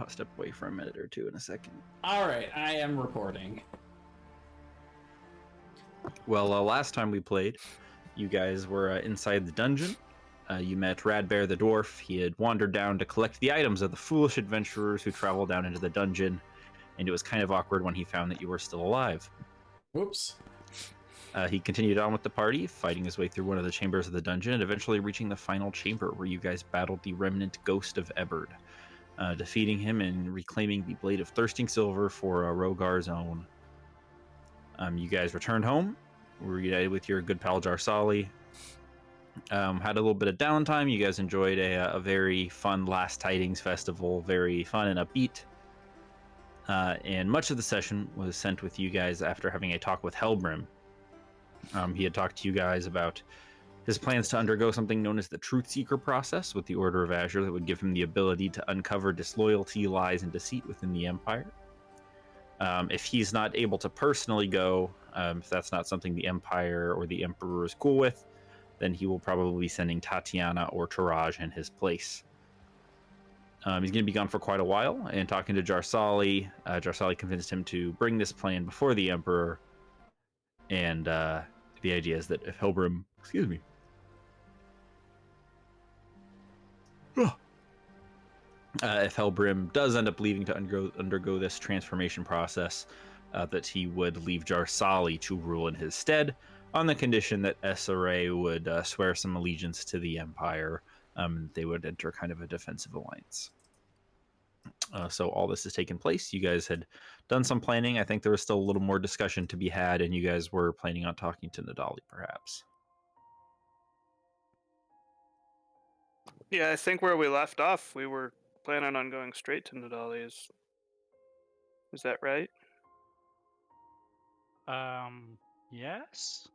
I'll step away for a minute or two in a second. All right, I am reporting. Well, last time we played, you guys were inside the dungeon. You met Radbear the dwarf. He had wandered down to collect the items of the foolish adventurers who traveled down into the dungeon, and it was kind of awkward when he found that you were still alive. Whoops. He continued on with the party, fighting his way through one of the chambers of the dungeon, and eventually reaching the final chamber where you guys battled the remnant ghost of Eberd, defeating him and reclaiming the Blade of Thirsting Silver for Rogar's own. You guys returned home, were reunited with your good pal Jarsali, had a little bit of downtime. You guys enjoyed a very fun Last Tidings festival, very fun and upbeat. And much of the session was sent with you guys after having a talk with Helbrim. He had talked to you guys about his plans to undergo something known as the Truth Seeker process with the Order of Azure that would give him the ability to uncover disloyalty, lies, and deceit within the Empire. If he's not able to personally go, if that's not something the Empire or the Emperor is cool with, then he will probably be sending Tatiana or Taraj in his place. He's going to be gone for quite a while, and talking to Jarsali, Jarsali convinced him to bring this plan before the Emperor, and the idea is that if Helbrim, if Helbrim does end up leaving to undergo this transformation process, that he would leave Jarsali to rule in his stead, on the condition that SRA would swear some allegiance to the Empire. They would enter kind of a defensive alliance. So all this has taken place. You guys had done some planning. I think there was still a little more discussion to be had, and you guys were planning on talking to Nadali, perhaps. Yeah, I think where we left off, we were planning on going straight to Nadali. Is that right? Yes.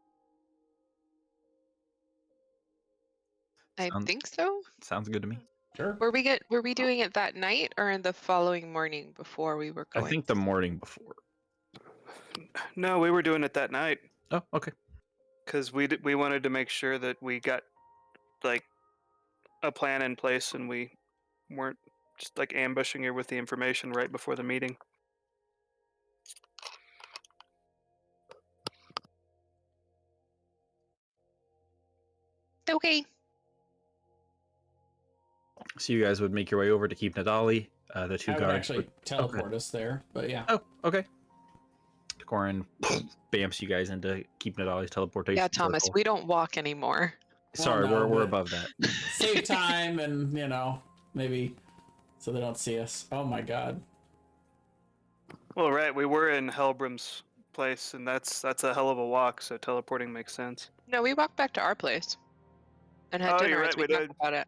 I think so. Sounds good to me. Sure. Were we doing it that night or in the following morning before we were going? I think the morning before. No, we were doing it that night. Oh, okay. Because we wanted to make sure that we got like a plan in place and we weren't just like ambushing her with the information right before the meeting. Okay. So you guys would make your way over to keep Nadali. The two I would guards actually teleport us there, but yeah. Oh, okay. Corin bamps you guys into keep Nadali's teleportation. Yeah, Thomas, circle. we don't walk anymore. Sorry, Well, no, we're but above that. Save time and, maybe so they don't see us. Oh my god. Well, right, we were in Helbrim's place, and that's a hell of a walk. So teleporting makes sense. No, we walked back to our place and had Oh, dinner you're as right, we we talked did. about it.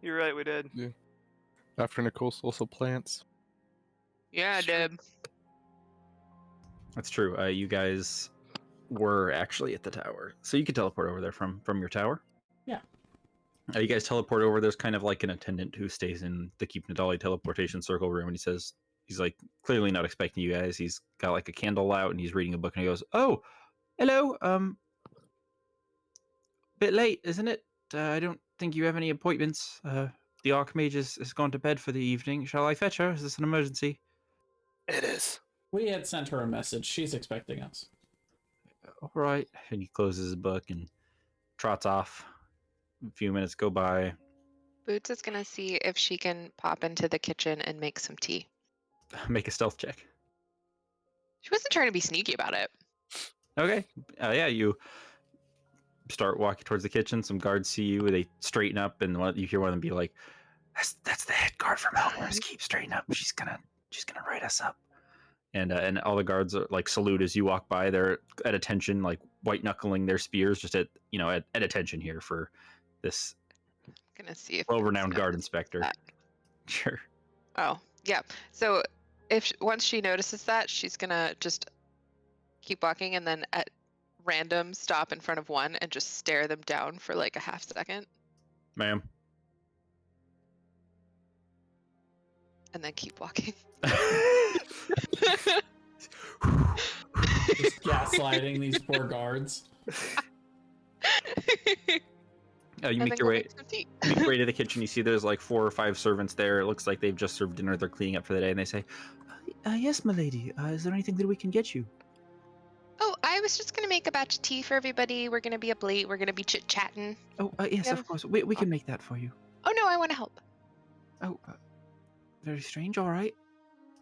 You're right, we did. After Nicole also plants. Yeah, I did. That's true. You guys were actually at the tower, so you could teleport over there from your tower. Yeah. You guys teleport over. There's kind of like an attendant who stays in the Keep Nadali teleportation circle room, and he says he's like clearly not expecting you guys. He's got like a candle out, and he's reading a book, and he goes, "Oh, hello. Bit late, isn't it? I don't think you have any appointments. The Archmage has gone to bed for the evening. Shall I fetch her? Is this an emergency?" It is. We had sent her a message. She's expecting us. All right. And he closes his book and trots off. A few minutes go by. Boots is going to see if she can pop into the kitchen and make some tea. Make a stealth check. She wasn't trying to be sneaky about it. Okay. Yeah, you start walking towards the kitchen. Some guards see you. They straighten up, and you hear one of them be like, "That's the head guard from Helmers. Keep straighten up. She's gonna write us up." And all the guards are, like salute as you walk by. They're at attention, like white knuckling their spears, just at attention here for this I'm going to see if well-renowned Boots guard notices inspector. that. Sure. Oh, yeah. So once she notices that, she's going to just keep walking and then at random stop in front of one and just stare them down for like a half second. Ma'am. And then keep walking. Just gaslighting these poor guards. You And make then your go way make some tea. make your way to the kitchen. You see there's like 4 or 5 servants there. It looks like they've just served dinner. They're cleaning up for the day, and they say, "Yes, my lady. Is there anything that we can get you?" Oh, I was just gonna make a batch of tea for everybody. We're gonna be up late. We're gonna be chit-chatting. Oh, yes, have- of course. We can make that for you. Oh no, I want to help. Oh, very strange. All right.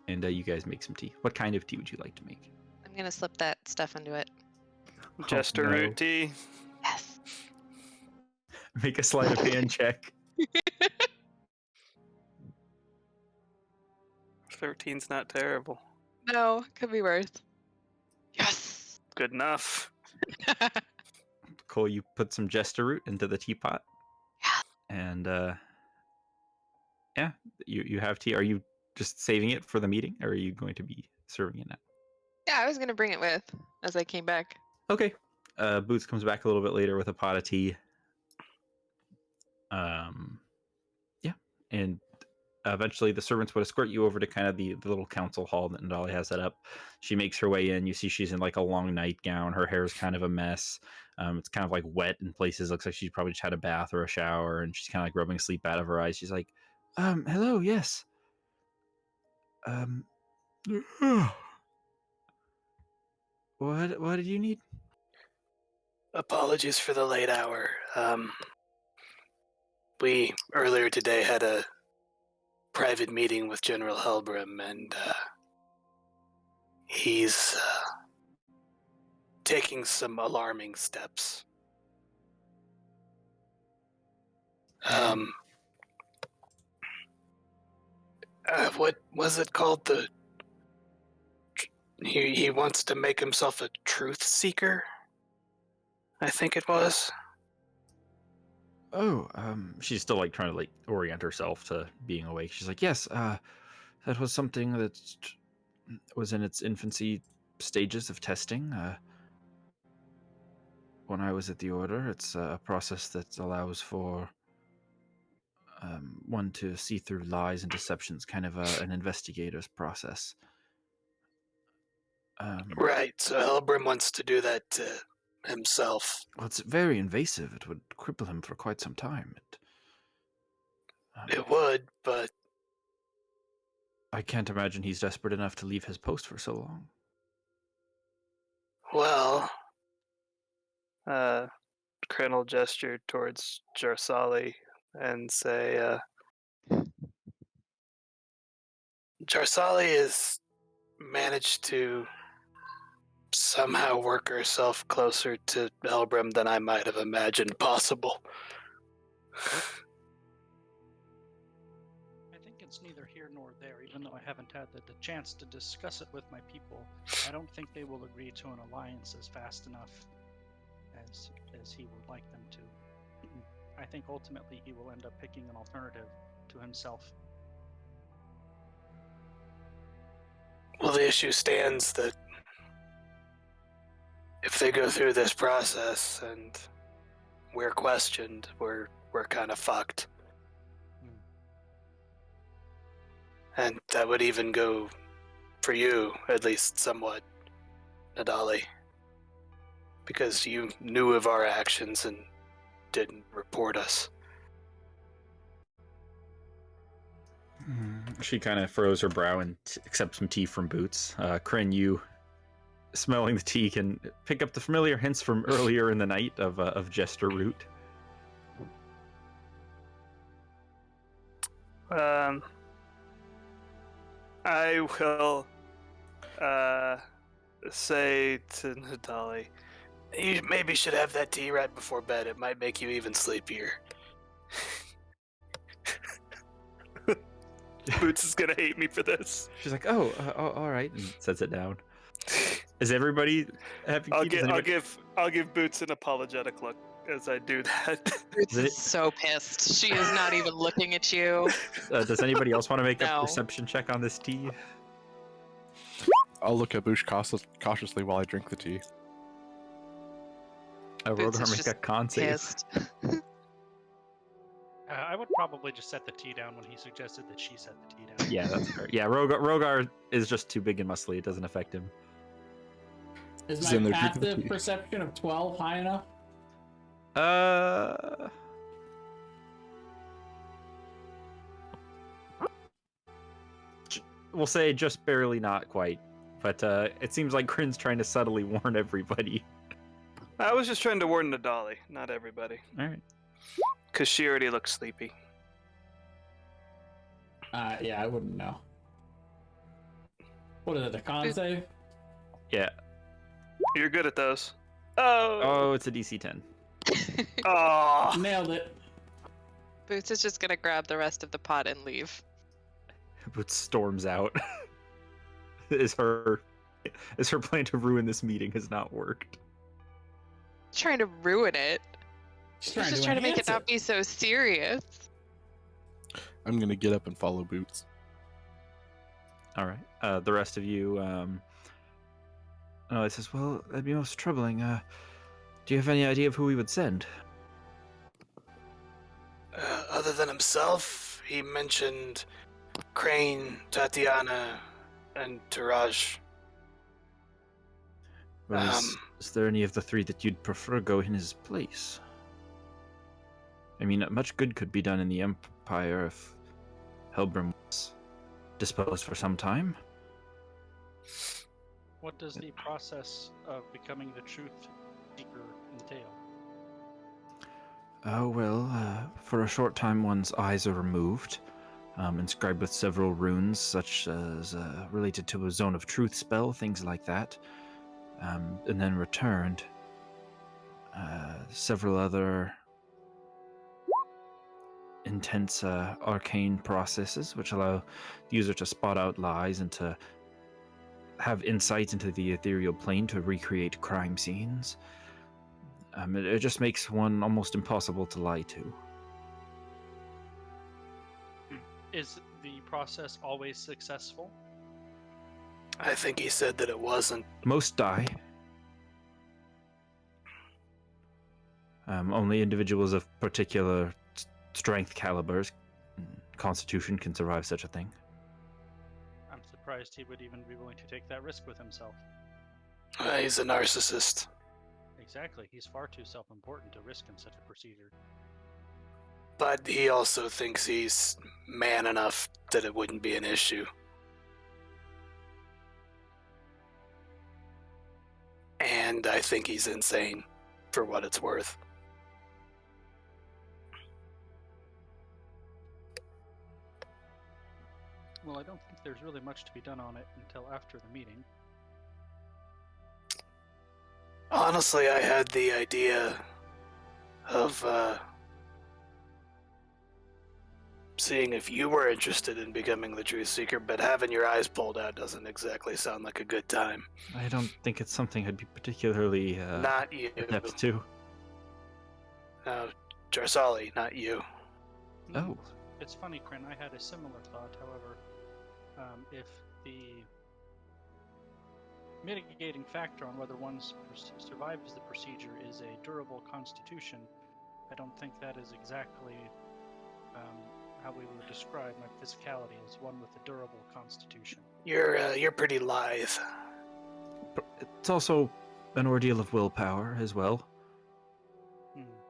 And you guys make some tea. What kind of tea would you like to make? I'm gonna slip that stuff into it. Jester no. root tea. Yes. Make a sleight of hand check. 13's not terrible. No, could be worse. Yes. Good enough. Cole, you put some jester root into the teapot. Yeah. And yeah, you have tea. Are you just saving it for the meeting, or are you going to be serving it now? Yeah, I was gonna bring it with as I came back. Okay. Boots comes back a little bit later with a pot of tea. Yeah, and eventually the servants would escort you over to kind of the little council hall that Dolly has set up. She makes her way in. You see she's in like a long nightgown. Her hair is kind of a mess. It's kind of like wet in places. Looks like she's probably just had a bath or a shower, and she's kind of like rubbing sleep out of her eyes. She's like, hello, yes. What did you need? Apologies for the late hour. We earlier today had a private meeting with General Helbram, and he's taking some alarming steps. What was it called? He wants to make himself a truth seeker, I think it was. Oh, she's still like trying to like orient herself to being awake. She's like, yes, that was something that was in its infancy stages of testing. When I was at the Order, it's a process that allows for one to see through lies and deceptions, kind of an investigator's process. Right, so Helbram wants to do that to himself. Well, it's very invasive. It would cripple him for quite some time. It would, but I can't imagine he's desperate enough to leave his post for so long. well, Kren will gesture towards Jarsali and say, Jarsali has managed to somehow work herself closer to Helbram than I might have imagined possible. I think it's neither here nor there, even though I haven't had the chance to discuss it with my people. I don't think they will agree to an alliance as fast enough as he would like them to. I think ultimately he will end up picking an alternative to himself. Well, the issue stands that if they go through this process and we're questioned, we're kind of fucked. And that would even go for you, at least somewhat, Nadali. Because you knew of our actions and didn't report us. She kind of furrows her brow and accepts some tea from Boots. Kryn, you, smelling the tea, can pick up the familiar hints from earlier in the night of Jester root. I will say to Nadali, You maybe should have that tea right before bed. It might make you even sleepier. Boots is gonna hate me for this. She's like, "Oh, all right," and sets it down. Is everybody having tea? I'll give Boots an apologetic look as I do that. Boots is so pissed. She is not even looking at you. Does anybody else want to make No. a perception check on this tea? I'll look at Boosh cautiously while I drink the tea. Boots Rogar is make just a con save. Pissed. I would probably just set the tea down when he suggested that she set the tea down. Yeah, that's fair. Yeah, Rogar is just too big and muscly. It doesn't affect him. Is Zen, my they're drinking the passive tea. perception of 12 high enough? we'll say just barely, not quite. But it seems like Grin's trying to subtly warn everybody. I was just trying to warn Nadali, not everybody. All right. Because she already looks sleepy. Yeah, I wouldn't know. What is it, a con save? Yeah. You're good at those. Oh, it's a DC 10. Oh. Nailed it. Boots is just gonna grab the rest of the pot and leave. But storms out. Is her plan to ruin this meeting has not worked. Trying to ruin it. She's She's just trying to make it enhance not be so serious. I'm gonna get up and follow Boots. All right. The rest of you. He says, "Well, that'd be most troubling. Do you have any idea of who we would send?" Other than himself, he mentioned Crane, Tatiana, and Taraj. Well, is there any of the three that you'd prefer go in his place? I mean, much good could be done in the Empire if Helbram was disposed for some time. What does the process of becoming the truth seeker entail? Oh, well, for a short time one's eyes are removed, inscribed with several runes, such as related to a Zone of Truth spell, things like that, and then returned. Several other intense arcane processes, which allow the user to spot out lies and to have insight into the ethereal plane to recreate crime scenes. It just makes one almost impossible to lie to. Is the process always successful? I think he said that it wasn't. Most die. Only individuals of particular strength calibers, constitution can survive such a thing. I'm surprised he would even be willing to take that risk with himself. He's a narcissist. Exactly, he's far too self-important to risk in such a procedure. But he also thinks he's man enough that it wouldn't be an issue. And I think he's insane, for what it's worth. Well, I don't think there's really much to be done on it until after the meeting. Honestly, I had the idea of seeing if you were interested in becoming the Truth Seeker, but having your eyes pulled out doesn't exactly sound like a good time. I don't think it's something I'd be particularly Not you. adept to. No, Jarsali, not you. Oh. It's funny, Kryn, I had a similar thought. However, if the mitigating factor on whether one survives the procedure is a durable constitution, I don't think that is exactly how we would describe my physicality as one with a durable constitution. You're pretty lithe. It's also an ordeal of willpower as well.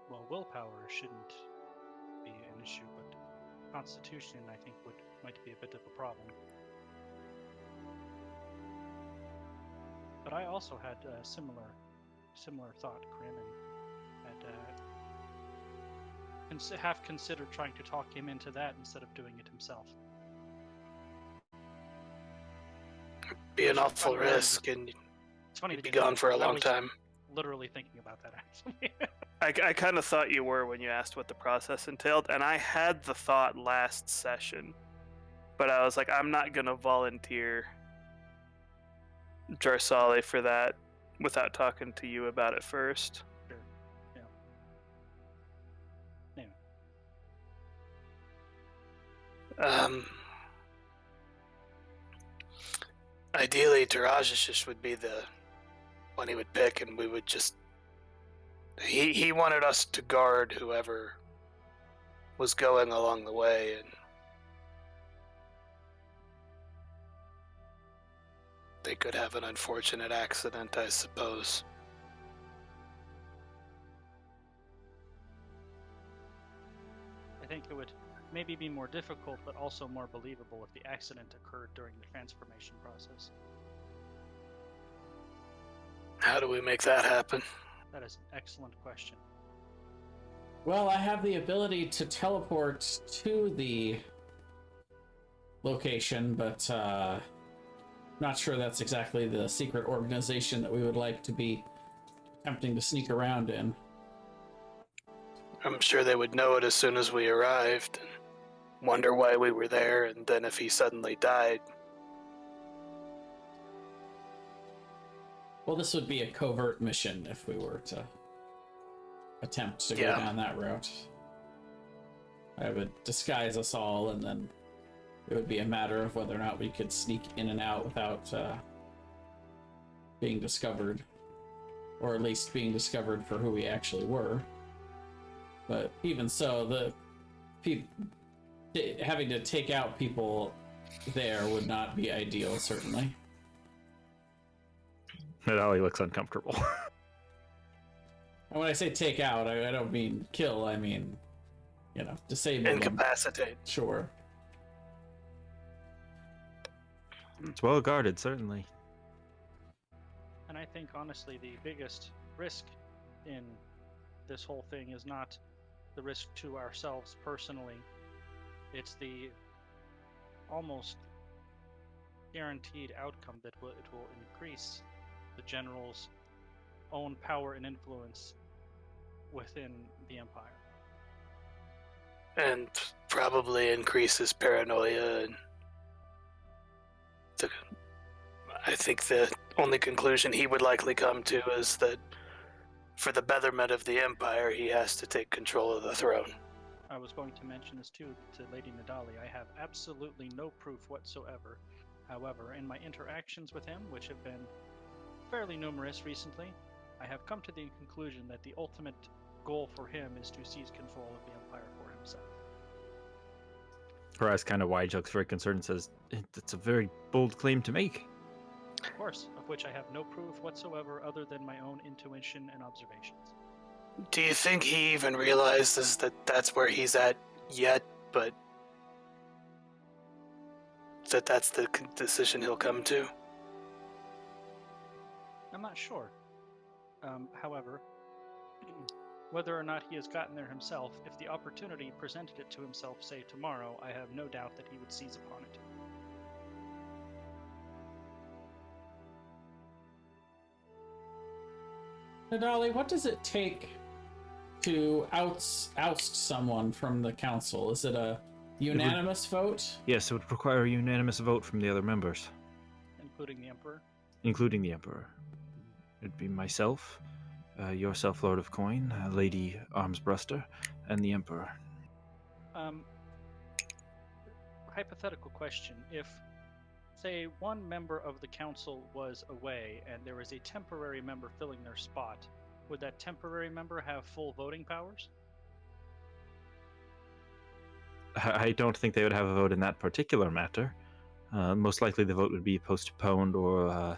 Well, willpower shouldn't be an issue, but constitution, I think, might be a bit of a problem. But I also had a similar thought, Kryn, and had half considered trying to talk him into that instead of doing it himself. Be an awful risk, and It's funny you'd that be you gone for a I long was time. Literally thinking about that, actually. I kind of thought you were when you asked what the process entailed, and I had the thought last session, but I was like, I'm not going to volunteer Jarsali for that without talking to you about it first. Sure. Yeah. Anyway. Ideally, Tarajish would be the one he would pick, and we would just... He wanted us to guard whoever was going along the way, and they could have an unfortunate accident, I suppose. I think it would maybe be more difficult, but also more believable if the accident occurred during the transformation process. How do we make that happen? That is an excellent question. Well, I have the ability to teleport to the location, but not sure that's exactly the secret organization that we would like to be attempting to sneak around in. I'm sure they would know it as soon as we arrived and wonder why we were there, and then if he suddenly died. Well, this would be a covert mission if we were to attempt to go Yeah. down that route. I would disguise us all, and then it would be a matter of whether or not we could sneak in and out without being discovered, or at least being discovered for who we actually were. But even so, having to take out people there would not be ideal, certainly. Nadali looks uncomfortable. And when I say take out, I don't mean kill, I mean, disable them. Incapacitate. Sure. It's well guarded, certainly. And I think, honestly, the biggest risk in this whole thing is not the risk to ourselves personally. It's the almost guaranteed outcome that it will increase the general's own power and influence within the Empire. And probably increases paranoia. And I think the only conclusion he would likely come to is that for the betterment of the Empire, he has to take control of the throne. I was going to mention this too to Lady Nadali. I have absolutely no proof whatsoever. However, in my interactions with him, which have been fairly numerous recently, I have come to the conclusion that the ultimate goal for him is to seize control of the Empire for himself. Her eyes kind of wide, looks very concerned, and says, "It's a very bold claim to make." Of course, of which I have no proof whatsoever other than my own intuition and observations. Do you think he even realizes that that's where he's at yet, but that that's the decision he'll come to? I'm not sure. However, whether or not he has gotten there himself, if the opportunity presented it to himself, say tomorrow, I have no doubt that he would seize upon it. Nadali, what does it take to oust someone from the council? Is it a unanimous vote? Yes, it would require a unanimous vote from the other members, Including the Emperor? including the Emperor. It'd be myself, yourself, Lord of Coin, Lady Armsbruster, and the Emperor. Hypothetical question. If, say, one member of the council was away and there was a temporary member filling their spot, would that temporary member have full voting powers? I don't think they would have a vote in that particular matter. Most likely the vote would be postponed, or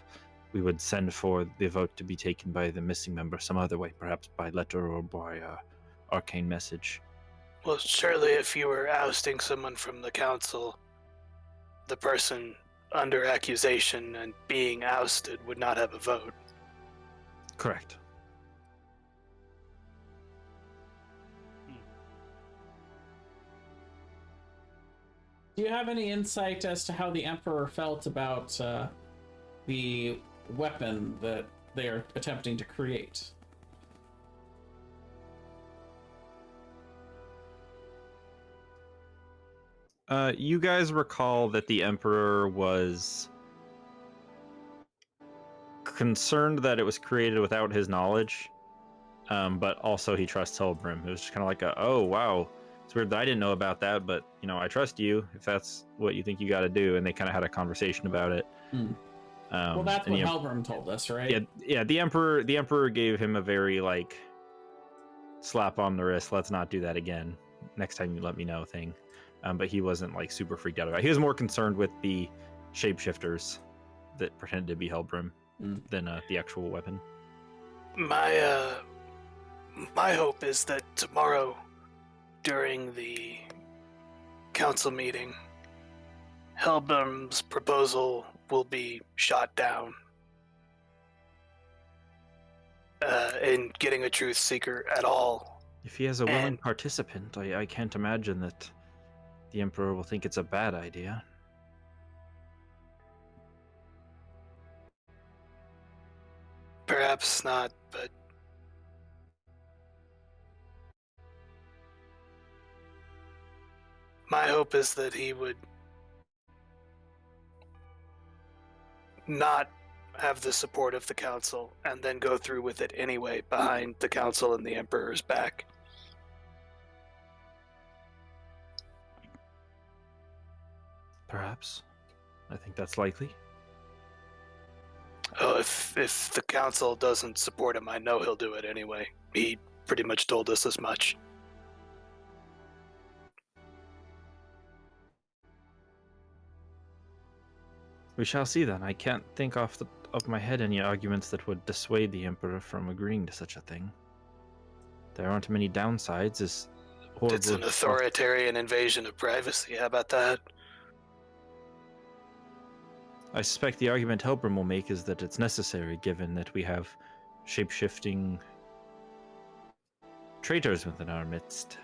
we would send for the vote to be taken by the missing member some other way, perhaps by letter or by arcane message. Well, surely if you were ousting someone from the council, the person under accusation and being ousted would not have a vote. Correct. Do you have any insight as to how the Emperor felt about the weapon that they are attempting to create? You guys recall that the Emperor was concerned that it was created without his knowledge, but also he trusts Helbrim. It was just kind of like oh wow, it's weird that I didn't know about that, but I trust you if that's what you think you got to do. And they kind of had a conversation about it. Well, that's what Helbrim told us, right? Yeah. The Emperor gave him a very slap on the wrist. Let's not do that again. Next time you let me know thing. But he wasn't super freaked out about it. He was more concerned with the shapeshifters that pretended to be Helbrim than the actual weapon. My hope is that tomorrow, during the council meeting, Helbum's proposal will be shot down. In getting a truth seeker at all. If he has a willing And- participant, I can't imagine that the Emperor will think it's a bad idea. Perhaps not, but my hope is that he would not have the support of the council and then go through with it anyway behind the council and the Emperor's back. Perhaps. I think that's likely. Oh, if the council doesn't support him, I know he'll do it anyway. He pretty much told us as much. We shall see then. I can't think off my head any arguments that would dissuade the Emperor from agreeing to such a thing. There aren't many downsides, as horrible It's an as- authoritarian invasion of privacy. How about that? I suspect the argument Helbram will make is that it's necessary, given that we have shape-shifting traitors within our midst.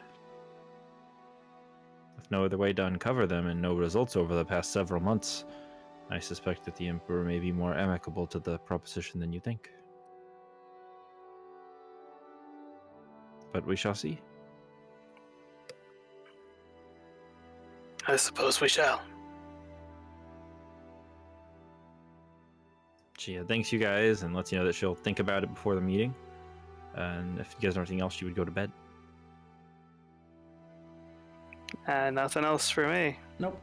With no other way to uncover them and no results over the past several months, I suspect that the Emperor may be more amicable to the proposition than you think. But we shall see. I suppose we shall. She thanks you guys and lets you know that she'll think about it before the meeting. And if you guys have anything else, she would go to bed. Nothing else for me. Nope.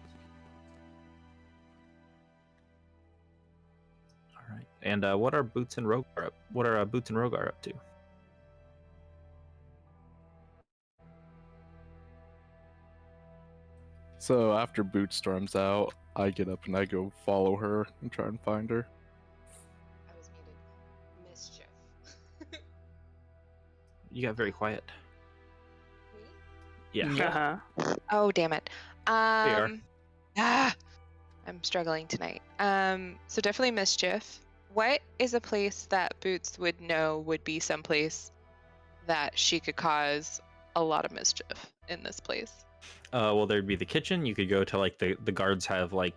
All right. And what are Boots and Rogar up? What are Boots and Rogar up to? So after Boot storms out, I get up and I go follow her and try and find her. I was muted. Mischief. You got very quiet. Me? Yeah. Uh-huh. Oh, damn it. are. I'm struggling tonight. So definitely Mischief. What is a place that Boots would know would be someplace that she could cause a lot of mischief in this place? Well, there'd be the kitchen. You could go to like the guards have like,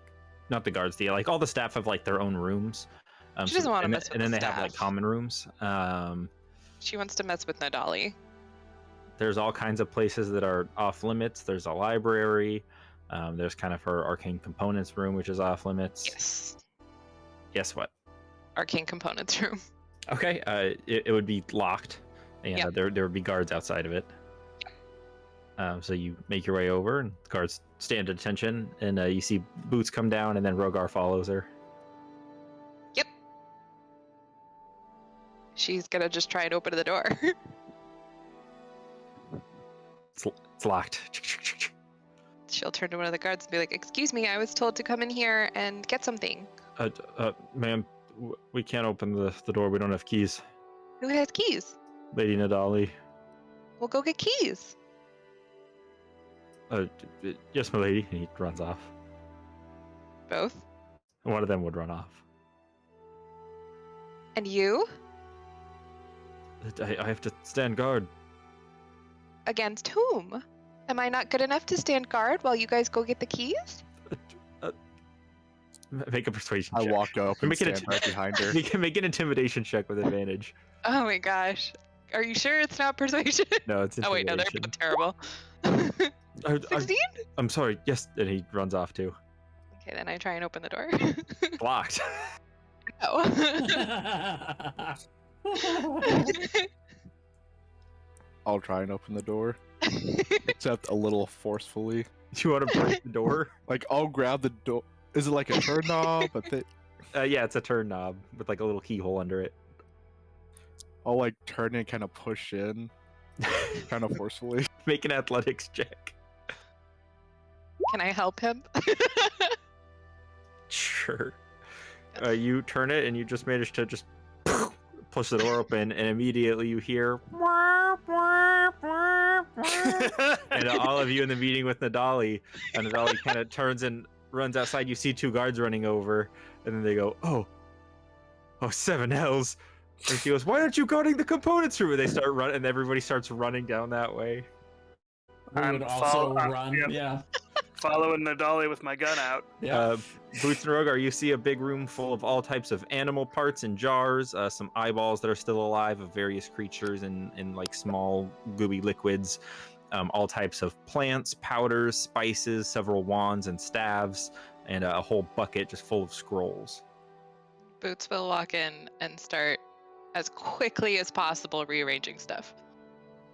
not the guards, the like all the staff have like their own rooms. She doesn't wanna and mess with and then the they have like staff. common rooms. She wants to mess with Nadali. There's all kinds of places that are off limits. There's a library. There's kind of her arcane components room, which is off limits. Yes. Guess what? Arcane Components room. Okay. It would be locked, and Yep. there would be guards outside of it. So you make your way over, and the guards stand at attention, and you see Boots come down, and then Rogar follows her. Yep. She's gonna just try and open the door. It's locked. She'll turn to one of the guards and be like, "Excuse me, I was told to come in here and get something. Ma'am, we can't open the door. We don't have keys. Who has keys? Lady Nadali. We'll go get keys." Yes, my lady. And he runs off. Both. One of them would run off. And you? I have to stand guard. Against whom? Am I not good enough to stand guard while you guys go get the keys? Make a persuasion I check. walk up and Make it a stand right behind her. You can make an intimidation check with advantage. Oh my gosh. Are you sure it's not persuasion? No, it's Oh wait, no, they're intimidation. both terrible. I- 16? I'm sorry. Yes, and he runs off too. Okay, then I try and open the door. Blocked. Oh. I'll try and open the door, except a little forcefully. Do you want to break the door? Like I'll grab the door. Is it like a turn knob? But Yeah, it's a turn knob with like a little keyhole under it. I'll like turn and kind of push in, kind of forcefully. Make an athletics check. Can I help him? Sure. You turn it and you just manage to just push the door open, and immediately you hear And all of you in the meeting with Nadali, and Nadali kind of turns and runs outside. You see 2 guards running over, and then they go, oh, 7Ls. And she goes, why aren't you guarding the components room? And they start running, and everybody starts running down that way. We would also run. yep. Yeah. Following Nadali with my gun out. Yeah. Boots and Rogar, you see a big room full of all types of animal parts in jars, some eyeballs that are still alive of various creatures in like small gooey liquids, all types of plants, powders, spices, several wands and staves, and a whole bucket just full of scrolls. Boots will walk in and start as quickly as possible rearranging stuff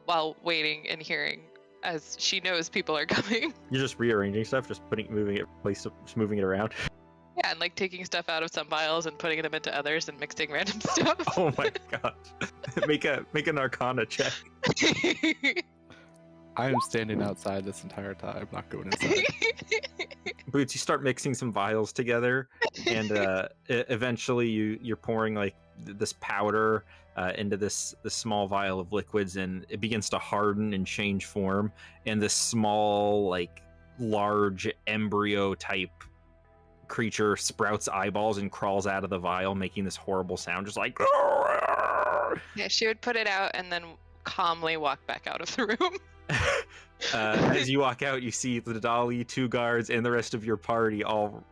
while waiting and hearing as she knows people are coming. You're just rearranging stuff, just moving it around. Yeah, and like taking stuff out of some vials and putting them into others and mixing random stuff. Oh my gosh. make an Arcana check. I am standing outside this entire time, not going inside. Boots, you start mixing some vials together, and eventually you're pouring like this powder into this small vial of liquids, and it begins to harden and change form, and this small, like, large embryo type creature sprouts eyeballs and crawls out of the vial, making this horrible sound, just like Yeah, she would put it out and then calmly walk back out of the room. As you walk out, you see the Dali, 2 guards, and the rest of your party all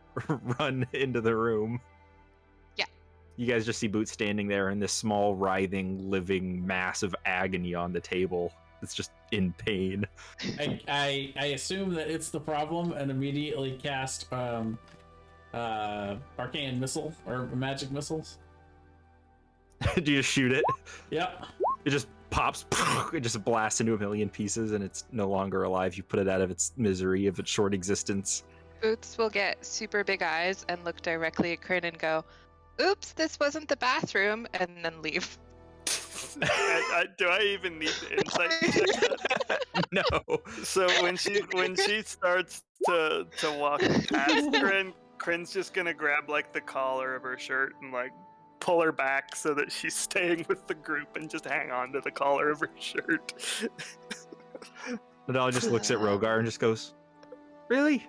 run into the room. Yeah. You guys just see Boots standing there in this small, writhing, living mass of agony on the table. It's just in pain. I assume that it's the problem and immediately cast arcane missile or magic missiles. Do you just shoot it? Yep. It just pops, it just blasts into a million pieces, and it's no longer alive. You put it out of its misery of its short existence. Boots will get super big eyes and look directly at Kryn and go, oops, this wasn't the bathroom, and then leave. Do I even need to insight check that? No. So when she starts to walk past Kryn's just gonna grab like the collar of her shirt and like pull her back so that she's staying with the group and just hang on to the collar of her shirt. Nadal just looks at Rogar and just goes, really?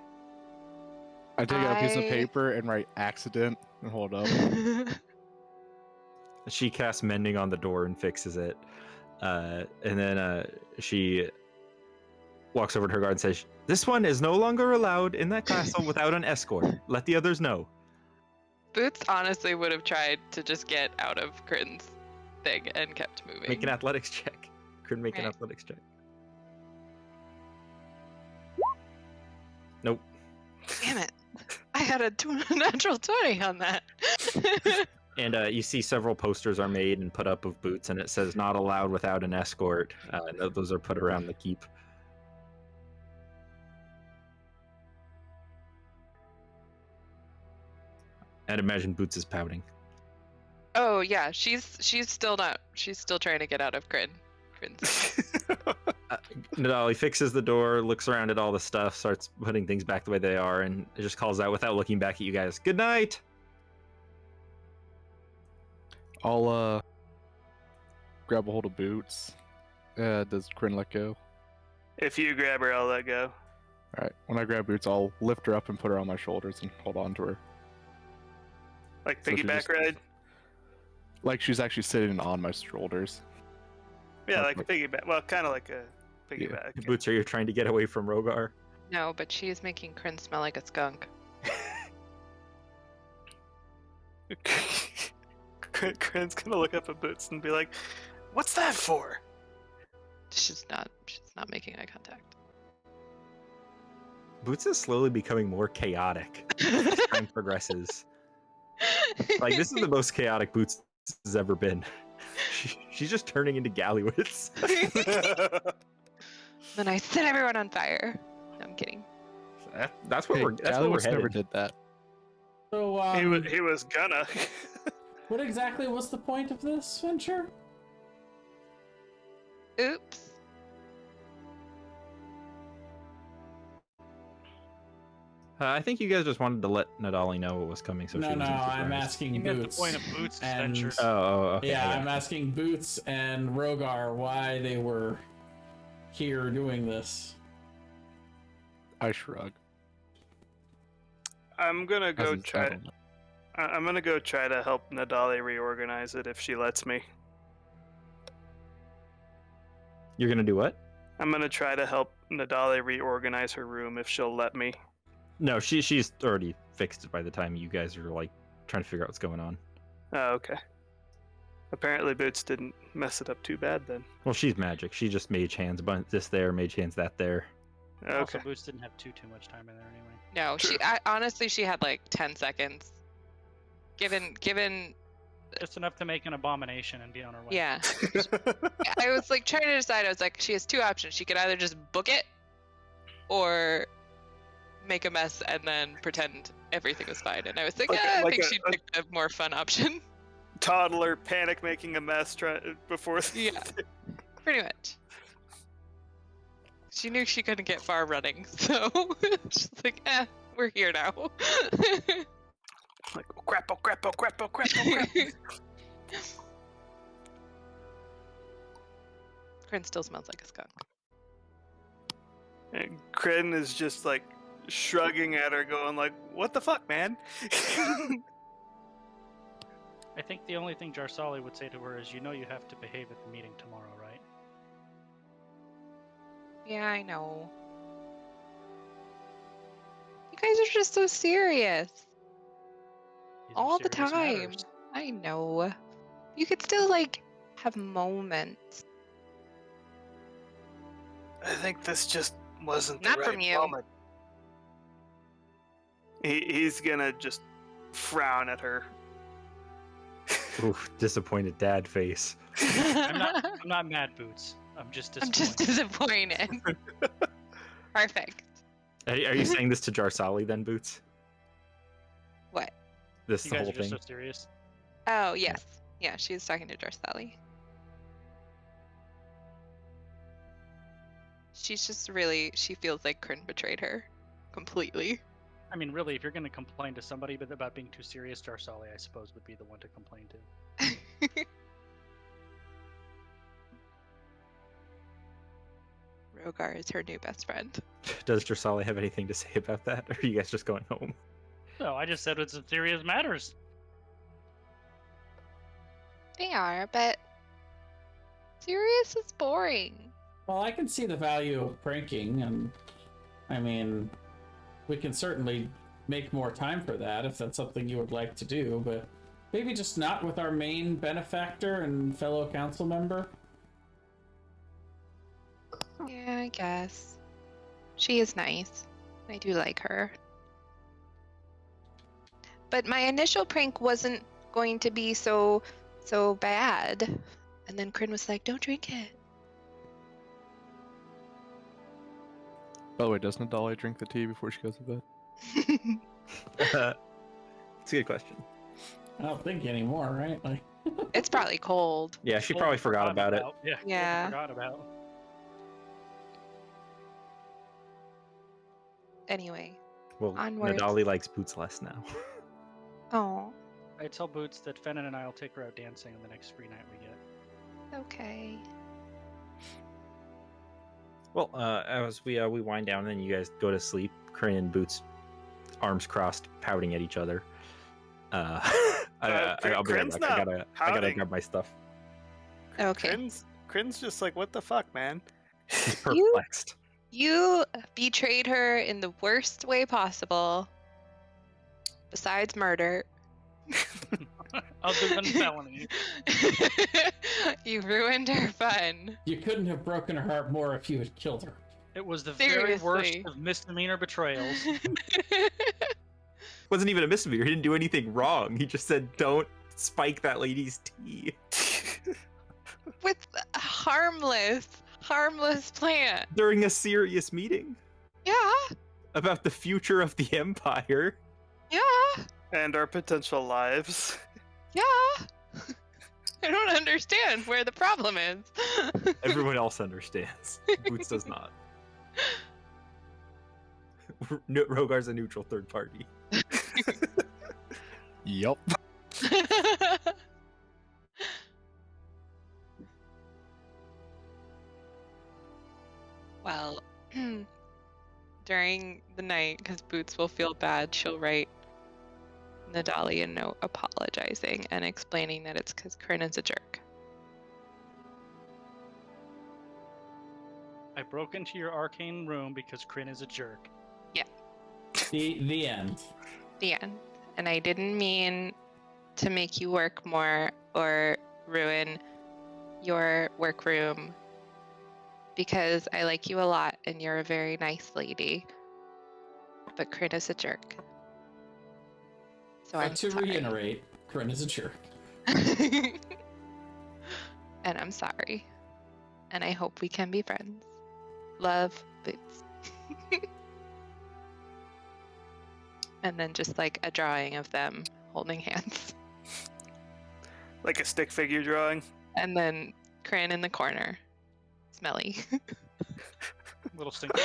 I take out a piece of paper and write accident and hold up. She casts mending on the door and fixes it. And then she walks over to her guard and says, this one is no longer allowed in that castle without an escort. Let the others know. Boots honestly would have tried to just get out of Kryn's thing and kept moving. Make an athletics check. Couldn't make an Right. athletics check. Nope. Damn it. I had a natural 20 on that. And you see several posters are made and put up of Boots, and it says not allowed without an escort. And those are put around the keep. I'd imagine Boots is pouting. Oh yeah, she's still trying to get out of Kryn's. Nadali fixes the door, looks around at all the stuff, starts putting things back the way they are, and it just calls out without looking back at you guys, good night! I'll grab a hold of Boots. Does Kryn let go? If you grab her, I'll let go. Alright, when I grab Boots, I'll lift her up and put her on my shoulders and hold on to her. Like So she piggyback just- ride? Like she's actually sitting on my shoulders. Yeah, like- like a piggyback. Well, kind of like a piggyback. Boots, are you trying to get away from Rogar? No, but she is making Kryn smell like a skunk. Kryn's gonna look up at Boots and be like, "What's that for?" She's not making eye contact. Boots is slowly becoming more chaotic as time progresses. Like, this is the most chaotic Boots has ever been. She's just turning into Gallywitz. Then I set everyone on fire. No, I'm kidding. That's what Hey, we're Gallywitz never headed. did that. So, He was gonna. what exactly was the point of this venture? Oops. I think you guys just wanted to let Nadali know what was coming, so No, she wasn't I'm surprised. asking You meant the Boots. point of Boots' and- venture. Oh, okay. Yeah, I I'm asking Boots and Rogar why they were here doing this? I shrug. I'm gonna go Hasn't try. settled. I'm gonna go try to help Nadali reorganize it if she lets me. You're gonna do what? I'm gonna try to help Nadali reorganize her room if she'll let me. No, she's already fixed it by the time you guys are like trying to figure out what's going on. Oh, okay. Apparently Boots didn't mess it up too bad then. Well, she's magic. She just mage hands this there, mage hands that there. Also, Okay. Boots didn't have too much time in there anyway. No, honestly she had like 10 seconds. Given Just enough to make an abomination and be on her way. yeah. I was like trying to decide. I was like, she has two options. She could either just book it or make a mess and then pretend everything was fine. And I was like, I think she'd pick the more fun option. Toddler panic making a mess before. Yeah. Pretty much. She knew she couldn't get far running, so she's like, we're here now. Like, oh crap, oh crap, oh crap, oh crap, oh crap. Kryn still smells like a skunk. And Kryn is just like shrugging at her, going like, "What the fuck, man?" I think the only thing Jarsali would say to her is, you know you have to behave at the meeting tomorrow, right? Yeah, I know. You guys are just so serious. These are All the serious time. matters. I know. You could still, like, have moments. I think this just wasn't the Not right from you. moment. He's gonna just frown at her. Oof, disappointed dad face. I'm not mad, Boots. I'm just I'm disappointed. just disappointed. Perfect. Are you saying this to Jarsali then, Boots? What? This You the guys whole are just thing? so serious. Oh, yes. Yeah, she was talking to Jarsali. She's just really, she feels like Kryn betrayed her completely. I mean, really, if you're going to complain to somebody about being too serious, Jarsali, I suppose, would be the one to complain to. Rogar is her new best friend. Does Jarsali have anything to say about that? Or are you guys just going home? No, I just said it's some serious matters. They are, but serious is boring. Well, I can see the value of pranking, and I mean, we can certainly make more time for that if that's something you would like to do, but maybe just not with our main benefactor and fellow council member. Yeah, I guess. She is nice. I do like her. But my initial prank wasn't going to be so bad. And then Kryn was like, don't drink it. By the way, doesn't Dolly drink the tea before she goes to bed? It's a good question. I don't think anymore, right? Like, It's probably cold. Yeah, she probably forgot about it. Yeah. Yeah. Forgot about. Anyway. Well, Onwards. Nadali likes Boots less now. Oh, I tell Boots that Fennon and I will take her out dancing on the next free night we get. okay. Well, as we wind down, and then you guys go to sleep. Crane and Boots, arms crossed, pouting at each other. I'll be right Crin's back. I not gotta pouting. grab my stuff. Okay. Crin's just like, what the fuck, man? He's perplexed. You betrayed her in the worst way possible. Besides murder. Other than felony. You ruined her fun. you couldn't have broken her heart more if you had killed her. It was the very worst Seriously. of misdemeanor betrayals. Wasn't even a misdemeanor. He didn't do anything wrong. He just said, "Don't spike that lady's tea." With a harmless plan. During a serious meeting Yeah, about the future of the Empire. yeah, And our potential lives. yeah. I don't understand where the problem is. Everyone else understands. Boots does not. Rogar's a neutral third party. Yup. during the night, because Boots will feel bad, she'll write Nadali a note apologizing and explaining that it's because Kryn is a jerk. I broke into your arcane room because Kryn is a jerk. The end. The end. And I didn't mean to make you work more or ruin your workroom, because I like you a lot and you're a very nice lady. But Kryn is a jerk. So I'm to sorry. reiterate, Kryn is a jerk. And I'm sorry. And I hope we can be friends. Love, Boots. And then just like a drawing of them holding hands. Like a stick figure drawing. And then Kryn in the corner. Smelly. Little stinky.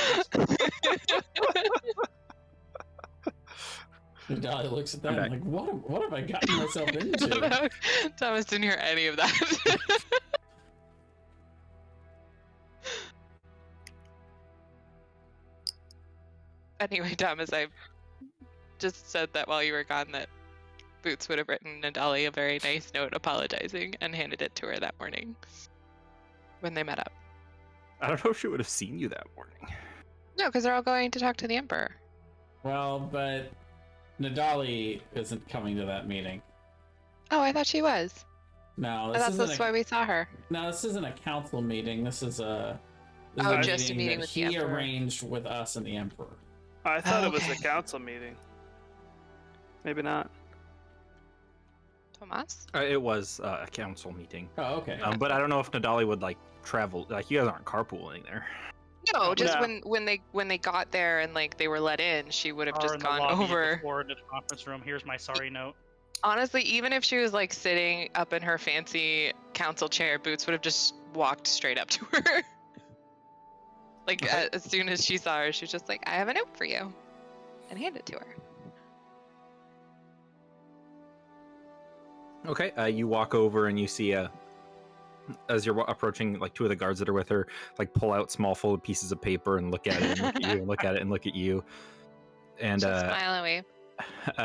Nadali looks at that I'm and like, what have I gotten myself into? Thomas didn't hear any of that. Anyway, Thomas, I just said that while you were gone that Boots would have written Nadali a very nice note apologizing and handed it to her that morning when they met up. I don't know if she would have seen you that morning. No, because they're all going to talk to the Emperor. Well, but Nadali isn't coming to that meeting. Oh, I thought she was. No, I this thought isn't that's a, why we saw her. no, this isn't a council meeting. This is a Just a meeting that with the he Emperor. arranged with us and the Emperor. I thought it was a Okay. council meeting. Maybe not. Tomas? It was a council meeting. Oh, okay. But I don't know if Nadali would like travel. Like you guys aren't carpooling there. No, just No. when they got there and like they were let in, she would have Are just in the gone lobby over. before into the conference room. Here's my sorry note. Honestly, even if she was like sitting up in her fancy council chair, Boots would have just walked straight up to her. Like Okay. as soon as she saw her, she was just like, "I have a note for you," and hand it to her. Okay, you walk over and you see as you're approaching, like two of the guards that are with her, like pull out small folded pieces of paper and look at it and look at you and look at it and look at you. And She'll smile away.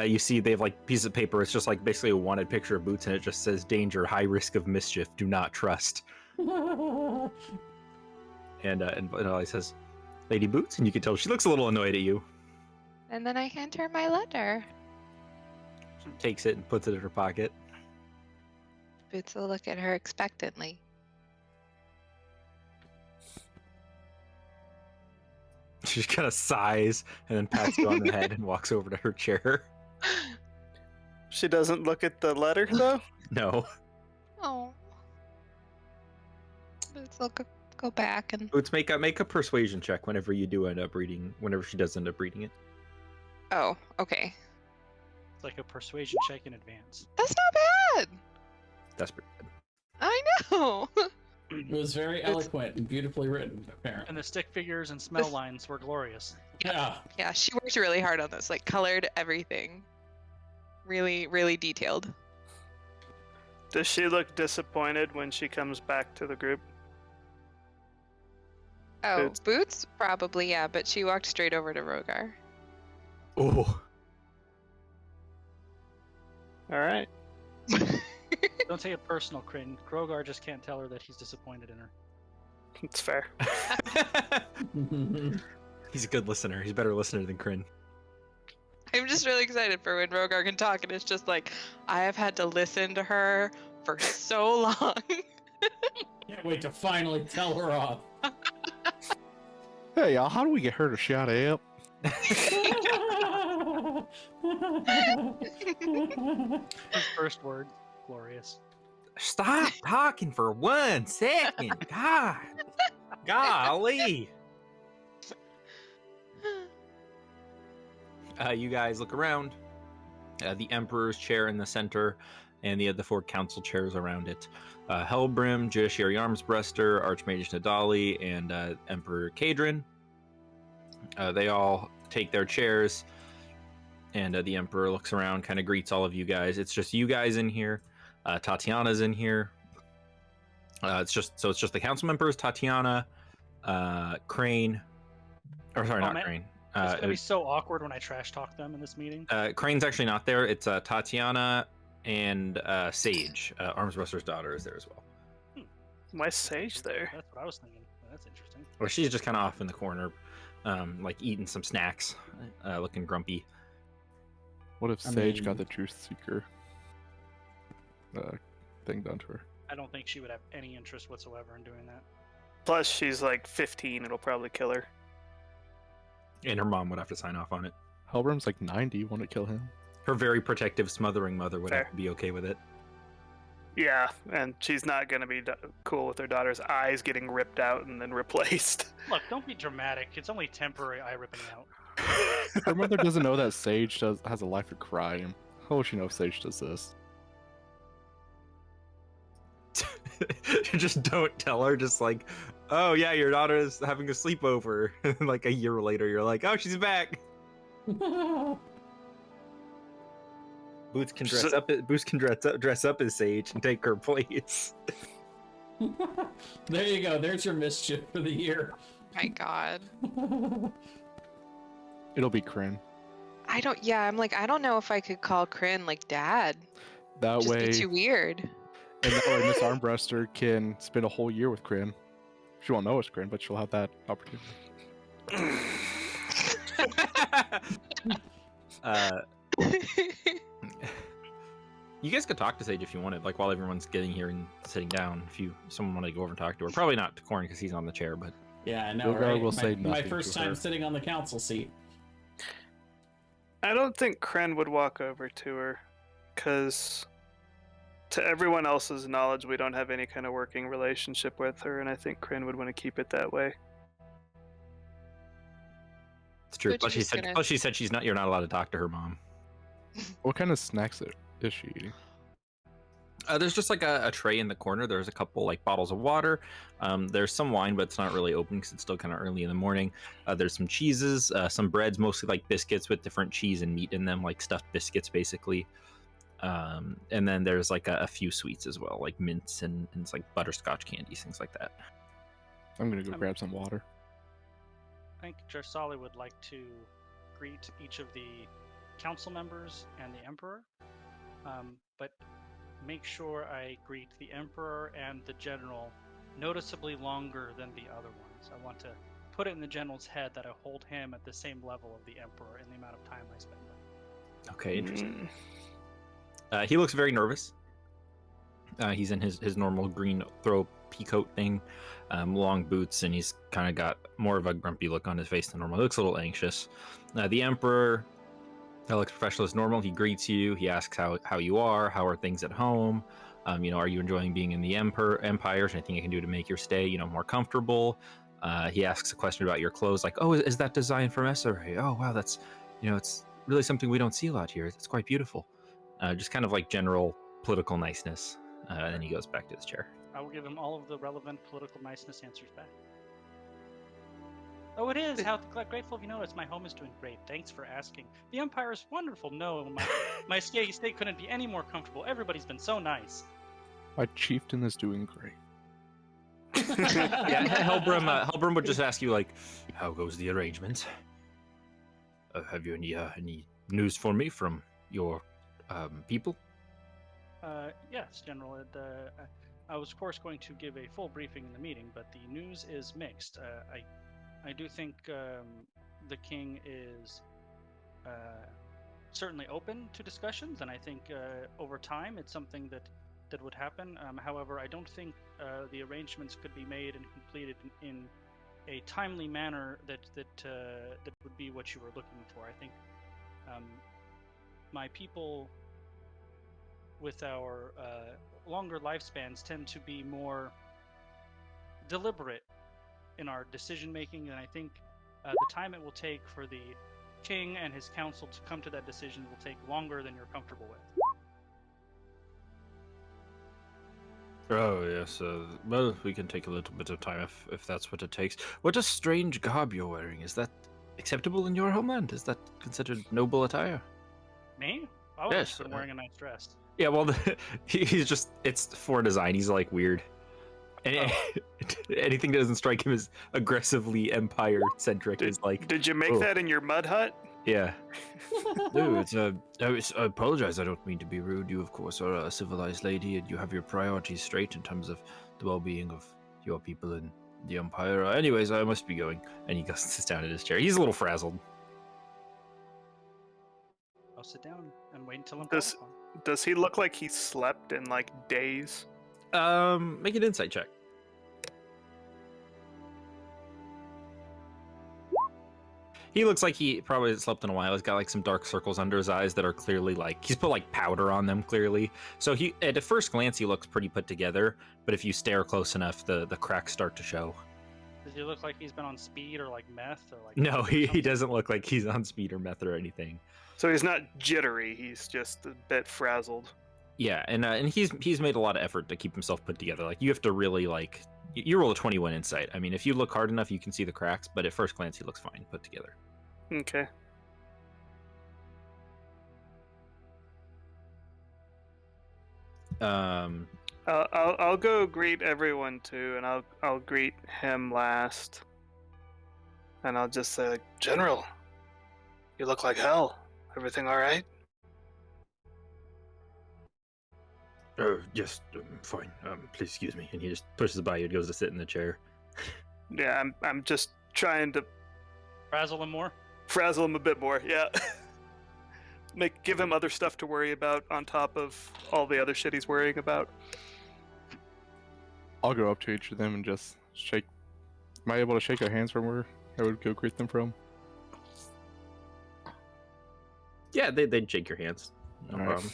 you see they have like pieces of paper. It's just like basically a wanted picture of Boots, and it just says danger, high risk of mischief, do not trust. And Nadali says, Lady Boots, and you can tell she looks a little annoyed at you. And then I hand her my letter. She takes it and puts it in her pocket. Boots will look at her expectantly. She kind of sighs and then pats you on the head and walks over to her chair. She doesn't look at the letter though. No. Oh. Boots will go back and. Boots, make a persuasion check whenever you do end up reading. Whenever she does end up reading it. Oh, okay. It's like a persuasion check in advance. That's not bad. That's pretty good. I know. It was very eloquent and beautifully written, apparently. And the stick figures and smell lines were glorious. Yeah. Yeah, she worked really hard on this. Like colored everything. Really, really detailed. Does she look disappointed when she comes back to the group? Oh, Boots. Boots? Probably, yeah, but she walked straight over to Rogar. Oh. All right. Don't take it personal, Kryn. Krogar just can't tell her that he's disappointed in her. It's fair. He's a good listener. He's a better listener than Kryn. I'm just really excited for when Rogar can talk, and it's just like, I have had to listen to her for so long. Can't wait to finally tell her off. Hey, y'all, how do we get her to shut up? His first word, glorious. Stop talking for 1 second. God. Golly. You guys look around. The Emperor's chair in the center, and the 4 council chairs around it. Hellbrim, Judiciary Armsbruster, Archmage Nadali, and Emperor Kadrin. They all take their chairs, and the Emperor looks around, kind of greets all of you guys. It's just you guys in here. Tatiana's in here. It's just the council members, Tatiana, Crane, or sorry, Oh, not man. Crane. It's gonna be so awkward when I trash talk them in this meeting. Crane's actually not there. It's Tatiana and Sage, Armsbuster's daughter, is there as well. Why is Sage there? That's what I was thinking. That's interesting. Or she's just kind of off in the corner, like eating some snacks, looking grumpy. What if I Sage mean- got the Truth Seeker thing done to her? I don't think she would have any interest whatsoever in doing that. Plus, she's like 15. It'll probably kill her. And her mom would have to sign off on it. Helbram's like 90. Want to kill him? Her very protective, smothering mother would Fair. have to be okay with it. Yeah, and she's not gonna be cool with her daughter's eyes getting ripped out and then replaced. Look, don't be dramatic. It's only temporary eye ripping out. Her mother doesn't know that Sage has a life of crime. How will she know if Sage does this? You just don't tell her, just like, oh yeah, your daughter is having a sleepover. And like a year later, you're like, oh, she's back. Boots can dress up. Boots can dress up as Sage and take her place. There you go. There's your mischief for the year. My God. It'll be Kryn. I don't. Yeah, I'm like, I don't know if I could call Kryn like dad. That Just way, be too weird. and that way Miss Armbruster can spend a whole year with Kryn. She won't know it's Kryn, but she'll have that opportunity. You guys could talk to Sage if you wanted, like while everyone's getting here and sitting down. If someone wanted to go over and talk to her, probably not to Corn because he's on the chair, but Yeah, I know, Dilgar right? will say my nothing first to time her. sitting on the council seat. I don't think Kren would walk over to her, because to everyone else's knowledge, we don't have any kind of working relationship with her, and I think Kren would want to keep it that way. it's true. But Plus you're she just said, gonna- plus she said you're not allowed to talk to her mom. What kind of snacks is she eating? There's just like a tray in the corner. There's a couple like bottles of water. There's some wine, but it's not really open because it's still kind of early in the morning. There's some cheeses, some breads, mostly like biscuits with different cheese and meat in them, like stuffed biscuits basically. And then there's like a few sweets as well, like mints and it's like butterscotch candies, things like that. I'm gonna go grab some water. I think Jersali would like to greet each of the council members and the Emperor, but make sure I greet the Emperor and the General noticeably longer than the other ones. I want to put it in the General's head that I hold him at the same level of the Emperor in the amount of time I spend with him. Okay, interesting. He looks very nervous. He's in his normal green throw peacoat thing, long boots, and he's kind of got more of a grumpy look on his face than normal. He looks a little anxious. The Emperor looks professional as normal. He greets you. He asks how you are. How are things at home? Are you enjoying being in the Empire? Is there anything I can do to make your stay, more comfortable? He asks a question about your clothes, like, oh, is that design from Esseray? Oh, wow, that's, it's really something we don't see a lot here. It's quite beautiful. Just kind of like general political niceness. And then he goes back to his chair. I will give him all of the relevant political niceness answers back. Oh, it is. How grateful of you noticed. My home is doing great. Thanks for asking. The Empire is wonderful. No, my stay couldn't be any more comfortable. Everybody's been so nice. My chieftain is doing great. Yeah, Helbram would just ask you, like, how goes the arrangement? Have you any news for me from your people? Yes, General. I was, of course, going to give a full briefing in the meeting, but the news is mixed. I do think the king is certainly open to discussions, and I think over time it's something that would happen. However, I don't think the arrangements could be made and completed in a timely manner that would be what you were looking for. I think my people with our longer lifespans tend to be more deliberate in our decision making, and I think the time it will take for the king and his council to come to that decision will take longer than you're comfortable with. Oh, yes. Well, we can take a little bit of time if that's what it takes. What a strange garb you're wearing. Is that acceptable in your homeland? Is that considered noble attire? Me? I was Yes, just been wearing a nice dress. Yeah, well, he's just, it's for design. He's like weird. And anything that doesn't strike him as aggressively Empire-centric is like, Did you make oh. that in your mud hut? yeah. No, I apologize. I don't mean to be rude. You, of course, are a civilized lady, and you have your priorities straight in terms of the well-being of your people and the Empire. Anyways, I must be going. And he goes to sit down in his chair. He's a little frazzled. I'll sit down and wait until I'm Does- called upon. Does he look like he slept in like days? Make an insight check. He looks like he probably slept in a while. He's got like some dark circles under his eyes that are clearly like he's put like powder on them clearly. So he at a first glance he looks pretty put together, but if you stare close enough, the cracks start to show. Does he look like he's been on speed or like meth or like? No, he something? doesn't look like he's on speed or meth or anything. So he's not jittery. He's just a bit frazzled. Yeah, and he's made a lot of effort to keep himself put together. Like you have to really like you roll a 21 insight. I mean, if you look hard enough, you can see the cracks, but at first glance, he looks fine put together. Okay. I'll go greet everyone too, and I'll greet him last. And I'll just say, like, General, you look like hell. Everything all right? Yes, fine. Please excuse me. And he just pushes by you and goes to sit in the chair. yeah, I'm just trying to Frazzle him more. frazzle him a bit more. Yeah. Give him other stuff to worry about on top of all the other shit he's worrying about. I'll go up to each of them and just shake. Am I able to shake their hands from where I would go greet them from? Yeah, they'd shake your hands. No Alright. problem.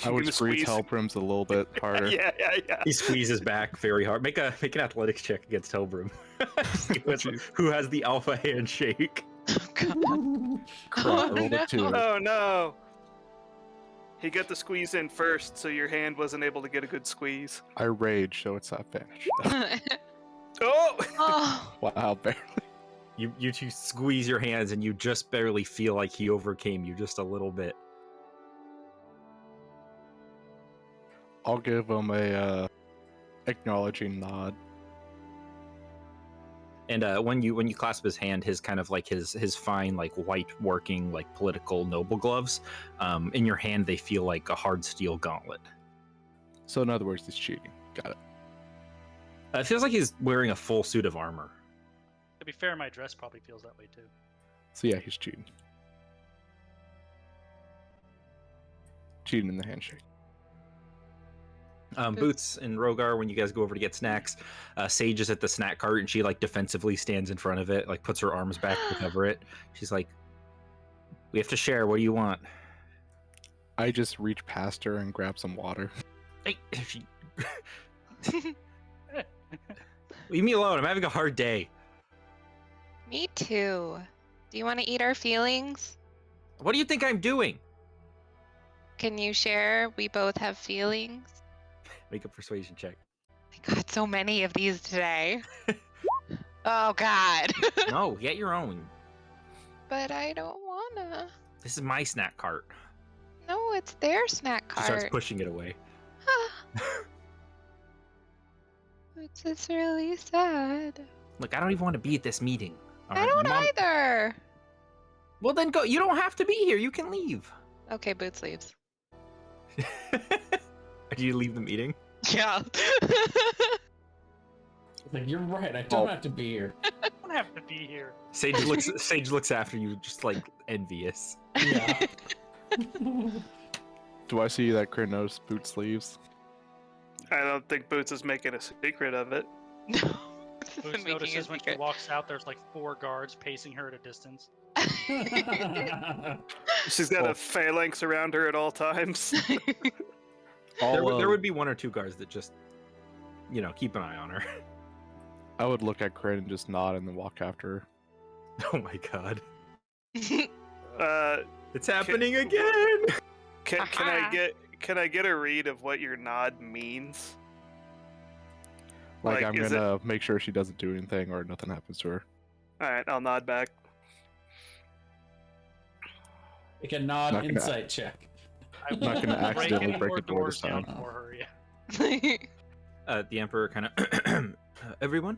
I would Gonna squeeze squeeze- Hellbrim's a little bit harder. yeah. He squeezes back very hard. Make an athletics check against Hellbrim. See who has the alpha handshake. Oh, God. Crap, Oh, I rolled a 2. Oh no! He got the squeeze in first, so your hand wasn't able to get a good squeeze. I rage, so it's not advantage. Oh! Oh, Wow, barely. You two squeeze your hands and you just barely feel like he overcame you just a little bit. I'll give him a acknowledging nod. And when you clasp his hand, his kind of like his fine like white working like political noble gloves, in your hand they feel like a hard steel gauntlet. So in other words, he's cheating. Got it. It feels like he's wearing a full suit of armor. To be fair, my dress probably feels that way too. So yeah, he's cheating. Cheating in the handshake. Boots and Rogar, when you guys go over to get snacks, Sage is at the snack cart and she like defensively stands in front of it, like puts her arms back to cover it. She's like, "We have to share. What do you want?" I just reach past her and grab some water. Hey, leave me alone. I'm having a hard day. me too. Do you want to eat our feelings? What do you think I'm doing? Can you share? We both have feelings. Make a persuasion check. I got so many of these today. Oh, God. No, get your own. But I don't wanna. This is my snack cart. No, it's their snack She starts cart. pushing it away. It's just really sad. Look, I don't even want to be at this meeting. All I right, don't Mom- either. Well, then go. You don't have to be here. You can leave. Okay, Boots leaves. Do you leave the meeting? Yeah. Like, you're right. I don't Oh. have to be here. I don't have to be here. Sage looks after you, just like envious. Yeah. Do I see that Crit noticed Boot sleeves? I don't think Boots is making a secret of it. No. Boots Making a notices when she secret. walks out, there's like 4 guards pacing her at a distance. She's got Oh. a phalanx around her at all times. There would be 1 or 2 guards that just, keep an eye on her. I would look at Crit and just nod and then walk after her. Oh my god, Uh, it's happening again! can Aha. I get a read of what your nod means? Like, Like, I'm is gonna make sure she doesn't do anything or nothing happens to her. All right, I'll nod back. Make a Not nod gonna- insight check. I not gonna will accidentally break more a door this doors down time. for her, yeah. The Emperor kind of everyone.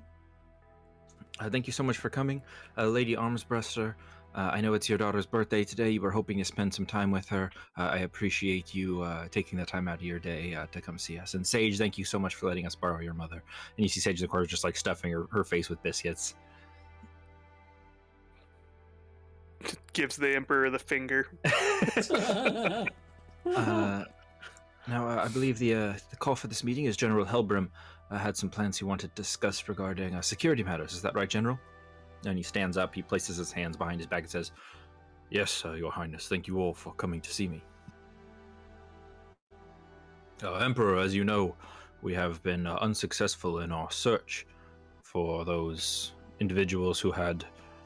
Thank you so much for coming, Lady Armsbruster. I know it's your daughter's birthday today. You were hoping to spend some time with her. I appreciate you taking the time out of your day to come see us. And Sage, thank you so much for letting us borrow your mother. And you see Sage in the corner just like stuffing her face with biscuits. Gives the Emperor the finger. Now, I believe the call for this meeting is General Helbrim had some plans he wanted to discuss regarding security matters. Is that right, General? And he stands up, he places his hands behind his back and says, "Yes, Your Highness, thank you all for coming to see me. Emperor, as you know, we have been unsuccessful in our search for those individuals who had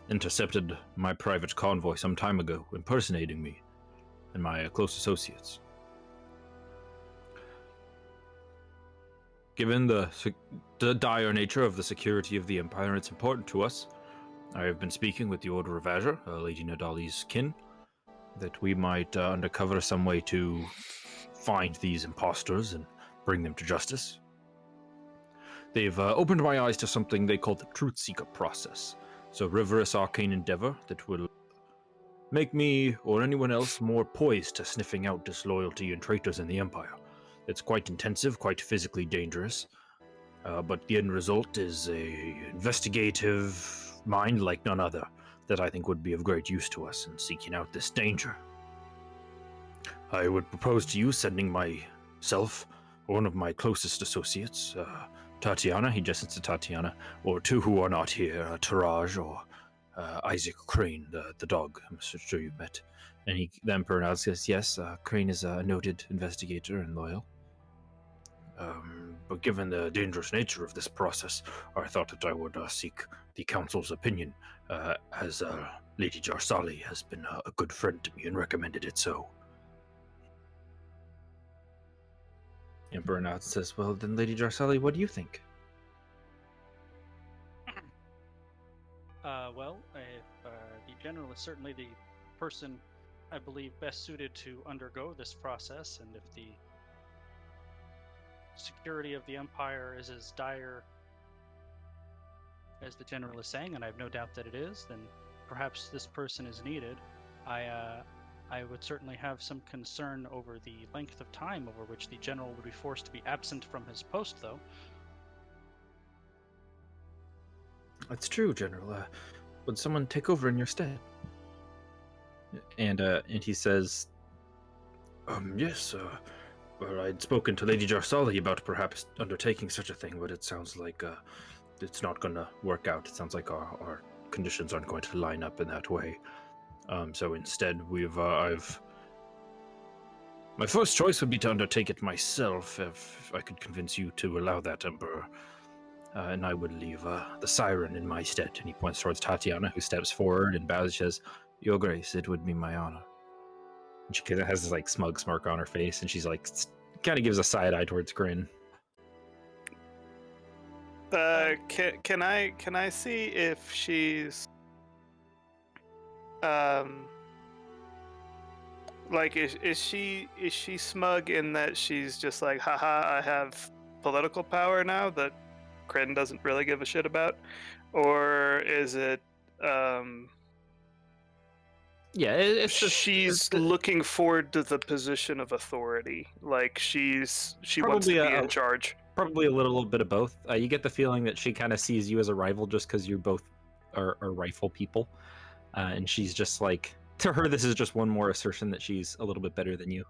intercepted my private convoy some time ago, impersonating me and my close associates. Given the dire nature of the security of the Empire, it's important to us. I have been speaking with the Order of Azure, Lady Nadali's kin, that we might uncover some way to find these imposters and bring them to justice. They've opened my eyes to something they call the Truth Seeker process. It's a rigorous arcane endeavor that will make me or anyone else more poised to sniffing out disloyalty and traitors in the Empire. It's quite intensive, quite physically dangerous, but the end result is a investigative mind like none other that I think would be of great use to us in seeking out this danger. I would propose to you sending myself, one of my closest associates, Tatiana, he gestures to Tatiana, or two who are not here, Taraj or Isaac Crane, the dog I'm sure you've met. And the Emperor nods, says, yes, Crane is a noted investigator and loyal. But given the dangerous nature of this process, I thought that I would seek the Council's opinion, as Lady Jarsali has been a good friend to me and recommended it so. Emperor nods and says, well, then, Lady Jarsali, what do you think? Well, if the General is certainly the person I believe best suited to undergo this process, and if the security of the Empire is as dire as the General is saying, and I have no doubt that it is, then perhaps this person is needed. I would certainly have some concern over the length of time over which the General would be forced to be absent from his post, though. That's true, General. Would someone take over in your stead? And he says, yes, well, I'd spoken to Lady Jarsali about perhaps undertaking such a thing, but it sounds like it's not going to work out. It sounds like our conditions aren't going to line up in that way. So instead, my first choice would be to undertake it myself, if I could convince you to allow that, Emperor. And I would leave the Siren in my stead. And he points towards Tatiana, who steps forward and bows and says, Your Grace, it would be my honor. And she kind of has this like smug smirk on her face, and she's like, kind of gives a side eye towards Grin. Can I see if she's like is she smug in that she's just like, haha, I have political power now that Kryn doesn't really give a shit about, or is it yeah, it's just, she's looking forward to the position of authority, like she wants to be in charge? Probably a little bit of both. You get the feeling that she kind of sees you as a rival just because you both are rifle people, and she's just like, to her, this is just one more assertion that she's a little bit better than you.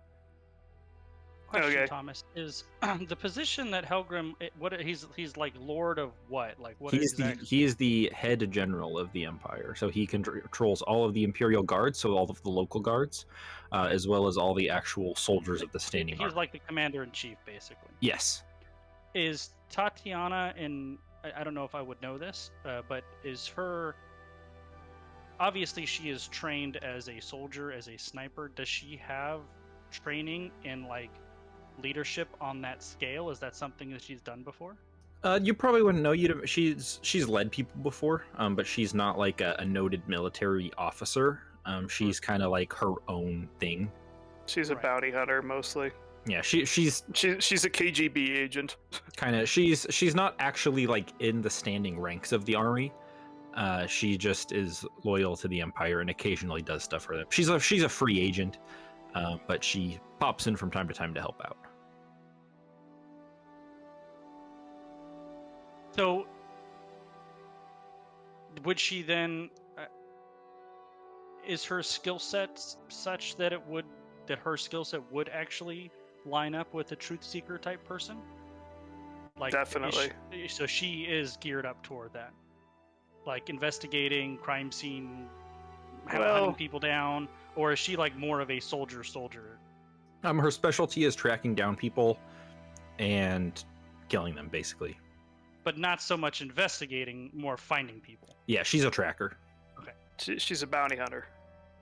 Question, Okay. Thomas, is the position that Helgrim, he's like Lord of what? Like what He is the head general of the Empire, so he controls all of the Imperial Guards, so all of the local guards, as well as all the actual soldiers of the standing army. He's like the commander-in-chief, basically. Yes. Is Tatiana in? I don't know if I would know this, but is her? Obviously, she is trained as a soldier, as a sniper. Does she have training in like leadership on that scale? Is that something that she's done before? You probably wouldn't know. She's led people before, but she's not like a noted military officer. She's kind of like her own thing. She's a bounty hunter mostly. Yeah, she's She's a KGB agent. kind of she's not actually like in the standing ranks of the army. She just is loyal to the Empire and occasionally does stuff for them. She's a free agent, but she pops in from time to time to help out. So, would she then? Is her skill set such that her skill set would actually line up with a truth seeker type person? Like Definitely. So she is geared up toward that, like investigating crime scene, hunting people down, or is she like more of a soldier? Her specialty is tracking down people and killing them, basically. But not so much investigating, more finding people. Yeah, she's a tracker. She's a bounty hunter.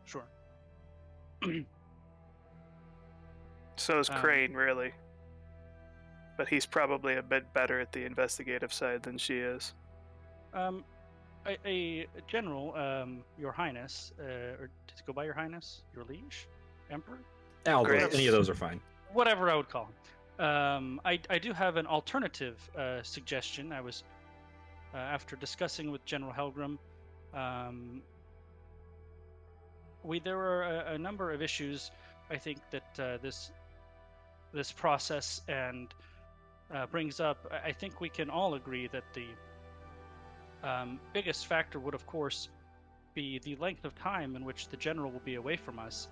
Sure. So is Crane, really. But he's probably a bit better at the investigative side than she is. A general, Your Highness, or does it go by Your Highness? Your Liege? Emperor? Albert, any of those are fine. Whatever I would call him. I do have an alternative suggestion. I was, after discussing with General Helgrim, there were a number of issues. I think that this process and brings up. I think we can all agree that the biggest factor would, of course, be the length of time in which the general will be away from us.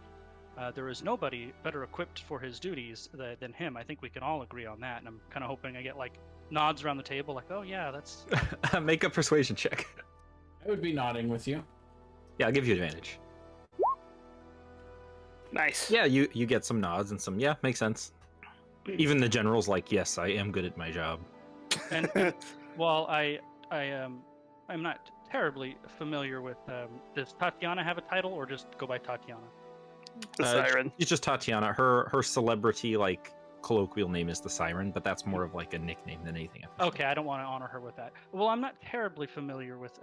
There is nobody better equipped for his duties than him. I think we can all agree on that, and I'm kind of hoping I get like nods around the table, like, "Oh yeah, that's." Make a persuasion check. I would be nodding with you. Yeah, I'll give you advantage. Nice. Yeah, you get some nods and some, yeah, makes sense. Even the general's like, yes, I am good at my job. And while I'm not terribly familiar with, does Tatiana have a title or just go by Tatiana? The Siren. It's just Tatiana. Her celebrity, like, colloquial name is the Siren, but that's more of like a nickname than anything else. Okay, I don't want to honor her with that. Well, I'm not terribly familiar with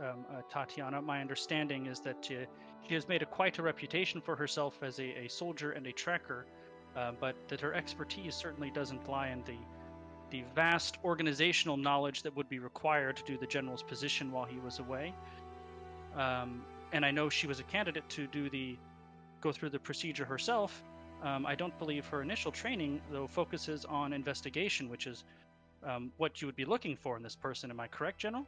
Tatiana. My understanding is that she has made quite a reputation for herself as a soldier and a tracker, but that her expertise certainly doesn't lie in the vast organizational knowledge that would be required to do the general's position while he was away. And I know she was a candidate to go through the procedure herself. I don't believe her initial training, though, focuses on investigation, which is what you would be looking for in this person. Am I correct, General?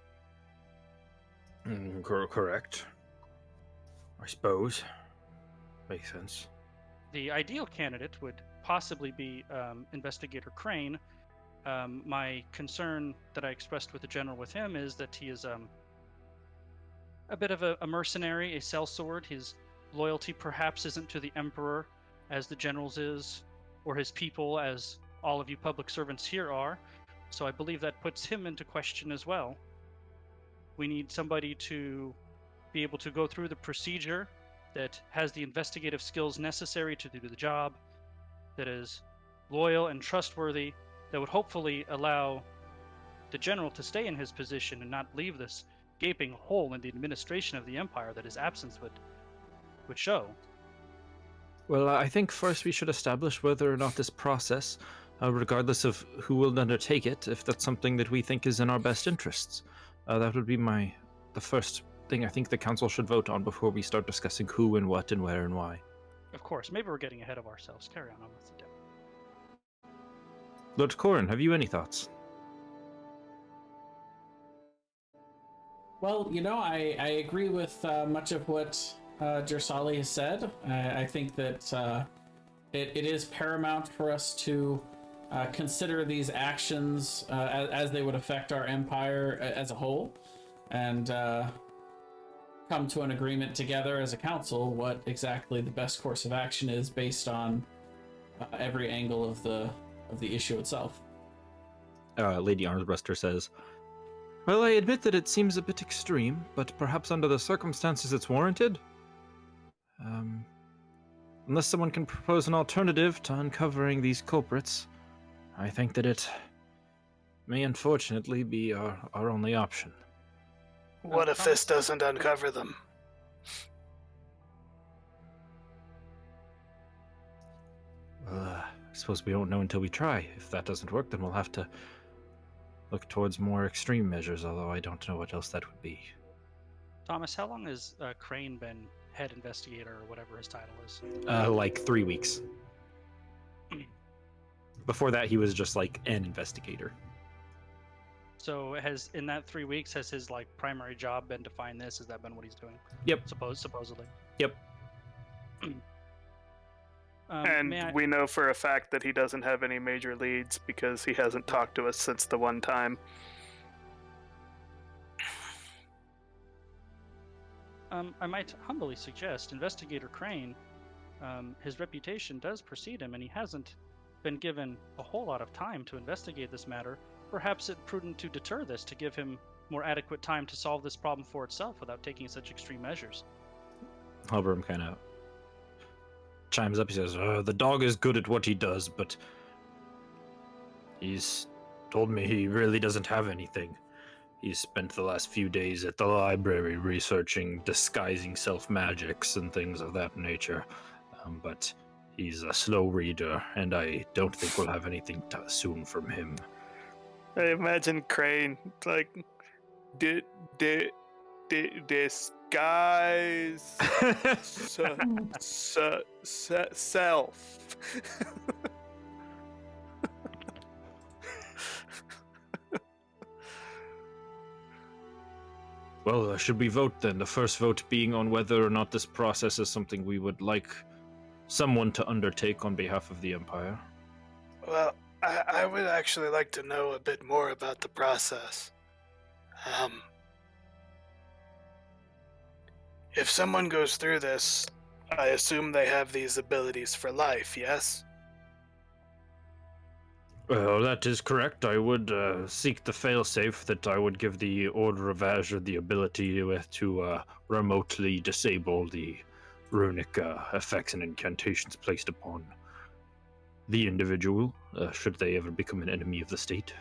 Correct. I suppose. Makes sense. The ideal candidate would possibly be Investigator Crane. My concern that I expressed with the General with him is that he is a bit of a mercenary, a sellsword. His loyalty perhaps isn't to the Emperor as the General's is, or his people as all of you public servants here are. So I believe that puts him into question as well. We need somebody to be able to go through the procedure, that has the investigative skills necessary to do the job, that is loyal and trustworthy, that would hopefully allow the General to stay in his position and not leave this gaping hole in the administration of the Empire that his absence would show. Well, I think first we should establish whether or not this process, regardless of who will undertake it, if that's something that we think is in our best interests. That would be the first thing I think the council should vote on before we start discussing who and what and where and why. Of course, maybe we're getting ahead of ourselves. Carry on, let's sit down. Lord Corin, have you any thoughts? Well, I agree with much of what Jersali has said. I think that it is paramount for us to consider these actions as they would affect our empire as a whole, and come to an agreement together as a council what exactly the best course of action is based on every angle of the issue itself. Lady Armbruster says, "Well, I admit that it seems a bit extreme, but perhaps under the circumstances it's warranted. Unless someone can propose an alternative to uncovering these culprits, I think that it may unfortunately be our only option." What if this doesn't uncover them? suppose we won't know until we try. If that doesn't work, then we'll have to look towards more extreme measures, although I don't know what else that would be. Thomas, how long has Crane been head investigator or whatever his title is? Like 3 weeks. Before that, he was just like an investigator. So in that 3 weeks, has his like primary job been to find this? Has that been what he's doing? Yep. Supposedly. Yep. And we know for a fact that he doesn't have any major leads because he hasn't talked to us since the one time. I might humbly suggest Investigator Crane, his reputation does precede him, and he hasn't been given a whole lot of time to investigate this matter. Perhaps it's prudent to deter this to give him more adequate time to solve this problem for itself without taking such extreme measures. Halbram kind of chimes up. He says, the dog is good at what he does, but he's told me he really doesn't have anything. He's spent the last few days at the library researching disguising self-magics and things of that nature, but he's a slow reader, and I don't think we'll have anything soon from him. I imagine Crane, like, disguise self. Well, should we vote then? The first vote being on whether or not this process is something we would like someone to undertake on behalf of the Empire. Well, I would actually like to know a bit more about the process. If someone goes through this, I assume they have these abilities for life, yes? Well, that is correct. I would seek the failsafe that I would give the Order of Azure the ability to remotely disable the runic effects and incantations placed upon the individual, should they ever become an enemy of the state.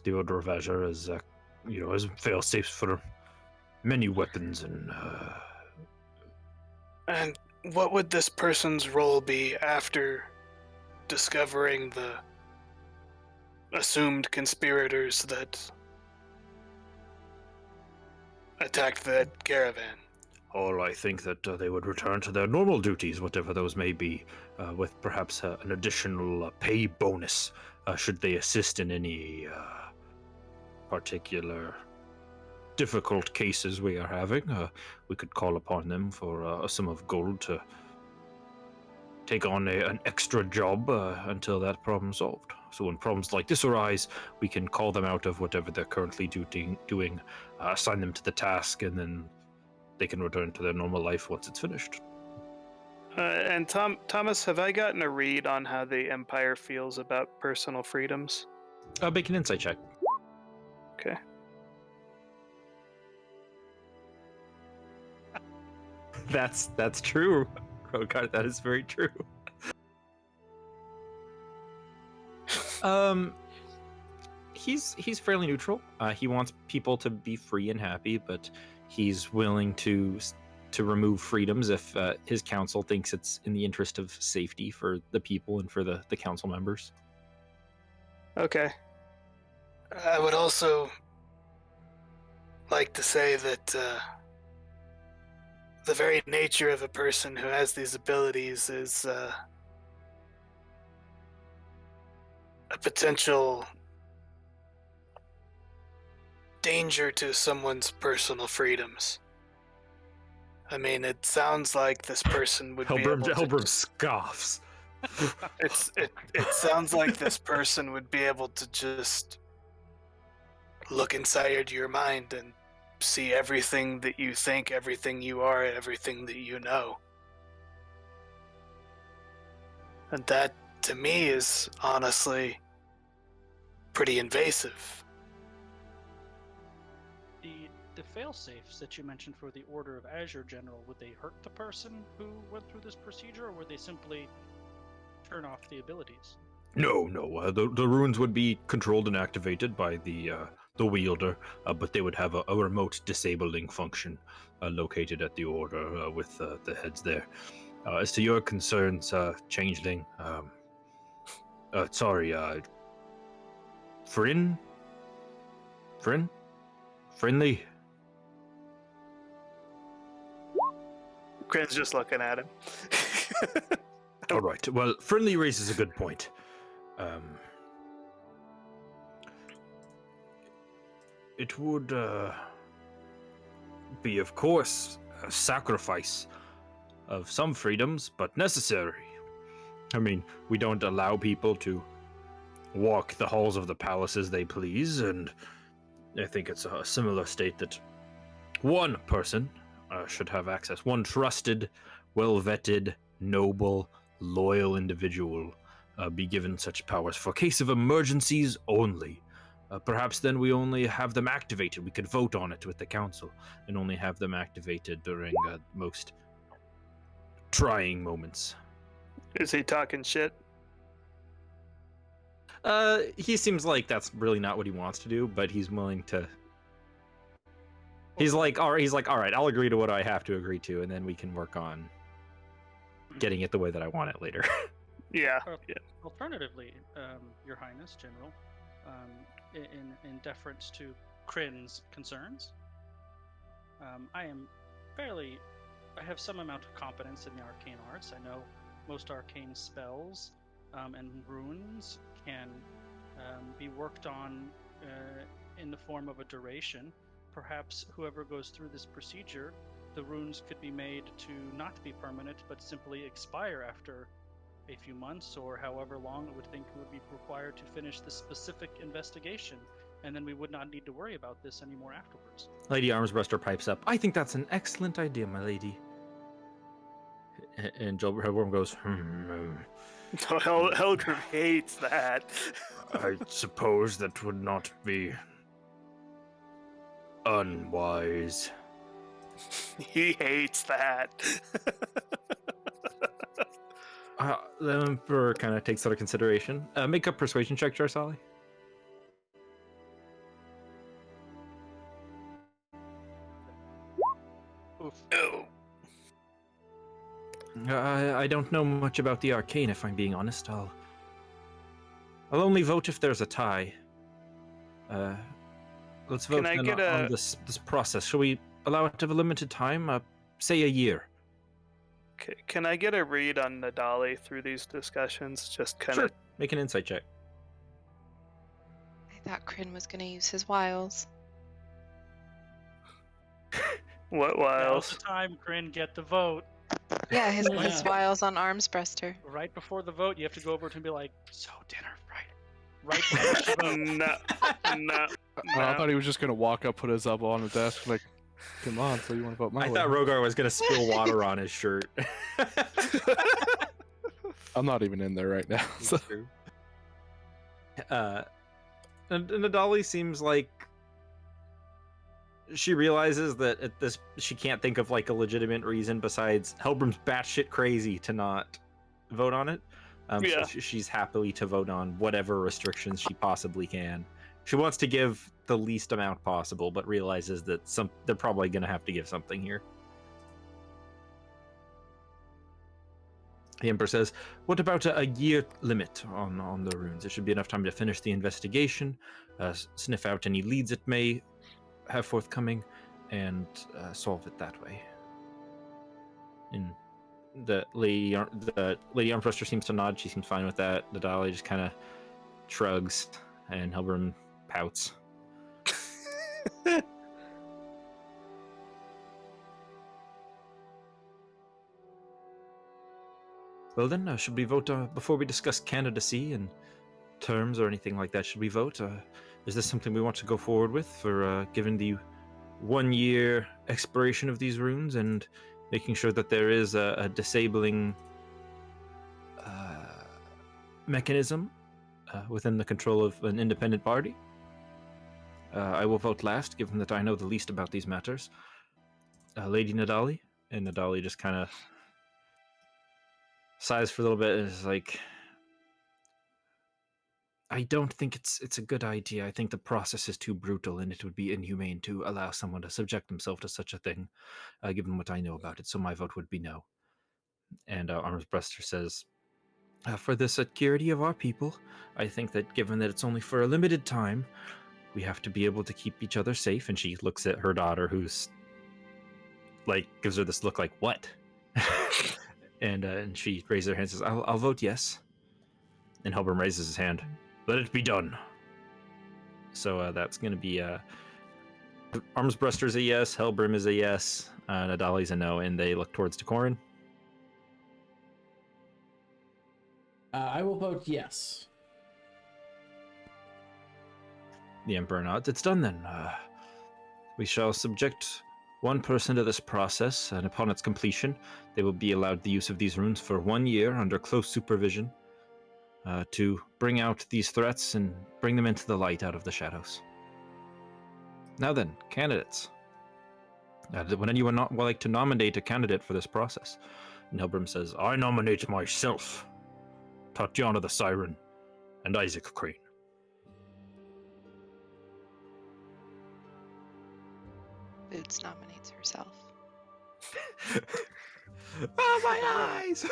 The Order of Azure is, has failsafes for many weapons and... And what would this person's role be after discovering the assumed conspirators that attacked that caravan? Or I think that they would return to their normal duties, whatever those may be, with perhaps an additional pay bonus should they assist in any particular difficult cases we are having. We could call upon them for a sum of gold to take on an extra job until that problem's solved. So when problems like this arise, we can call them out of whatever they're currently doing, assign them to the task, and then they can return to their normal life once it's finished. And Thomas, have I gotten a read on how the Empire feels about personal freedoms? Make an insight check. Okay. That's true, Rokar. That is very true. He's fairly neutral. He wants people to be free and happy, but he's willing to remove freedoms if his council thinks it's in the interest of safety for the people and for the council members. Okay. I would also like to say that the very nature of a person who has these abilities is a potential danger to someone's personal freedoms. I mean, it sounds like this person would be able to... Helbram scoffs. It sounds like this person would be able to just look inside your mind and see everything that you think, everything you are, everything that you know. And that, to me, is honestly pretty invasive. The failsafes that you mentioned for the Order of Azure General, would they hurt the person who went through this procedure, or would they simply turn off the abilities? No. The runes would be controlled and activated by the wielder, but they would have a remote disabling function located at the Order with the heads there. As to your concerns, Changeling, Friend? Friendly? Crin's just looking at him. All right. Well, Friendly raises a good point. It would be, of course, a sacrifice of some freedoms, but necessary. I mean, we don't allow people to walk the halls of the palace as they please, and I think it's a similar state that one person should have access. One trusted, well-vetted, noble, loyal individual be given such powers for case of emergencies only. Perhaps then we only have them activated. We could vote on it with the council and only have them activated during most trying moments. Is he talking shit? He seems like that's really not what he wants to do, but he's willing to. He's like, all right, I'll agree to what I have to agree to, and then we can work on getting it the way that I want it later. Yeah. Alternatively, Your Highness, General, in deference to Crin's concerns, I have some amount of competence in the arcane arts. I know most arcane spells and runes can be worked on in the form of a duration. Perhaps whoever goes through this procedure, the runes could be made to not be permanent, but simply expire after a few months or however long it would be required to finish the specific investigation, and then we would not need to worry about this anymore afterwards. Lady Armsbuster pipes up. I think that's an excellent idea, my lady. And Hellworm goes, No, Helgrim hates that. I suppose that would not be unwise. He hates that. The Emperor kind of takes that into consideration. Make a persuasion check, Jarsali. Oof. Oh. I don't know much about the arcane, if I'm being honest. I'll only vote if there's a tie. Let's vote on this process. Shall we allow it to have a limited time? Say a year. Can I get a read on Nadali through these discussions? Just kind of Make an insight check. I thought Crin was going to use his wiles. What Now's wiles? the time, Crin, get the vote. Yeah, his Yeah. wiles on Armsbuster. Right before the vote, you have to go over to him and be like, so dinner, right before the vote. No. I thought he was just gonna walk up, put his elbow on the desk, like, "Come on, so you want to vote my I way?" thought Rogar was going to spill water on his shirt. I'm not even in there right now. So. And Nadali seems like she realizes that at this she can't think of like a legitimate reason besides Helbram's batshit crazy to not vote on it. Yeah. So she's happily to vote on whatever restrictions she possibly can. She wants to give the least amount possible, but realizes that they're probably going to have to give something here. The Emperor says, what about a year limit on the runes? There should be enough time to finish the investigation, sniff out any leads it may have forthcoming, and solve it that way. And the Lady Armthruster seems to nod. She seems fine with that. Nadali just kind of shrugs, and Helbram pouts. Well then, should we vote before we discuss candidacy and terms or anything like that? Should we vote? Is this something we want to go forward with for given the 1 year expiration of these runes and making sure that there is a disabling mechanism within the control of an independent party? I will vote last, given that I know the least about these matters. Lady Nadali? And Nadali just kind of sighs for a little bit and is like, I don't think it's a good idea. I think the process is too brutal and it would be inhumane to allow someone to subject themselves to such a thing, given what I know about it. So my vote would be no. And Armsbuster says, for the security of our people, I think that given that it's only for a limited time, we have to be able to keep each other safe. And she looks at her daughter, who's like, gives her this look like, what? And she raises her hand and says, I'll vote yes. And Helbram raises his hand. Let it be done. So that's going to be Armsbuster's a yes, Helbram is a yes, Nadali's a no, and they look towards Decorin. I will vote yes. The Emperor nods. It's done then. We shall subject one person to this process, and upon its completion, they will be allowed the use of these runes for 1 year under close supervision to bring out these threats and bring them into the light out of the shadows. Now then, candidates. Would anyone not like to nominate a candidate for this process? And Helbram says, I nominate myself, Tatiana the Siren, and Isaac Crane. Boots nominates herself. Oh, my eyes!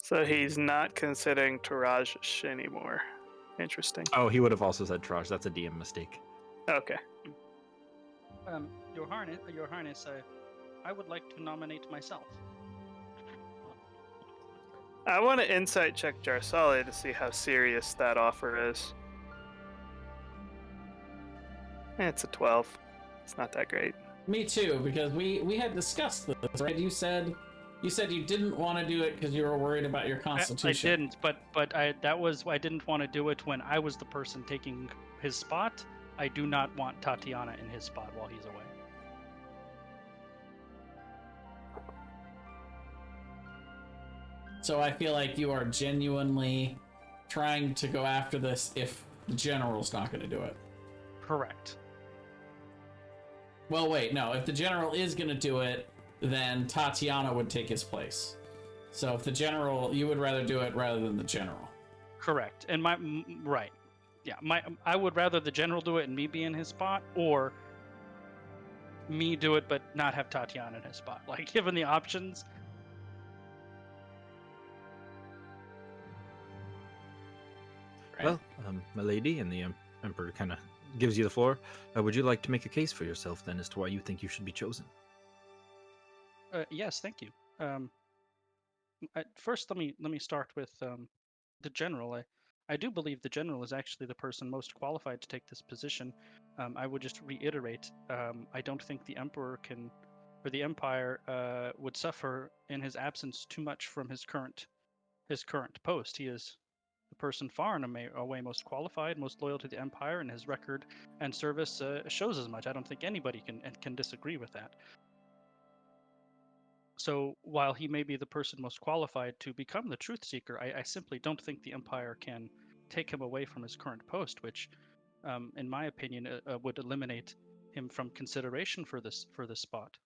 So he's not considering Tarajish anymore. Interesting. Oh, he would have also said Traj. That's a DM mistake. Okay. Your Highness, I would like to nominate myself. I want to insight check Jarsali to see how serious that offer is. It's a 12. It's not that great. Me too, because we had discussed this, right? You said you didn't want to do it because you were worried about your constitution. I didn't, but I didn't want to do it when I was the person taking his spot. I do not want Tatiana in his spot while he's away. So I feel like you are genuinely trying to go after this if the general's not going to do it. Correct. Well, wait, no. If the general is going to do it, then Tatiana would take his place. So if the general, you would rather do it rather than the general. Correct. And right. Yeah, I would rather the general do it and me be in his spot, or me do it but not have Tatiana in his spot. Like, given the options. Right? Well, my lady, and the Emperor kind of gives you the floor. Would you like to make a case for yourself then as to why you think you should be chosen? Yes, thank you. First, let me start with the general. I do believe the general is actually the person most qualified to take this position. I would just reiterate, I don't think the Emperor or the Empire would suffer in his absence too much from his current post. He is the person far and away most qualified, most loyal to the Empire, and his record and service shows as much. I don't think anybody can disagree with that. So while he may be the person most qualified to become the Truth Seeker, I simply don't think the Empire can take him away from his current post, which, in my opinion, would eliminate him from consideration for this spot.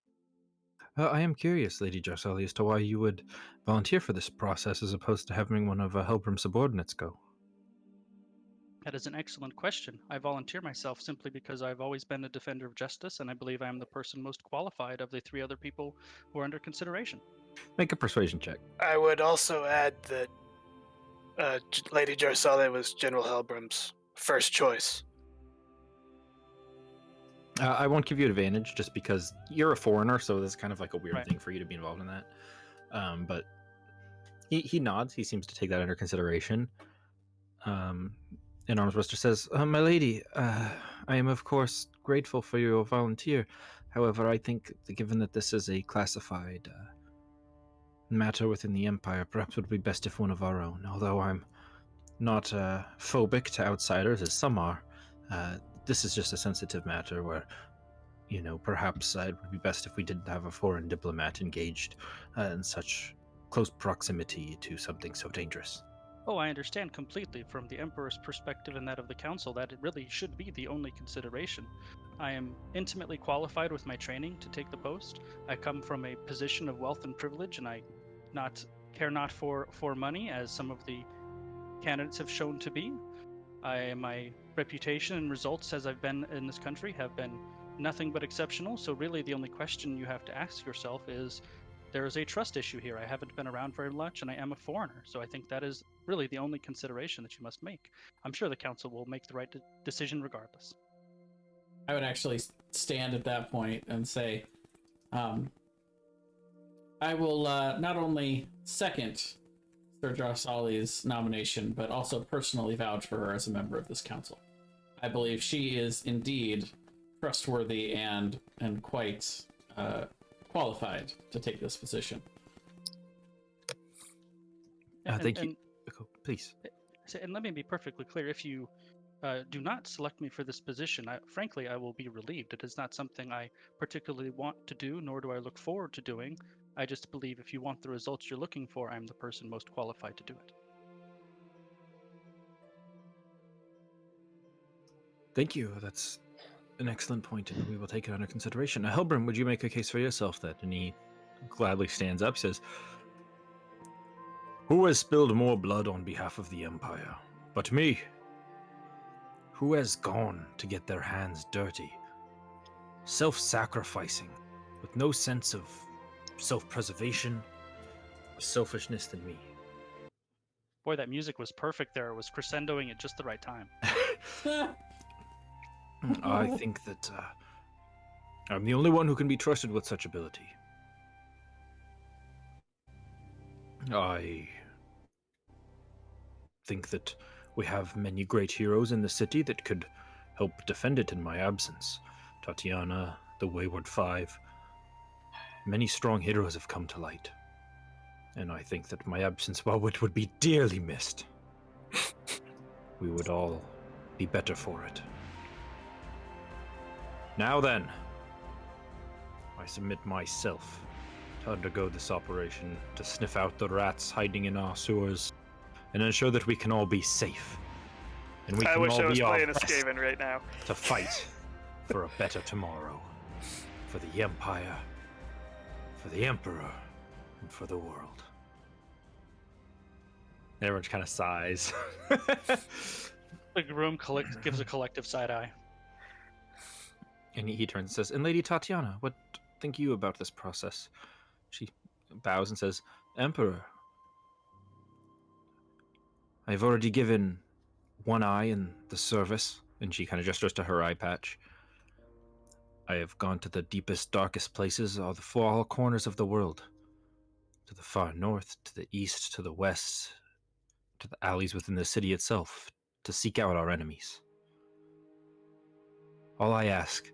I am curious, Lady Jarsali, as to why you would volunteer for this process as opposed to having one of Helbram's subordinates go. That is an excellent question. I volunteer myself simply because I've always been a defender of justice, and I believe I am the person most qualified of the 3 other people who are under consideration. Make a persuasion check. I would also add that Lady Jarsali was General Helbram's first choice. I won't give you advantage just because you're a foreigner, so that's kind of like a weird Right. thing for you to be involved in that. But he nods. He seems to take that under consideration. And Armsbuster says, my lady, I am of course grateful for your volunteer. However, I think that given that this is a classified matter within the Empire, perhaps it would be best if one of our own, although I'm not phobic to outsiders, as some are. This is just a sensitive matter where, perhaps it would be best if we didn't have a foreign diplomat engaged in such close proximity to something so dangerous. Oh, I understand completely from the Emperor's perspective and that of the Council that it really should be the only consideration. I am intimately qualified with my training to take the post. I come from a position of wealth and privilege, and I care not for money, as some of the candidates have shown to be. My reputation and results as I've been in this country have been nothing but exceptional. So really, the only question you have to ask yourself is, there is a trust issue here. I haven't been around very much, and I am a foreigner. So I think that is really the only consideration that you must make. I'm sure the council will make the right decision regardless. I would actually stand at that point and say, I will not only second Sir Jarsali's nomination, but also personally vouch for her as a member of this council. I believe she is indeed trustworthy and quite qualified to take this position. Thank you. Please. And let me be perfectly clear. If you do not select me for this position, frankly, I will be relieved. It is not something I particularly want to do, nor do I look forward to doing. I just believe if you want the results you're looking for, I'm the person most qualified to do it. Thank you. That's an excellent point, and we will take it under consideration. Now, Helbrim, would you make a case for yourself then? And he gladly stands up, says, "Who has spilled more blood on behalf of the Empire? But me. Who has gone to get their hands dirty, self-sacrificing, with no sense of self-preservation or selfishness than me?" Boy, that music was perfect there. It was crescendoing at just the right time. I think that I'm the only one who can be trusted with such ability. I think that we have many great heroes in the city that could help defend it in my absence. Tatiana, the Wayward Five. Many strong heroes have come to light. And I think that my absence, while it would be dearly missed, we would all be better for it. Now then, I submit myself to undergo this operation, to sniff out the rats hiding in our sewers, and ensure that we can all be safe. And we I can wish Oh, all I was be our playing a best Skaven right now. to fight for a better tomorrow, for the Empire, for the Emperor, and for the world. Everyone kind of sighs. The room gives a collective side eye. And he turns and says, "And Lady Tatiana, what think you about this process?" She bows and says, "Emperor, I've already given one eye in the service," and she kind of gestures to her eye patch. "I have gone to the deepest, darkest places, all the all corners of the world, to the far north, to the east, to the west, to the alleys within the city itself, to seek out our enemies. All I ask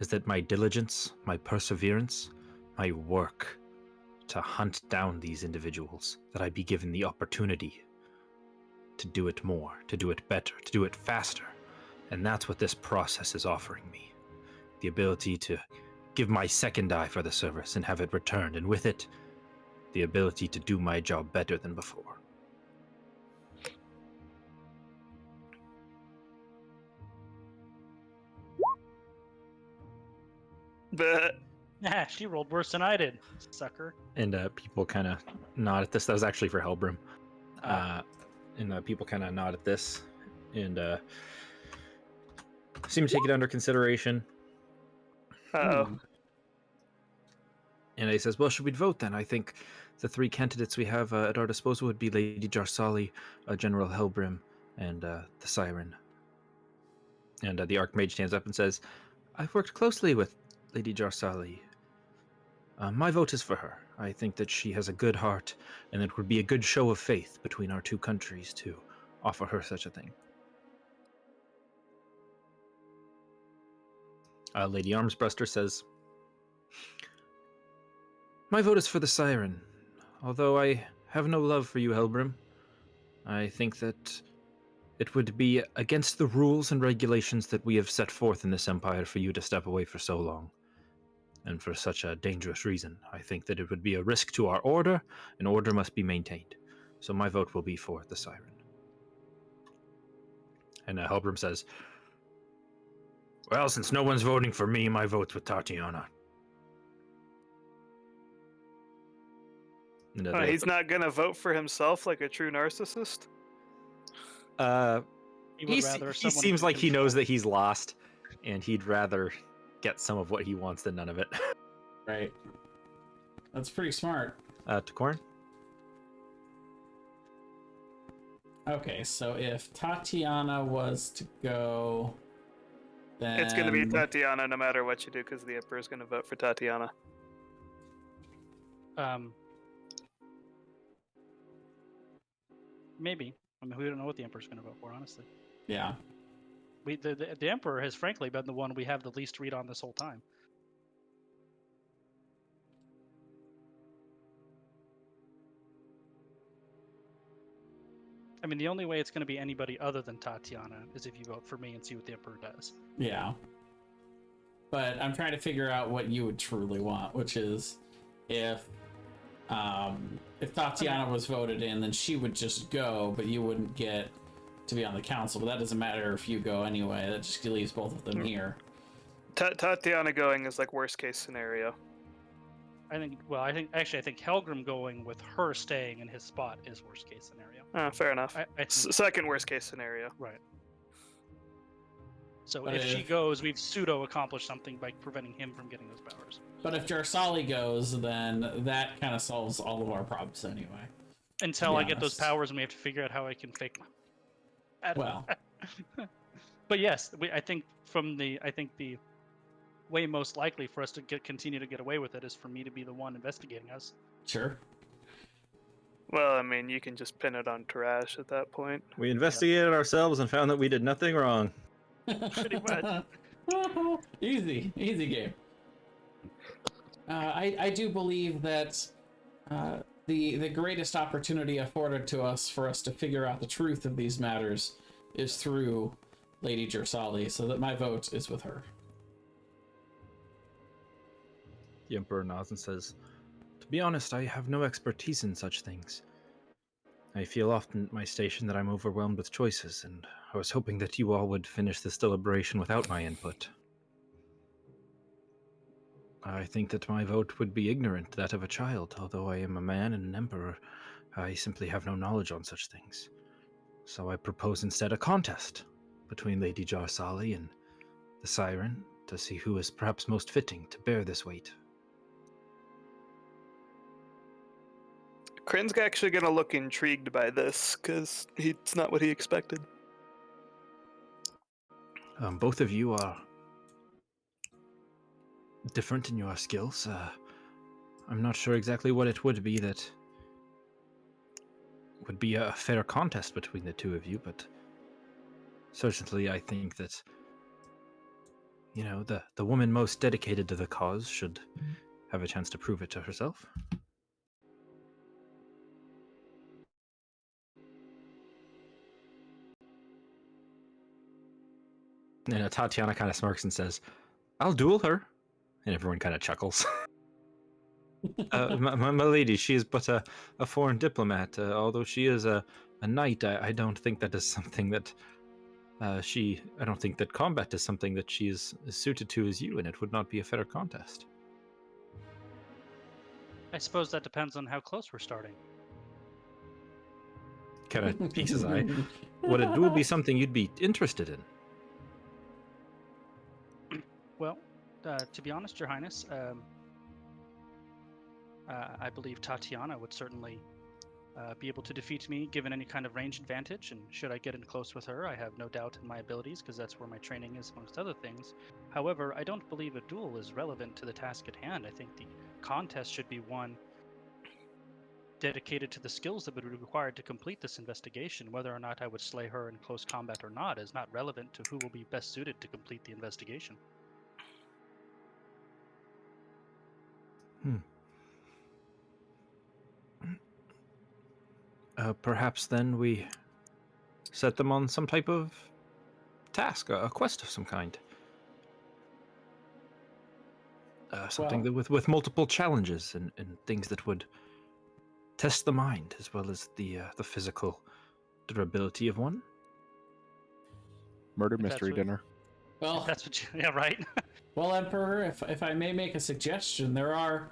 is that my diligence, my perseverance, my work to hunt down these individuals, that I be given the opportunity to do it more, to do it better, to do it faster. And that's what this process is offering me. The ability to give my second eye for the service and have it returned, and with it, the ability to do my job better than before." But Yeah, she rolled worse than I did, sucker. And people kind of nod at this. That was actually for Helbrim. Ah. And people kind of nod at this and seem to take it under consideration. uh-oh. And he says, "Well, should we vote then? I think the three candidates we have at our disposal would be Lady Jarsali, General Helbrim, and the Siren." And the Archmage stands up and says, "I've worked closely with Lady Jarsali. My vote is for her. I think that she has a good heart, and it would be a good show of faith between our two countries to offer her such a thing." Lady Armsbruster says, "My vote is for the Siren. Although I have no love for you, Helbrim, I think that it would be against the rules and regulations that we have set forth in this empire for you to step away for so long. And for such a dangerous reason, I think that it would be a risk to our order, and order must be maintained. So my vote will be for the Siren." And Helbrim says, "Well, since no one's voting for me, my vote's with Tatiana." And, He's not gonna vote for himself like a true narcissist. He would rather he someone seems who like he control- knows that he's lost, and he'd rather get some of what he wants than none of it. Right. That's pretty smart. Takorn? Okay, so if Tatiana was to go, then It's going to be Tatiana no matter what you do, because the Emperor's going to vote for Tatiana. Maybe. I mean, we don't know what the Emperor's going to vote for, honestly. Yeah. The Emperor has frankly been the one we have the least read on this whole time. I mean, the only way it's going to be anybody other than Tatiana is if you vote for me and see what the Emperor does. Yeah. But I'm trying to figure out what you would truly want, which is if Tatiana was voted in, then she would just go, but you wouldn't get to be on the council. But that doesn't matter if you go anyway. That just leaves both of them here. Tatiana going is like worst case scenario. I think Helgrim going with her staying in his spot is worst case scenario. Fair enough. I think, second worst case scenario. right. So But if she goes, we've pseudo accomplished something by preventing him from getting those powers. But if Jarsali goes, then that kind of solves all of our problems anyway. Until I get those honest. powers, and we have to figure out how I can fake them. Well, But yes, I think the way most likely for us to continue to get away with it is for me to be the one investigating us. sure. Well, I mean, you can just pin it on Tarash at that point. We investigated ourselves and found that we did nothing wrong. Pretty much. Easy game. I do believe that the greatest opportunity afforded to us for us to figure out the truth of these matters is through Lady Jarsali, so that my vote is with her. The Emperor nods and says, "To be honest, I have no expertise in such things. I feel often at my station that I'm overwhelmed with choices, and I was hoping that you all would finish this deliberation without my input. I think that my vote would be ignorant, that of a child. Although I am a man and an emperor, I simply have no knowledge on such things. So I propose instead a contest between Lady Jarsali and the Siren to see who is perhaps most fitting to bear this weight." Kryn's actually going to look intrigued by this, because it's not what he expected. Both of you are different in your skills. I'm not sure exactly what it would be that would be a fair contest between the two of you, but certainly I think that, the woman most dedicated to the cause should have a chance to prove it to herself. And Tatiana kind of smirks and says, "I'll duel her." And everyone kind of chuckles. My lady, she is but a foreign diplomat. Although she is a knight, I don't think that is something that I don't think that combat is something that she is as suited to as you, and it would not be a fair contest. I suppose that depends on how close we're starting. Kind of peeks his eye. Would a duel be something you'd be interested in? Well, to be honest, Your Highness, I believe Tatiana would certainly be able to defeat me given any kind of range advantage, and should I get in close with her, I have no doubt in my abilities because that's where my training is, amongst other things. However, I don't believe a duel is relevant to the task at hand. I think the contest should be one dedicated to the skills that would be required to complete this investigation. Whether or not I would slay her in close combat or not is not relevant to who will be best suited to complete the investigation. Perhaps then we set them on some type of task, a quest of some kind. Something that with multiple challenges and things that would test the mind as well as the physical durability of one. Murder mystery dinner. Well, That's what you, yeah, right? well, Emperor, if I may make a suggestion, there are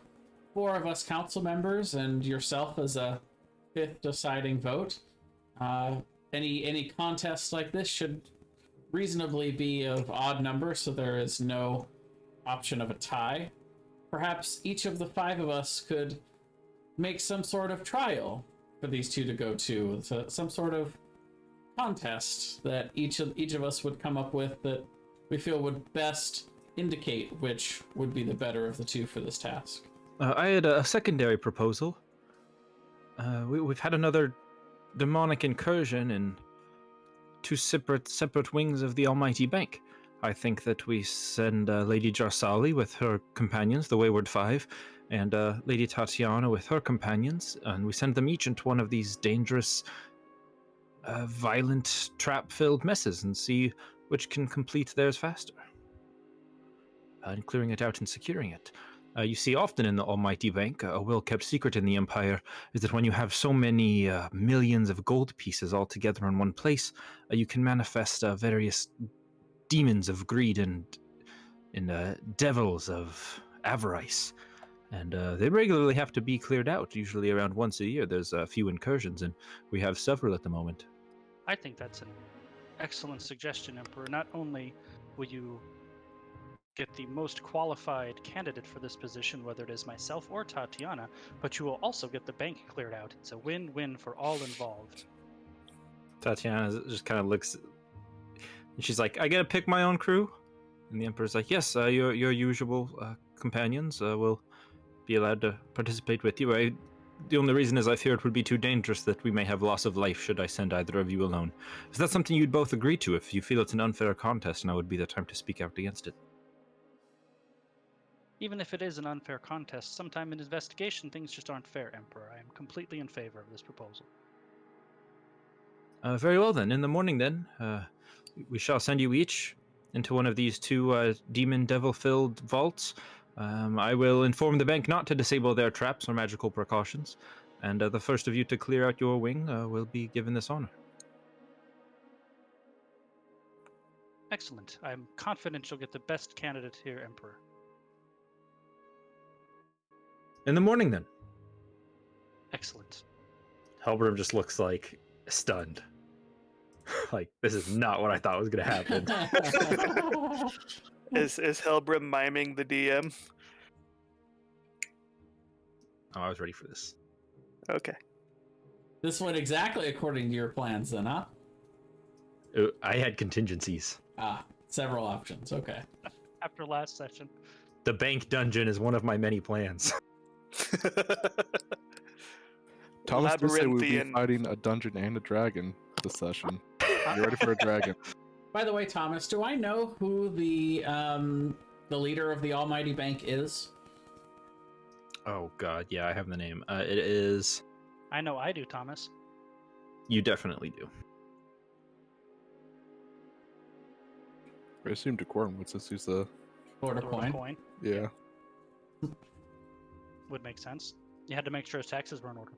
4 of us council members and yourself as a 5th deciding vote. Any contest like this should reasonably be of odd number, so there is no option of a tie, perhaps each of the 5 of us could make some sort of trial for these 2 to go to. So some sort of contest that each of us would come up with that we feel would best indicate which would be the better of the 2 for this task. I had a secondary proposal. We've had another demonic incursion in 2 separate wings of the Almighty Bank. I think that we send Lady Jarsali with her companions, the Wayward 5, and Lady Tatiana with her companions, and we send them each into one of these dangerous, violent, trap-filled messes and see which can complete theirs faster. And clearing it out and securing it. You see often in the Almighty Bank, a well-kept secret in the Empire is that when you have so many millions of gold pieces all together in one place, you can manifest various demons of greed and devils of avarice. And they regularly have to be cleared out, usually around once a year. There's a few incursions, and we have several at the moment. I think that's an excellent suggestion, Emperor. Not only will you get the most qualified candidate for this position, whether it is myself or Tatiana, but you will also get the bank cleared out. It's a win-win for all involved. Tatiana just kind of looks, and she's like, I get to pick my own crew? And the Emperor's like, yes, your usual companions will be allowed to participate with you. The only reason is I fear it would be too dangerous that we may have loss of life should I send either of you alone. Is that something you'd both agree to if you feel it's an unfair contest, now would be the time to speak out against it? Even if it is an unfair contest, sometime in investigation things just aren't fair, Emperor. I am completely in favor of this proposal. Very well then. In the morning then, we shall send you each into one of these 2 demon devil-filled vaults. I will inform the bank not to disable their traps or magical precautions, and the first of you to clear out your wing will be given this honor. Excellent. I'm confident you'll get the best candidate here, Emperor. In the morning then. Excellent. Helbram just looks like stunned. Like, this is not what I thought was going to happen. Is Helbram miming the DM? Oh, I was ready for this. Okay. This went exactly according to your plans then, huh? I had contingencies. Several options. Okay. After last session. The bank dungeon is one of my many plans. Thomas did say we'd be Labyrinthian. fighting a dungeon and a dragon this session. You ready for a dragon? By the way, Thomas, do I know who the leader of the Almighty Bank is? Oh god, yeah, I have the name. It is... I know I do, Thomas. You definitely do. I assume Decorum would, since he's the... Lord of Lord of Coin. Coin Yeah. would make sense. You had to make sure his taxes were in order.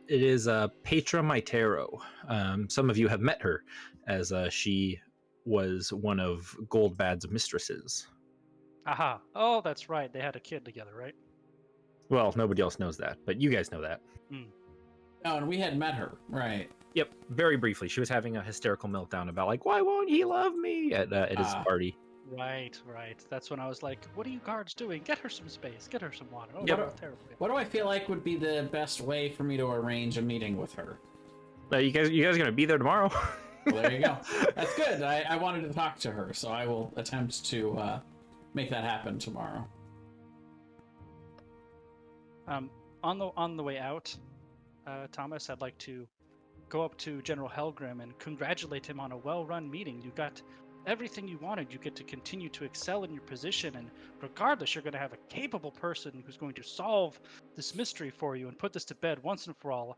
It is Petra Mitero. Some of you have met her, as she was one of Goldbad's mistresses. Aha. Oh, that's right. They had a kid together, right? Well, nobody else knows that, but you guys know that. Oh, and we had met her, right? Yep, very briefly. She was having a hysterical meltdown about, like, why won't he love me at his party. Right. That's when I was like, what are you guards doing? Get her some space. Get her some water. Oh, Yep. that was terrible. What do I feel like would be the best way for me to arrange a meeting with her? You guys are gonna be there tomorrow? Well, there you go. That's good. I wanted to talk to her, so I will attempt to make that happen tomorrow. On the way out, Thomas, I'd like to go up to General Helgrim and congratulate him on a well-run meeting. You got everything you wanted. You get to continue to excel in your position, and regardless, you're going to have a capable person who's going to solve this mystery for you and put this to bed once and for all.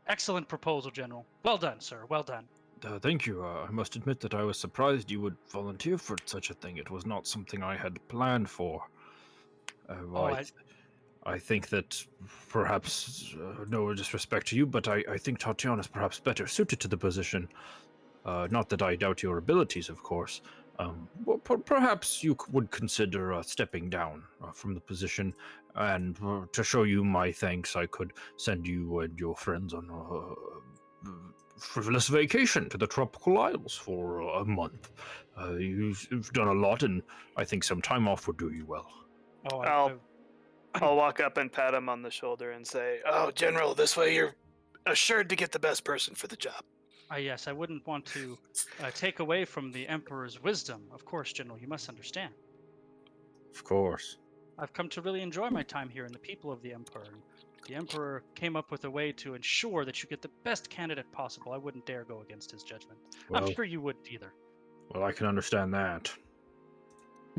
Excellent proposal, General. Well done, sir. Well done. Thank you. I must admit that I was surprised you would volunteer for such a thing. It was not something I had planned for. I think that perhaps, no disrespect to you, but I think Tatiana's perhaps better suited to the position. Not that I doubt your abilities, of course. Well, perhaps you would consider stepping down from the position, and to show you my thanks, I could send you and your friends on frivolous vacation to the tropical isles for a month. You've done a lot, and I think some time off would do you well. Oh, I'll walk up and pat him on the shoulder and say, "Oh, General, this way you're assured to get the best person for the job." yes, I wouldn't want to take away from the Emperor's wisdom. Of course, General, you must understand. Of course. I've come to really enjoy my time here and the people of the Emperor. The Emperor came up with a way to ensure that you get the best candidate possible. I wouldn't dare go against his judgment. Well, I'm sure you wouldn't either. well, I can understand that.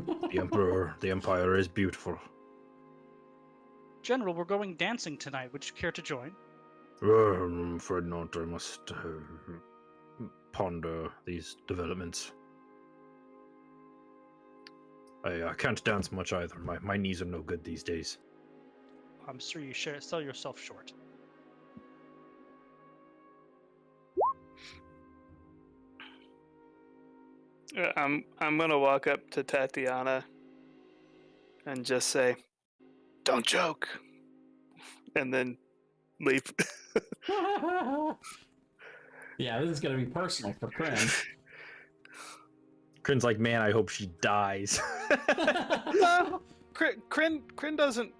The Empire is beautiful. General, we're going dancing tonight. Would you care to join? I'm afraid not. I must ponder these developments. I can't dance much either. My knees are no good these days. I'm sure you sell yourself short. I'm gonna walk up to Tatiana and just say, "Don't joke," and then leave. Yeah, this is gonna be personal for Kryn. Kryn's like, man, I hope she dies. No, Kryn doesn't.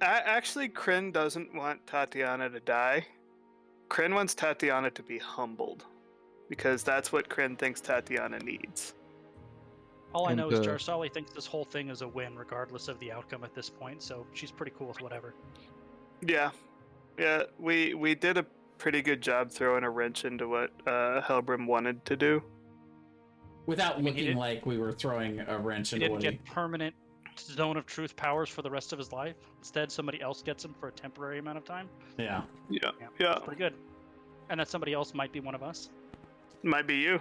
Actually, Kryn doesn't want Tatiana to die. Kryn wants Tatiana to be humbled, because that's what Kryn thinks Tatiana needs. All I And, know is Jarsali thinks this whole thing is a win, regardless of the outcome at this point. So she's pretty cool with whatever. Yeah, we did a pretty good job throwing a wrench into what Helbrim wanted to do. Without I mean, looking like we were throwing a wrench He into didn't what get permanent zone of truth powers for the rest of his life. Instead, somebody else gets him for a temporary amount of time. Yeah. Yeah, It's pretty good. And that somebody else might be one of us. might be you.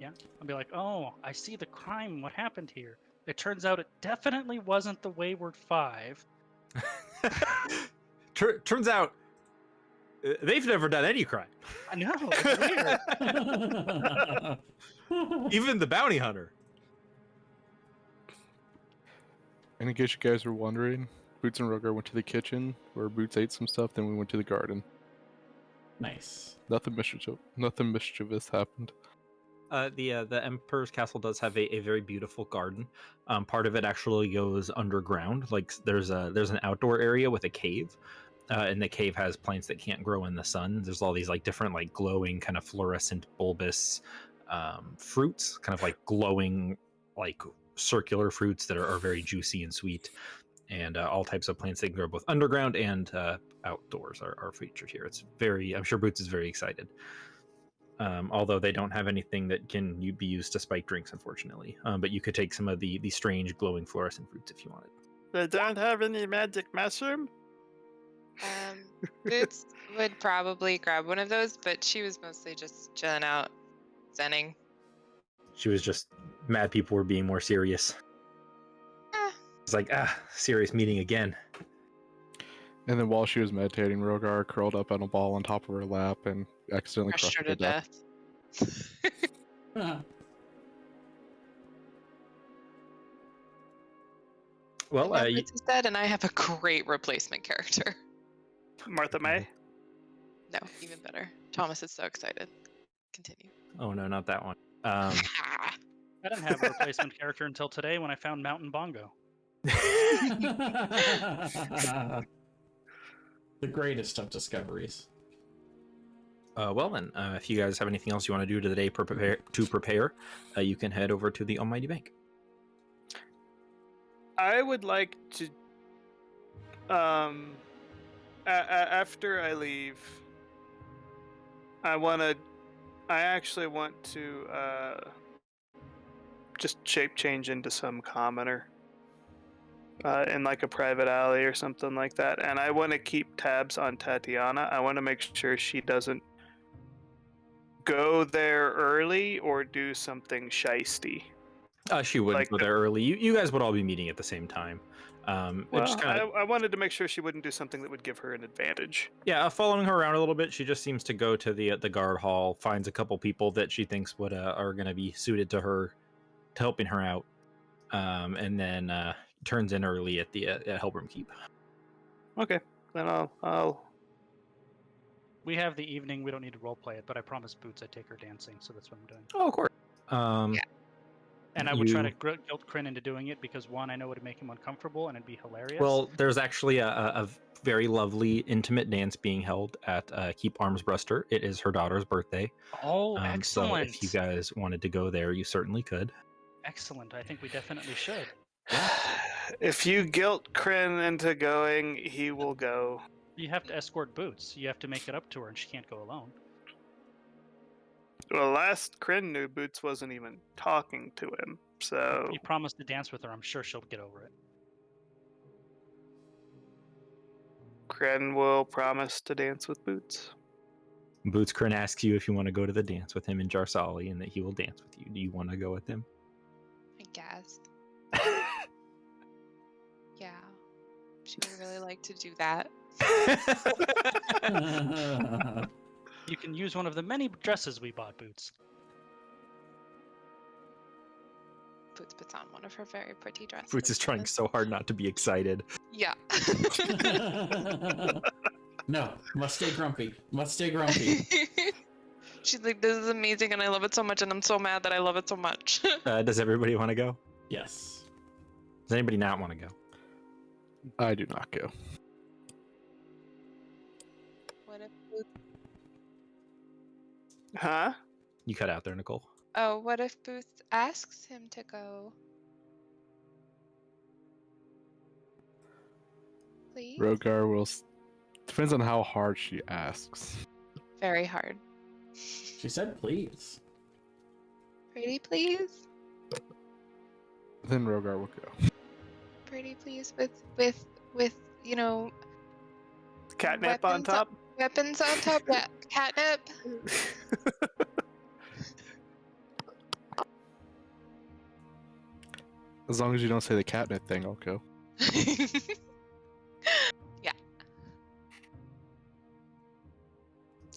I'll be like, oh, I see the crime. What happened here? It turns out it definitely wasn't the Wayward Five. Turns out they've never done any crime. I know. It's weird. Even the bounty hunter. And in case you guys were wondering, Boots and Rogar went to the kitchen where Boots ate some stuff, then we went to the garden. Nice. Nothing mischievous happened. The Emperor's Castle does have a very beautiful garden. Part of it actually goes underground. Like there's an outdoor area with a cave, and the cave has plants that can't grow in the sun. There's all these like different like glowing kind of fluorescent bulbous fruits, kind of like glowing like circular fruits that are very juicy and sweet, and all types of plants that can grow both underground and outdoors are featured here. It's very, I'm sure Boots is very excited. Although they don't have anything that can be used to spike drinks, unfortunately. But you could take some of the strange glowing fluorescent fruits if you wanted. They don't have any magic mushroom? Boots would probably grab one of those, but she was mostly just chilling out, zenning. She was just mad people were being more serious. It's like, serious meeting again. And then while she was meditating, Rogar curled up on a ball on top of her lap and accidentally Crushed her to death. Well, Boots is dead, and I have a great replacement character. Martha May? No, even better. Thomas is so excited. Continue. oh no, not that one. I didn't have a replacement character until today when I found Mountain Bongo. The greatest of discoveries. Well then, if you guys have anything else you want to do today to prepare, you can head over to the Almighty Bank. I would like to, after I leave, I actually want to just shape change into some commoner in like a private alley or something like that. And I want to keep tabs on Tatiana. I want to make sure she doesn't go there early or do something shisty. She wouldn't Like go there early. You guys would all be meeting at the same time. It Well, just kind of, I wanted to make sure she wouldn't do something that would give her an advantage. yeah, following her around a little bit. She just seems to go to the guard hall, finds a couple people that she thinks would are going to be suited to her, to helping her out, and then turns in early at the at Helbrim Keep. Okay, then I'll We have the evening. We don't need to roleplay it, but I promised Boots I'd take her dancing, so that's what I'm doing. Oh, of course. Yeah. And I would try to You- guilt Kryn into doing it because one, I know it would make him uncomfortable and it'd be hilarious. Well, there's actually a very lovely intimate dance being held at Keep Armsbruster. It is her daughter's birthday. oh, So excellent! if you guys wanted to go there, you certainly could. Excellent. I think we definitely should. If you guilt Kryn into going, he will go. You have to escort Boots. You have to make it up to her, and she can't go alone. Well, last Kryn knew Boots wasn't even talking to him, so You promised to dance with her. I'm sure she'll get over it. Kryn will promise to dance with Boots. Boots Kryn asks you if you want to go to the dance with him in Jarsali and that he will dance with you. Do you want to go with him? I guess. Yeah. She would really like to do that. You can use one of the many dresses we bought, Boots. Boots puts on one of her very pretty dresses. Boots is trying so hard not to be excited. Yeah. No, must stay grumpy. Must stay grumpy. She's like, this is amazing and I love it so much and I'm so mad that I love it so much. Does everybody want to go? Yes. Does anybody not want to go? I do not go. What if Boots... Huh? You cut out there, Nicole. Oh, what if Boots asks him to go? Please? Rogar will. Depends on how hard she asks. Very hard. She said please. Pretty please? Then Rogar will go. Pretty please with you know, Catnip on Weapons top? weapons on top. Yeah, catnip. As long as you don't say the catnip thing, I'll go.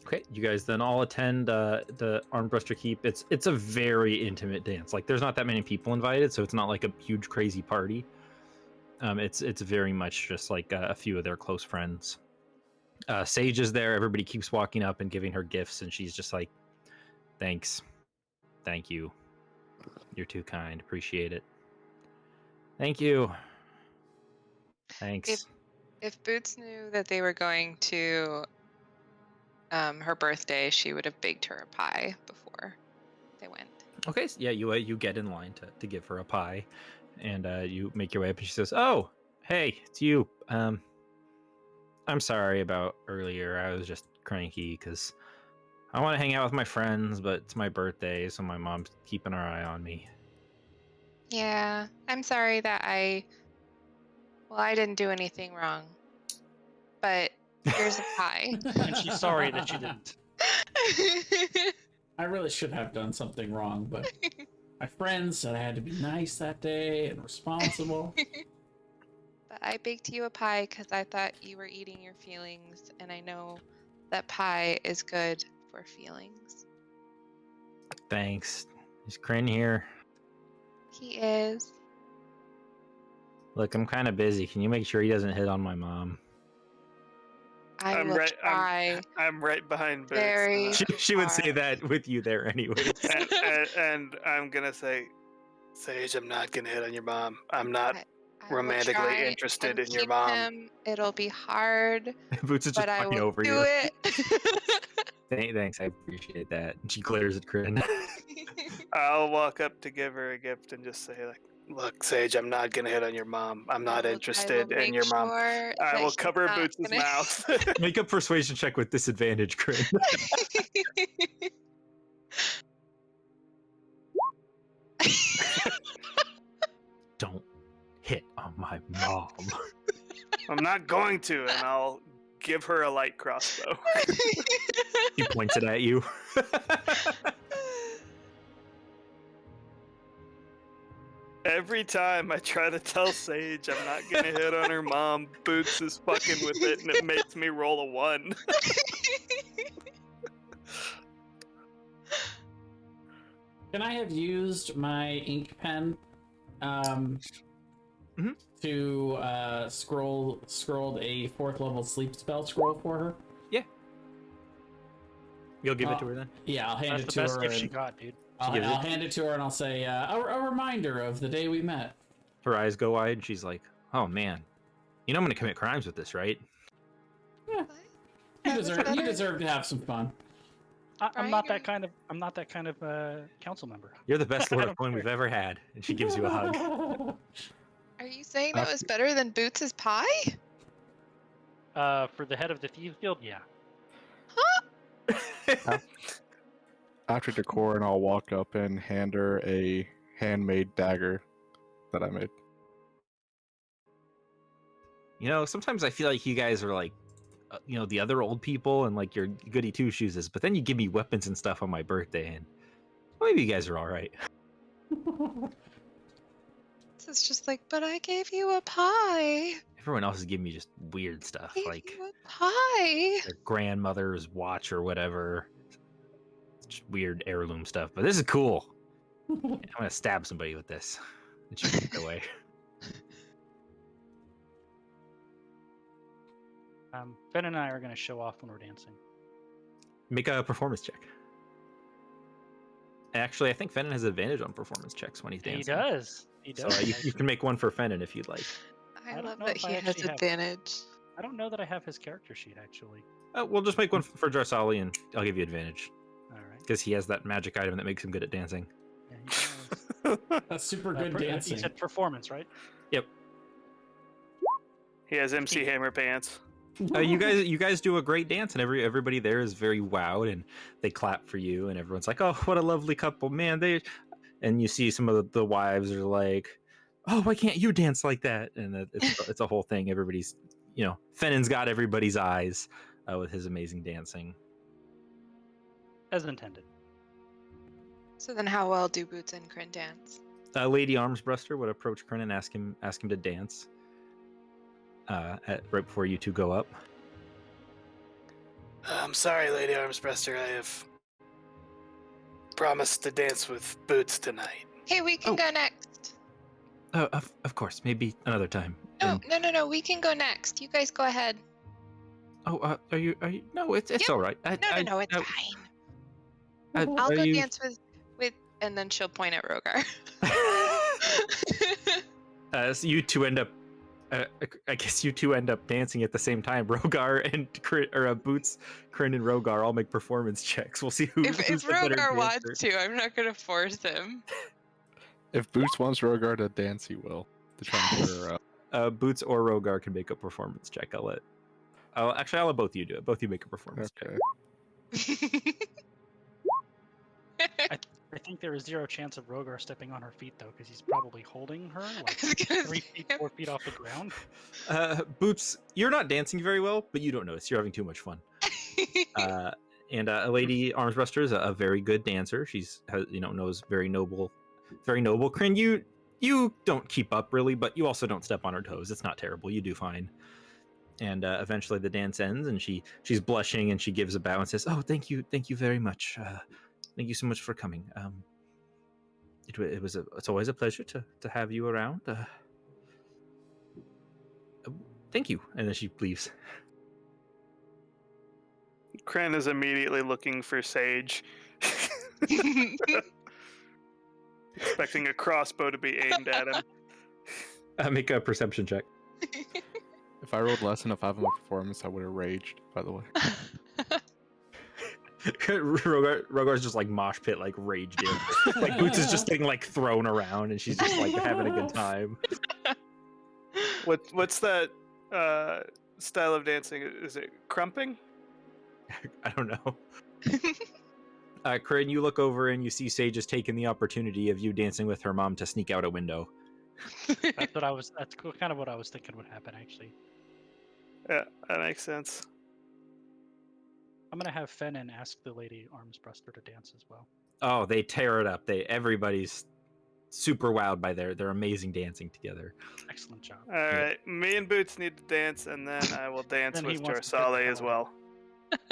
Okay, you guys then all attend the Armbruster Keep. It's a very intimate dance. Like there's not that many people invited, so it's not like a huge crazy party. It's very much just like a few of their close friends. Sage is there. Everybody keeps walking up and giving her gifts, and she's just like, "Thanks, thank you. You're too kind. Appreciate it. Thank you. Thanks." If Boots knew that they were going to her birthday, she would have baked her a pie before they went. Okay, so yeah, you get in line to give her a pie, and you make your way up, and she says, "Oh, hey, it's you. I'm sorry about earlier. I was just cranky because I want to hang out with my friends, but it's my birthday, so my mom's keeping her eye on me." Yeah, I'm sorry that I didn't do anything wrong, but here's a pie. And she's sorry that she didn't. I really should have done something wrong, but my friends said I had to be nice that day and responsible. But I baked you a pie because I thought you were eating your feelings, and I know that pie is good for feelings. Thanks. Is Kryn here? He is. Look, I'm kind of busy. Can you make sure he doesn't hit on my mom? I I'm will right- try. I'm right behind Boots. Very- She would say that with you there anyways. and I'm gonna say, Sage, I'm not gonna hit on your mom. I'm not I will romantically try interested and in your keep mom. him. It'll be hard, Boots is just but I talking will over do you. it. Thanks, I appreciate that. And she glares at Kryn. I'll walk up to give her a gift and just say, like, look, Sage, I'm not gonna hit on your mom. I'm not interested in your mom. I will cover Boots' mouth. Make a persuasion check with disadvantage, Kryn. Don't hit on my mom. I'm not going to, and I'll give her a light crossbow. He points it at you. Every time I try to tell Sage I'm not gonna hit on her mom, Boots is fucking with it, and it makes me roll a 1. Can I have used my ink pen to scroll a 4th level sleep spell scroll for her? Yeah. You'll give it to her then? Yeah, I'll hand That's it the to best her. gift she And got, dude. I'll gives it- hand it to her and I'll say, a reminder of the day we met. Her eyes go wide, and she's like, "Oh man, you know I'm gonna commit crimes with this, right?" Yeah, you deserve to have some fun. I'm Brian, not are that kind of. I'm not that kind of council member. You're the best I Lord don't of Coin care. we've ever had, and she gives you a hug. Are you saying that was better than Boots' pie? For the head of the Thieves Guild, yeah. After decor, and I'll walk up and hand her a handmade dagger that I made. You know, sometimes I feel like you guys are like, you know, the other old people and like your goody two shoes, but then you give me weapons and stuff on my birthday, and well, maybe you guys are all right. It's just like, but I gave you a pie. Everyone else is giving me just weird stuff, Gave like you a pie. their grandmother's watch or whatever. It's just weird heirloom stuff, but this is cool. I'm gonna stab somebody with this. And she walked away. Ben and I are going to show off when we're dancing. Make a performance check. Actually, I think Fennon has advantage on performance checks when he's dancing. He does. He So does. you can make one for Fennon if you'd like. I don't love know that if I he has actually have- advantage. I don't know that I have his character sheet actually. We'll just make one for Jarsali, and I'll give you advantage All right. because he has that magic item that makes him good at dancing. Yeah, he does. That's super good You dancing. said performance, right? He has MC Hammer pants. You guys do a great dance, and everybody there is very wowed, and they clap for you, and everyone's like, "Oh, what a lovely couple, man!" And you see some of the wives are like, "Oh, why can't you dance like that?" And it's a whole thing. Everybody's, you know, Fennon's got everybody's eyes with his amazing dancing. As intended. So then, how well do Boots and Kryn dance? Lady Armsbruster would approach Kryn and ask him to dance. Right before you two go up. I'm sorry, Lady Armsbruster. I have promised to dance with Boots tonight. Hey, we can Oh. go next. Oh, of course, maybe another time. No, no. We can go next. You guys go ahead. Oh, are you? No, it's Yeah. all right. No, it's fine. I'll are go you- dance with, and then she'll point at Rogar. So you two end up. I guess you two end up dancing at the same time. Rogar and Boots, Kryn, and Rogar all make performance checks. We'll see who's if the better Rogar dancer. wants to, I'm not gonna force him. If Boots wants Rogar to dance, he will. To try and put her up. Boots or Rogar can make a performance check. I'll let both of you do it. Both of you make a performance check. Okay. I think there is zero chance of Rogar stepping on her feet though, because he's probably holding her like I was gonna 3 say, feet, 4 feet off the ground. Boots, you're not dancing very well, but you don't notice. You're having too much fun. And Lady Armsbruster is a very good dancer. Knows very noble. Kryn, you don't keep up really, but you also don't step on her toes. It's not terrible. You do fine. And eventually the dance ends, and she's blushing, and she gives a bow and says, "Oh, thank you very much. Thank you so much for coming. It's always a pleasure to have you around. Thank you." And then she leaves. Kryn is immediately looking for Sage, expecting a crossbow to be aimed at him. Make a perception check. If I rolled less than a 5 on my performance, I would have raged, by the way. Rogar's just like mosh pit, like rage dude. Like Boots is just getting like thrown around, and she's just like having a good time. What's that style of dancing? Is it crumping? I don't know. Kryn, you look over and you see Sage has taken the opportunity of you dancing with her mom to sneak out a window. That's kind of what I was thinking would happen actually. Yeah, that makes sense. I'm gonna have Fennon ask the Lady Armsbruster to dance as well. Oh, they tear it up. Everybody's super wowed by their amazing dancing together. Excellent job. All right, me and Boots need to dance, and then I will dance Then he with wants to pick Jarsali the as color. well.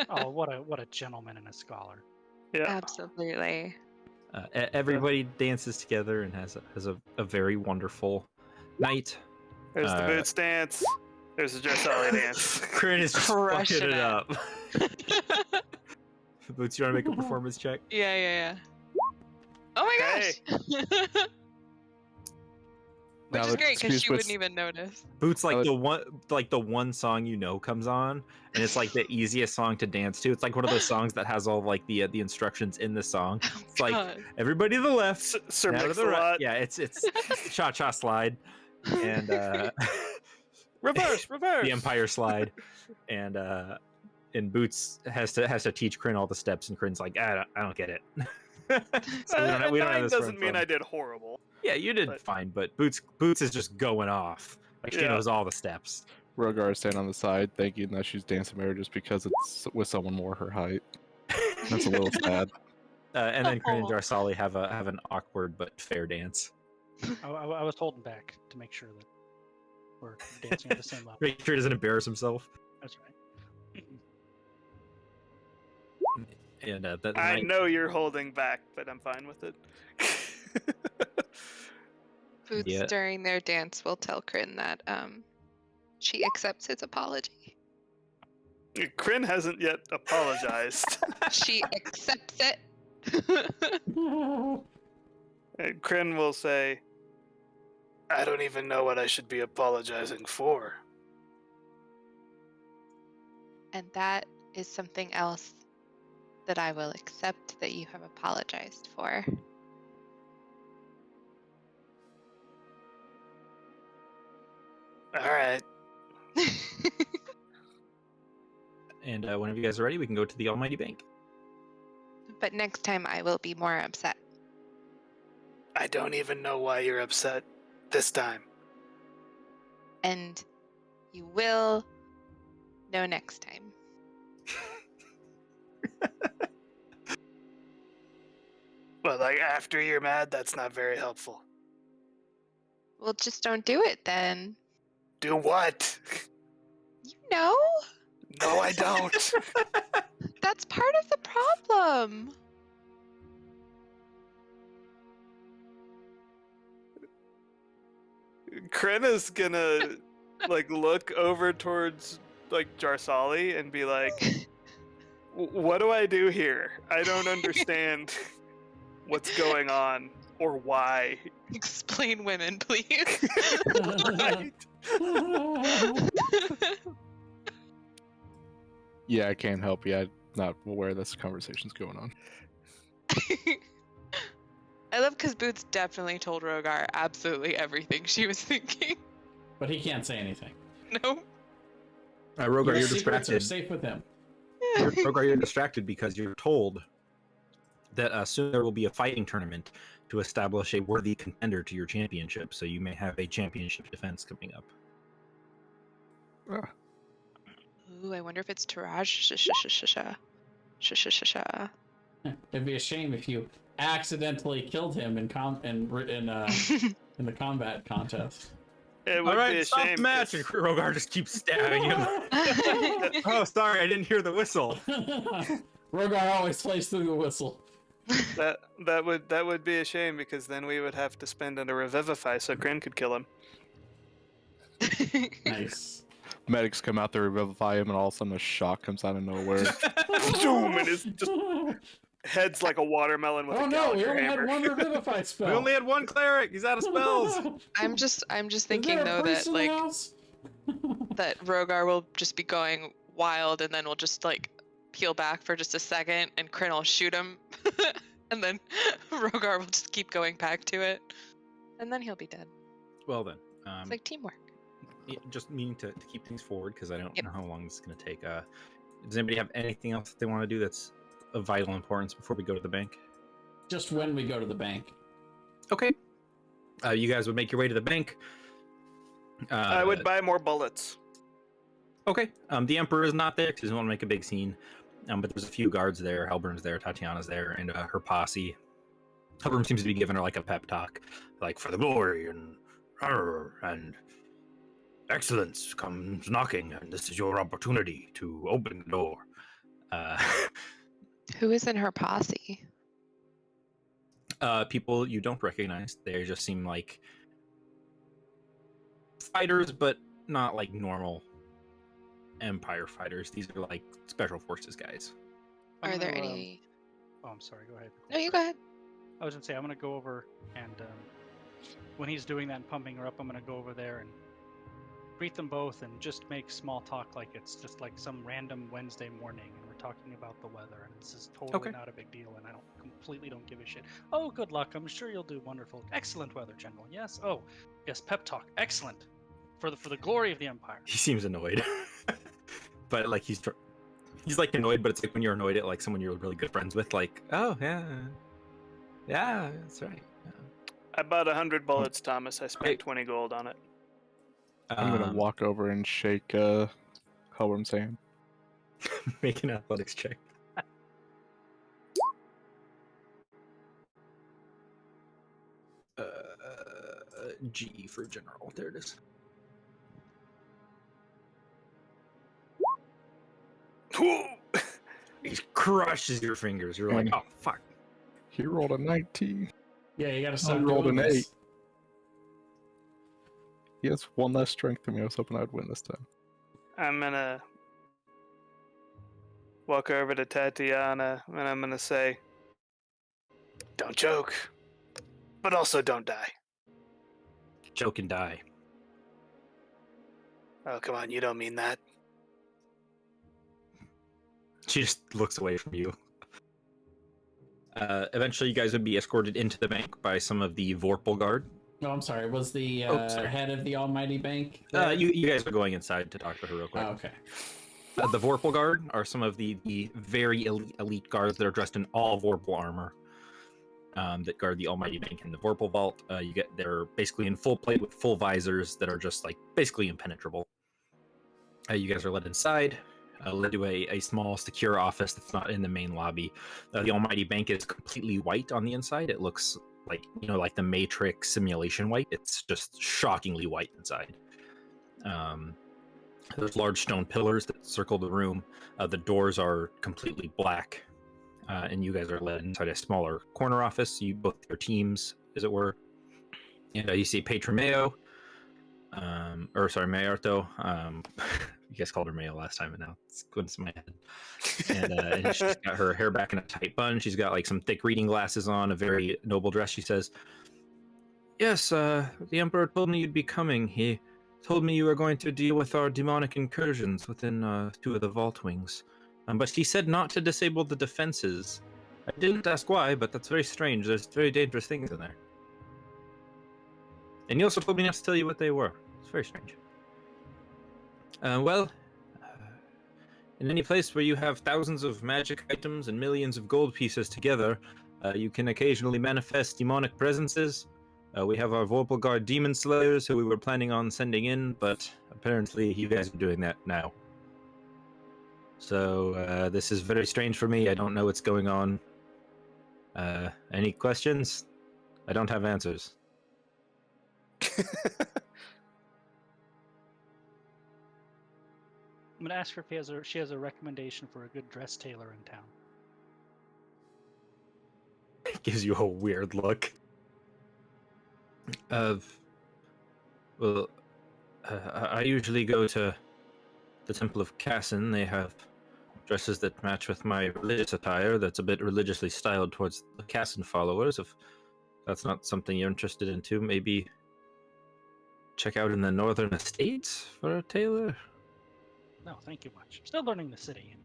Oh, what a gentleman and a scholar. Yeah. Absolutely. Everybody dances together and has a very wonderful night. There's the Boots dance. There's the Jarsali dance. Kryn is just Crushing fucking it it. up. Boots, you want to make a performance check? Yeah. Oh my gosh! Which Now is that great because she Speed wouldn't even notice. Boots, like Oh, the one song you know comes on, and it's like the easiest song to dance to. It's like one of those songs that has all like the instructions in the song. Oh It's like God. everybody to the left, Sir now to the right. Mix-a-Lot. Yeah, it's cha-cha slide and Reverse. the Empire slide, and Boots has to teach Kryn all the steps, and Kryn's like, I don't get it. So we don't have this doesn't run mean from. I did horrible. Yeah, you did but- fine, but Boots is just going off. Like she Yeah. knows all the steps. Rogar is standing on the side thinking that she's dancing better just because it's with someone more her height. That's a little sad. And then Kryn and Aw. Jarsali have an awkward but fair dance. I was holding back to make sure that we're dancing at the same level. Make sure he doesn't embarrass himself. That's right. And I know you're holding back, but I'm fine with it. Boots Yeah. during their dance will tell Kryn that she accepts his apology. Kryn hasn't yet apologized. She accepts it. And Kryn will say, I don't even know what I should be apologizing for. And that is something else that I will accept that you have apologized for. All right. And whenever you guys are ready, we can go to the Almighty Bank. But next time I will be more upset. I don't even know why you're upset this time. And you will know next time. Well, like after you're mad, that's not very helpful. Well, just don't do it then. Do what? You know? No, I don't. That's part of the problem. Kryn is gonna like look over towards like Jarsali and be like, what do I do here? I don't understand what's going on or why. Explain women, please. Right? Yeah, I can't help you. I'm not aware this conversation's going on. I love because Boots definitely told Rogar absolutely everything she was thinking. But he can't say anything. No. Rogar, Your you're secrets are distracted. safe with him. Rogar, you're distracted because you're told that soon there will be a fighting tournament to establish a worthy contender to your championship. So you may have a championship defense coming up. Ooh, I wonder if it's Taraj. It'd be a shame if you accidentally killed him in in the combat contest. It would All right, be a stop shame. the match, and 'cause Rogar just keeps stabbing him. Oh, sorry, I didn't hear the whistle. Rogar always plays through the whistle. that would be a shame because then we would have to spend on a revivify so Kryn could kill him. Nice. Medics come out there, revivify him, and all of a sudden a shock comes out of nowhere. Zoom, and his just head's like a watermelon with Oh a no, we Gallagher only hammer. had one revivify spell. We only had one cleric. He's out of spells. I'm just Is thinking there a though priest that in the like house? that Rogar will just be going wild and then we'll just like peel back for just a second and Kryn will shoot him and then Rogar will just keep going back to it and then he'll be dead. Well then, It's like teamwork. just meaning to keep things forward because I don't Yep. know how long this is going to take. Does anybody have anything else that they want to do that's of vital importance before we go to the bank? Just when we go to the bank. Okay. You guys would make your way to the bank. I would buy more bullets. Okay. The Emperor is not there because he doesn't want to make a big scene. But there's a few guards there. Halbern's there. Tatiana's there. And her posse. Halbern seems to be giving her like a pep talk. Like, for the glory and excellence comes knocking. And this is your opportunity to open the door. Who is in her posse? People you don't recognize. They just seem like fighters, but not like normal Empire fighters. These are like special forces guys. Are there gonna, any? Oh, I'm sorry. Go ahead. No, you go ahead. I was gonna say I'm gonna go over and when he's doing that and pumping her up, I'm gonna go over there and greet them both and just make small talk like it's just like some random Wednesday morning and we're talking about the weather and this is totally Okay. not a big deal and I completely don't give a shit. Oh, good luck. I'm sure you'll do wonderful. Excellent weather, General. Yes. Oh, yes. Pep talk. Excellent. For the glory of the Empire. He seems annoyed, but like he's like annoyed, but it's like when you're annoyed at like someone you're really good friends with, like, oh yeah, yeah, that's right. I bought 100 bullets, Thomas. I spent Wait. 20 gold on it. I'm gonna walk over and shake Helram's hand. Make an athletics check. G for general. There it is. He crushes your fingers. You're like, oh fuck. He rolled a 19. Yeah, you gotta I stop rolled doing an this. 8. He has one less strength than me. I was hoping I'd win this time. I'm gonna walk over to Tatiana and I'm gonna say, "Don't joke, but also don't die." Joke and die. Oh, come on, you don't mean that. She just looks away from you. Eventually, you guys would be escorted into the bank by some of the Vorpal Guard. No, I'm sorry. Was the Sorry. head of the Almighty Bank there? You guys are going inside to talk to her real quick. Oh, okay. The Vorpal Guard are some of the very elite guards that are dressed in all Vorpal armor that guard the Almighty Bank in the Vorpal Vault. They're basically in full plate with full visors that are just like basically impenetrable. You guys are led inside, led to a small secure office that's not in the main lobby. The Almighty Bank is completely white on the inside. It looks like, like the Matrix simulation white. It's just shockingly white inside. There's large stone pillars that circle the room. The doors are completely black, and you guys are led inside a smaller corner office. You both your teams, as it were, and you see Patron Mayo, Mayarto. You guys called her Mayo last time, and now it's going to my head. And she's got her hair back in a tight bun. She's got like some thick reading glasses on, a very noble dress. She says, "Yes, the Emperor told me you'd be coming. He told me you were going to deal with our demonic incursions within 2 of the vault wings. But he said not to disable the defenses. I didn't ask why, but that's very strange. There's very dangerous things in there. And he also told me not to tell you what they were. It's very strange. In any place where you have thousands of magic items and millions of gold pieces together, you can occasionally manifest demonic presences. We have our Vorpal Guard Demon Slayers who we were planning on sending in, but apparently you guys are doing that now. So this is very strange for me. I don't know what's going on. Any questions? I don't have answers." I'm gonna ask her if she has a recommendation for a good dress tailor in town. Gives you a weird look. I usually go to the Temple of Cassin. They have dresses that match with my religious attire that's a bit religiously styled towards the Cassin followers. If that's not something you're interested in too, maybe check out in the Northern Estates for a tailor. No, thank you much. I'm still learning the city.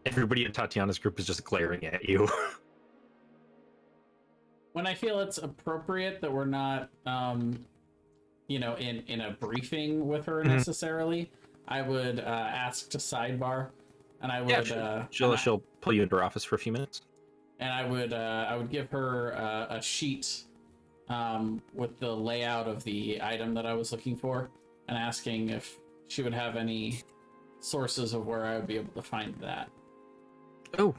Everybody in Tatiana's group is just glaring at you. When I feel it's appropriate that we're not, in a briefing with her necessarily, I would ask to sidebar, and I would she'll pull you into her office for a few minutes, and I would give her a sheet with the layout of the item that I was looking for, and asking if she would have any sources of where I would be able to find that. Oh,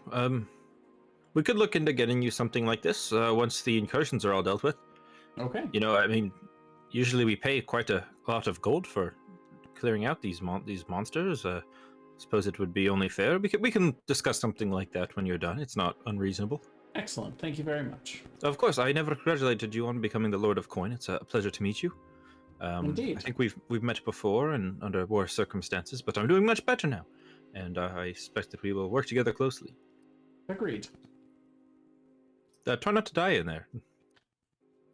we could look into getting you something like this once the incursions are all dealt with. Okay. Usually we pay quite a lot of gold for clearing out these monsters. Suppose it would be only fair. We can discuss something like that when you're done. It's not unreasonable. Excellent. Thank you very much. Of course, I never congratulated you on becoming the Lord of Coin. It's a pleasure to meet you. Indeed. I think we've met before and under worse circumstances, but I'm doing much better now. and I expect that we will work together closely. Agreed. Try not to die in there.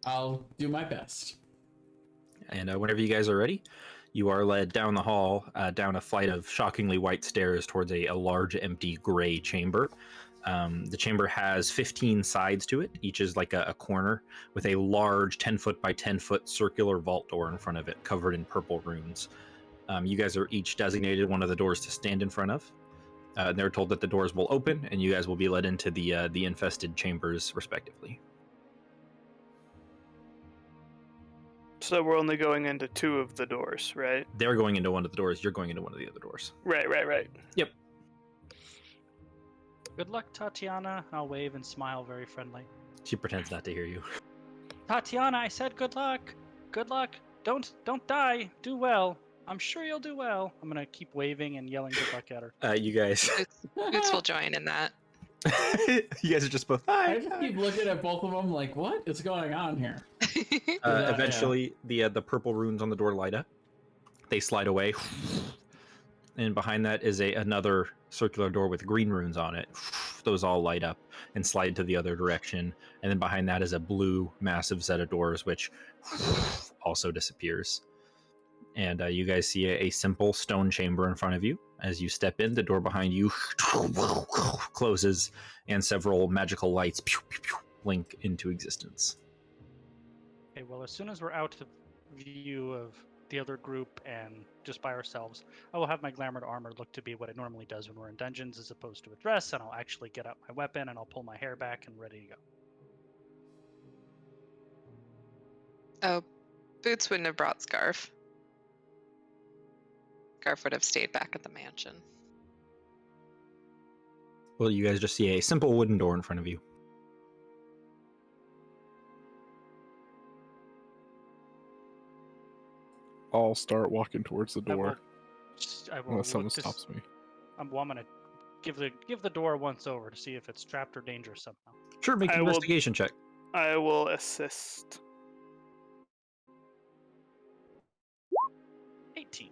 I'll do my best. And whenever you guys are ready, you are led down the hall, down a flight of shockingly white stairs towards a large, empty, gray chamber. The chamber has 15 sides to it. Each is like a corner with a large 10-foot by 10-foot circular vault door in front of it, covered in purple runes. You guys are each designated one of the doors to stand in front of. They're told that the doors will open, and you guys will be led into the infested chambers, respectively. So we're only going into 2 of the doors, right? They're going into one of the doors. You're going into one of the other doors. Right. Yep. Good luck, Tatiana. I'll wave and smile very friendly. She pretends not to hear you. Tatiana, I said good luck. Good luck. Don't die. Do well. I'm sure you'll do well. I'm gonna keep waving and yelling good luck at her. You guys. Boots will join in that. You guys are just both. Hi. I just keep looking at both of them like, what is going on here? Eventually, the purple runes on the door light up. They slide away, and behind that is another circular door with green runes on it. Those all light up and slide to the other direction. And then behind that is a blue, massive set of doors, which also disappears. And you guys see a simple stone chamber in front of you. As you step in, the door behind you closes, and several magical lights blink into existence. Okay, well, as soon as we're out of view of the other group and just by ourselves, I will have my glamored armor look to be what it normally does when we're in dungeons as opposed to a dress, and I'll actually get out my weapon and I'll pull my hair back and ready to go. Oh, Boots wouldn't have brought Scarf. Scarf would have stayed back at the mansion. Well, you guys just see a simple wooden door in front of you. I'll start walking towards the I door will unless someone look to stops me. I'm gonna give the door a once over to see if it's trapped or dangerous somehow. Sure, make an I will- investigation check. I will assist. 18.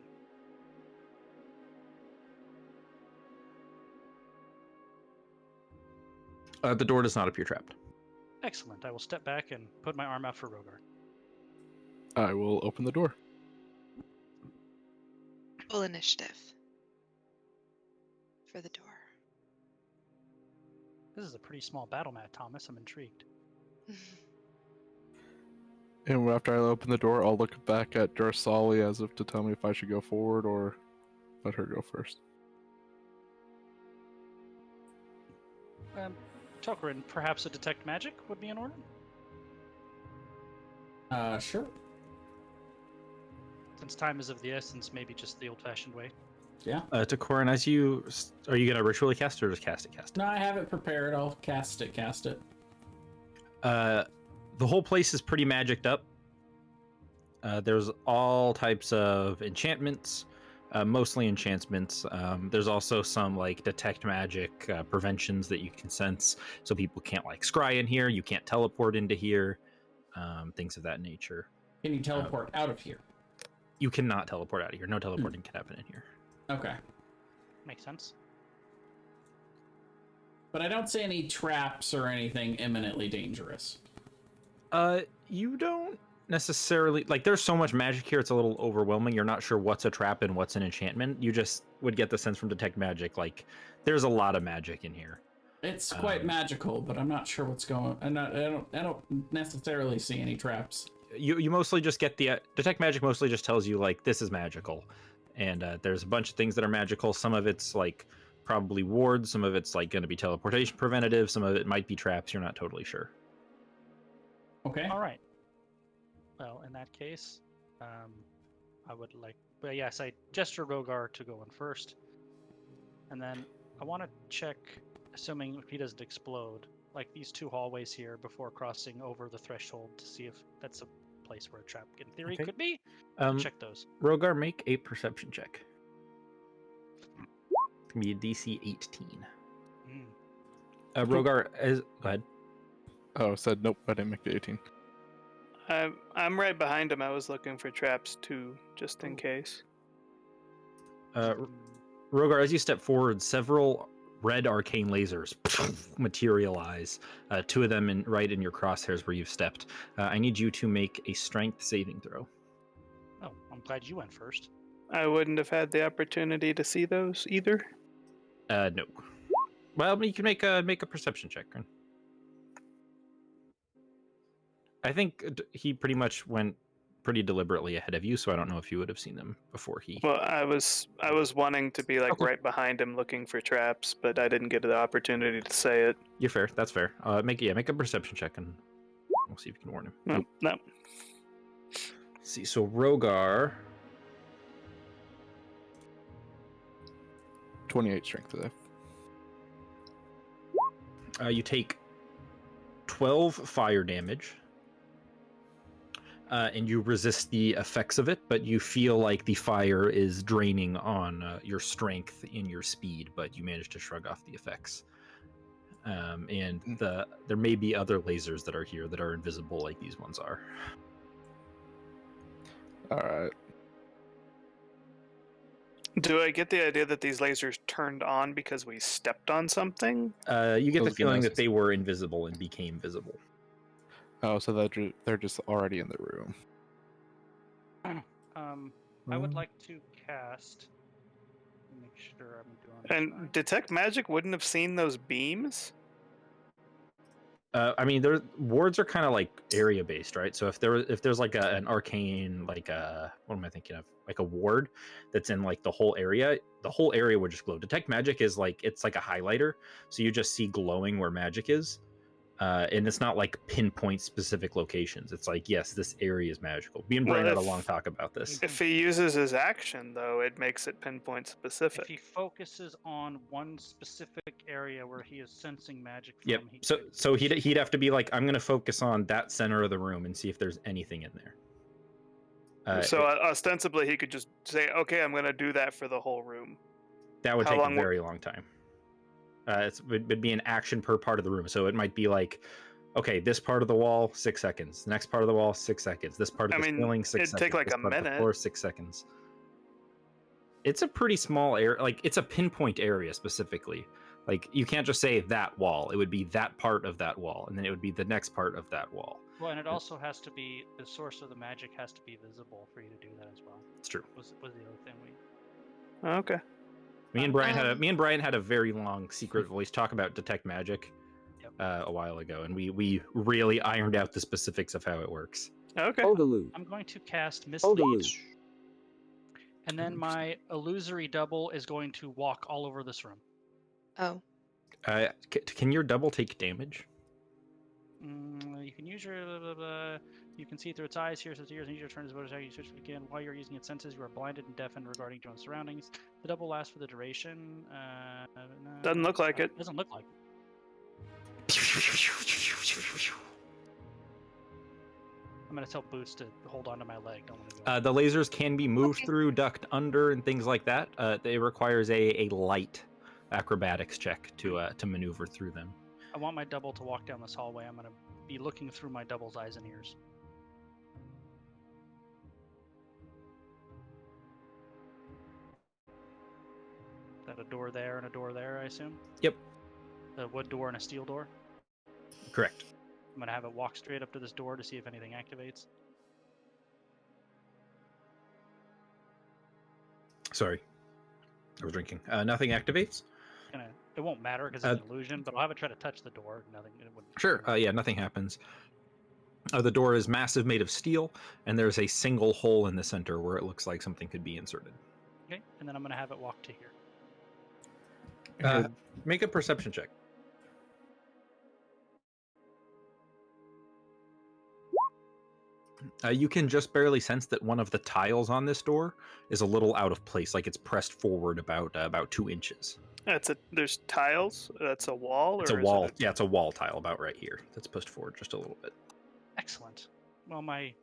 The door does not appear trapped. Excellent. I will step back and put my arm out for Rogar. I will open the door. Full initiative for the door. This is a pretty small battle mat, Thomas. I'm intrigued. And after I open the door, I'll look back at Dursali as if to tell me if I should go forward or let her go first. Tokarin, perhaps a detect magic would be in order? Sure. Since time is of the essence, maybe just the old-fashioned way. Yeah. To Corin, are you gonna ritually cast it or just cast it? No, I have it prepared. I'll cast it. The whole place is pretty magicked up. There's all types of enchantments, mostly enchantments. There's also some like detect magic preventions that you can sense, so people can't like scry in here. You can't teleport into here, things of that nature. Can you teleport out of here? You cannot teleport out of here. No teleporting can happen in here. Okay. Makes sense. But I don't see any traps or anything imminently dangerous. You don't necessarily like. There's so much magic here; it's a little overwhelming. You're not sure what's a trap and what's an enchantment. You just would get the sense from detect magic, like there's a lot of magic in here. It's quite magical, but I'm not sure what's going. I don't necessarily see any traps. You mostly just get the detect magic. Mostly just tells you like this is magical, and there's a bunch of things that are magical. Some of it's like probably wards. Some of it's like going to be teleportation preventative. Some of it might be traps. You're not totally sure. Okay. All right. Well, in that case, I would like. But yes, I gesture Rogar to go in first, and then I want to check, assuming he doesn't explode, like these 2 hallways here before crossing over the threshold to see if that's a place where a trap, in theory, Okay. could be. Check those. Rogar, make a perception check. It's gonna be a DC 18. Rogar, go ahead. Oh, said nope, I didn't make the 18. I'm right behind him. I was looking for traps too, just in case. Rogar, as you step forward, several red arcane lasers materialize. Two of them right in your crosshairs where you've stepped. I need you to make a strength saving throw. Oh, I'm glad you went first. I wouldn't have had the opportunity to see those either. No. Well, you can make a perception check. I think he pretty much went pretty deliberately ahead of you, so I don't know if you would have seen them before he. Well, I was wanting to be like Okay. right behind him looking for traps, but I didn't get the opportunity to say it. You're fair. That's fair. Make a perception check, and we'll see if you can warn him. No, no. Let's see, so Rogar. 28 strength today. You take 12 fire damage. And you resist the effects of it, but you feel like the fire is draining on your strength and your speed, but you manage to shrug off the effects. And there may be other lasers that are here that are invisible like these ones are. Alright. Do I get the idea that these lasers turned on because we stepped on something? You get the Those feeling that gnosis. they were invisible and became visible. Oh, so they're just already in the room. I would like to cast. Make sure I'm doing this And right. detect magic wouldn't have seen those beams? I mean, wards are kind of like area based, right? So if there's like an arcane, like what am I thinking of? Like a ward that's in like the whole area would just glow. Detect magic is like it's like a highlighter, so you just see glowing where magic is, and it's not like pinpoint specific locations. It's like, yes, this area is magical. Me and Well, Brian had a if- long talk about this. If he uses his action, though, it makes it pinpoint If specific. he focuses on one specific area where he is sensing magic Yep. from, he So he'd have to be like, I'm gonna focus on that center of the room and see if there's anything in there. So ostensibly, he could just say, "Okay, I'm going to do that for the whole room." That would How take a long would- very long time. It'd be an action per part of the room. So it might be like, okay, this part of the wall, 6 seconds. The next part of the wall, 6 seconds. This part of I the mean, ceiling, 6 it'd seconds. take like this a part of the minute. floor, 6 seconds. It's a pretty small area. Like, it's a pinpoint area specifically. Like, you can't just say that wall. It would be that part of that wall, and then it would be the next part of that wall. Well, and it also has to be the source of the magic has to be visible for you to do that as well. It's true. Was the other thing we? Okay. Me and Brian had a very long secret voice talk about detect magic Yep. a while ago, and we really ironed out the specifics of how it works. Okay. I'm going to cast Mislead, and then my illusory double is going to walk all over this room. Oh, Can your double take damage? You can use your. You can see through its eyes, hear its ears, and use your turn as bonus action. You switch again. While you're using its senses, you are blinded and deafened regarding your own surroundings. The double lasts for the duration. Doesn't look like it. Doesn't look like it. I'm gonna tell Boots to hold on to my leg. Don't want to go. The lasers can be moved Okay. through, ducked under, and things like that. It requires a light acrobatics check to maneuver through them. I want my double to walk down this hallway. I'm gonna be looking through my double's eyes and ears. Is that a door there and a door there, I assume? Yep. A wood door and a steel door? Correct. I'm gonna have it walk straight up to this door to see if anything activates. Sorry, I was drinking. Nothing activates. It won't matter because it's an illusion, but I'll have it try to touch the door. Nothing. It wouldn't. Sure. Yeah, nothing happens. The door is massive, made of steel, and there's a single hole in the center where it looks like something could be inserted. Okay, and then I'm gonna have it walk to here. Make a perception check. You can just barely sense that one of the tiles on this door is a little out of place, like it's pressed forward about 2 inches. There's tiles. That's a wall. It's a or is wall. it Yeah, it's a wall tile about right here that's pushed forward just a little bit. Excellent. Well, my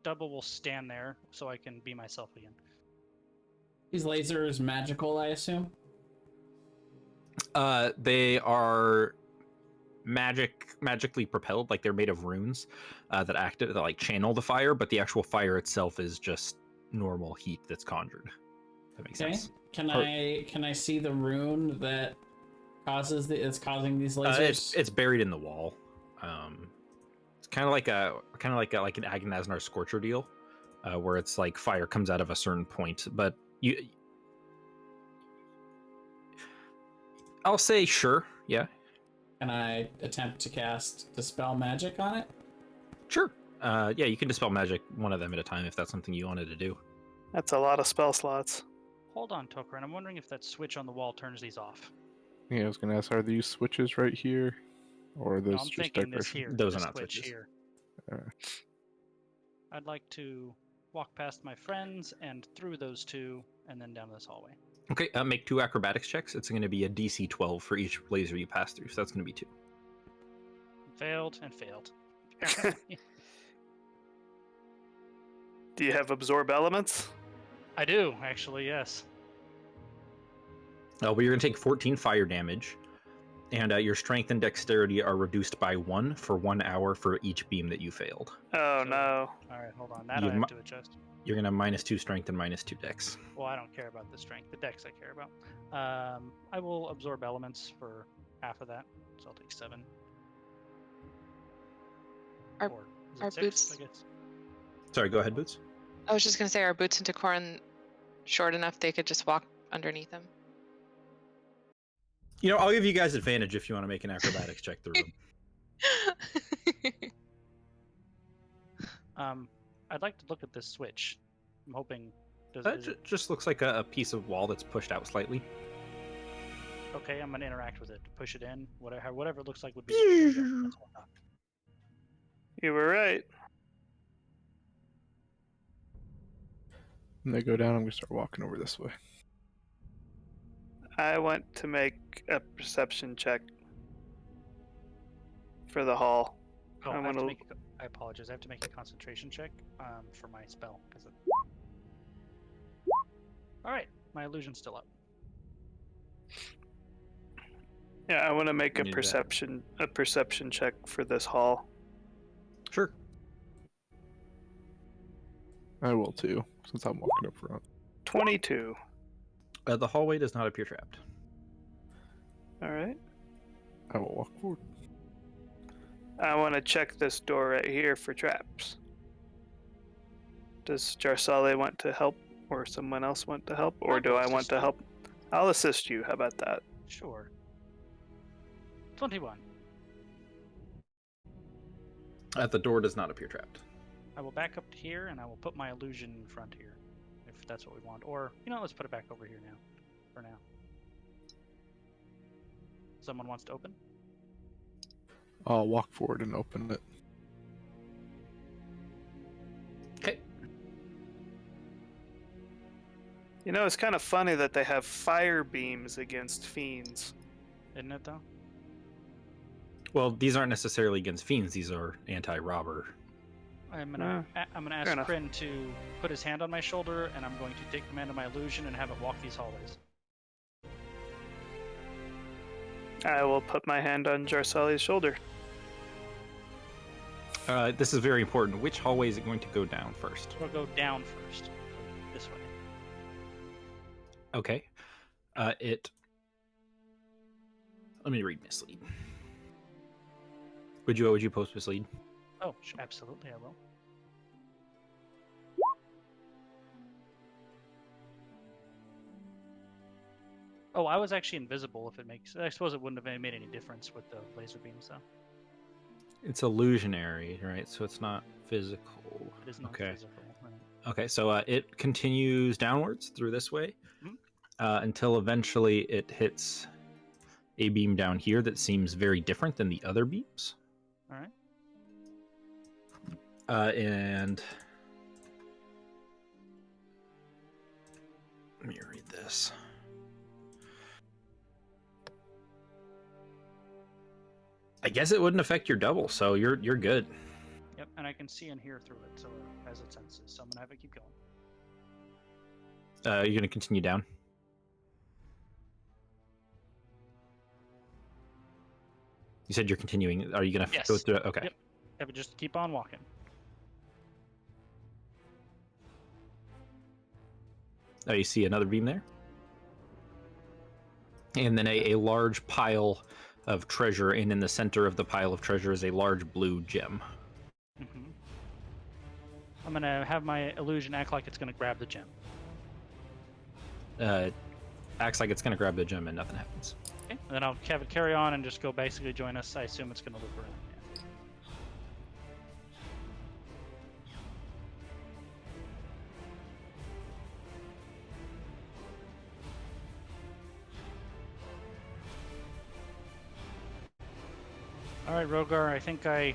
double will stand there so I can be myself again. These lasers magical, I assume? They are magically propelled, like they're made of runes that like channel the fire, but the actual fire itself is just normal heat that's conjured. That makes Okay. sense. Can Or- I see the rune that is causing these lasers? It's buried in the wall. It's kind of like like an Agnasnar Scorcher deal, where it's like fire comes out of a certain point. But I'll say sure, yeah, Can I attempt to cast Dispel Magic on it? sure. Yeah, you can dispel magic one of them at a time if that's something you wanted to do. That's a lot of spell slots. Hold on, Tokaran. I'm wondering if that switch on the wall turns these off. Yeah, I was gonna ask, are these switches right here, or are No, those I'm just thinking this decoration? here. Those this are not switch switches. here. Alright. I'd like to walk past my friends and through those two, and then down this hallway. Okay, make 2 acrobatics checks. It's going to be a DC 12 for each laser you pass through, so that's going to be 2. Failed and failed. Do you have absorb elements? I do, actually, yes. Well, you're going to take 14 fire damage, and your strength and dexterity are reduced by 1 for 1 hour for each beam that you failed. Oh So- no. Alright, hold on. That You I mu- have to adjust. You're going to -2 strength and -2 dex. Well, I don't care about the strength. The dex I care about. I will absorb elements for half of that, so I'll take 7. Are- Or is it are 6, boots- I guess? Sorry, go ahead, Boots. I was just gonna say, are Boots and Decorin short enough they could just walk underneath him? You know, I'll give you guys advantage if you want to make an acrobatics check through them. I'd like to look at this switch. I'm hoping. Does That is it, just looks like a piece of wall that's pushed out slightly. okay? I'm gonna interact with it. Push it in. Whatever it looks like would be. There you go. That's all I got. You were right. When they go down, I'm gonna start walking over this way. I went to make a perception check for the hall. Oh, I'm I have to gonna- make. I apologize. I have to make a concentration check for my spell because. All right, my illusion's still up. Yeah, I want to make a Need that. perception check for this hall. Sure. I will too, since I'm walking up front. 22. The hallway does not appear trapped. All right. I will walk forward. I want to check this door right here for traps. Does Jarsale want to help, or someone else want to help, or I'll do I want assist to you. help? I'll assist you. How about that? Sure. 21. The door does not appear trapped. I will back up to here and I will put my illusion in front here, if that's what we want. Or let's put it back over here now. For now. Someone wants to open? I'll walk forward and open it. Okay. You know, it's kind of funny that they have fire beams against fiends. Isn't it though? Well, these aren't necessarily against fiends. These are anti-robber. I'm gonna ask fair enough. Kryn to put his hand on my shoulder, and I'm going to take command of my illusion and have it walk these hallways. I will put my hand on Jarsali's shoulder. This is very important. Which hallway is it going to go down first? We'll go down first, so this way. Okay. Let me read mislead. Would you post mislead? Oh, absolutely, I will. Oh, I was actually invisible. If it makes, I suppose it wouldn't have made any difference with the laser beams, though. It's illusionary, right? So it's not physical. It is not Okay. physical. Right? Okay, so it continues downwards through this way Mhm. Until eventually it hits a beam down here that seems very different than the other beams. All right. And let me read this. I guess it wouldn't affect your double, so you're good. Yep, and I can see and hear through it, so as it senses. So I'm gonna have it keep going. You're gonna continue down. You said you're continuing. Are you gonna Yes. go through it? Okay. Yep. Have it just keep on walking. Oh, you see another beam there? And then a large pile of treasure, and in the center of the pile of treasure is a large blue gem. Mm-hmm. I'm gonna have my illusion act like it's gonna grab the gem. Acts like it's going to grab the gem and nothing happens. Okay. And then I'll have it carry on and just go basically join us. I assume it's gonna loop around. Yeah. All right, Rogar, I think I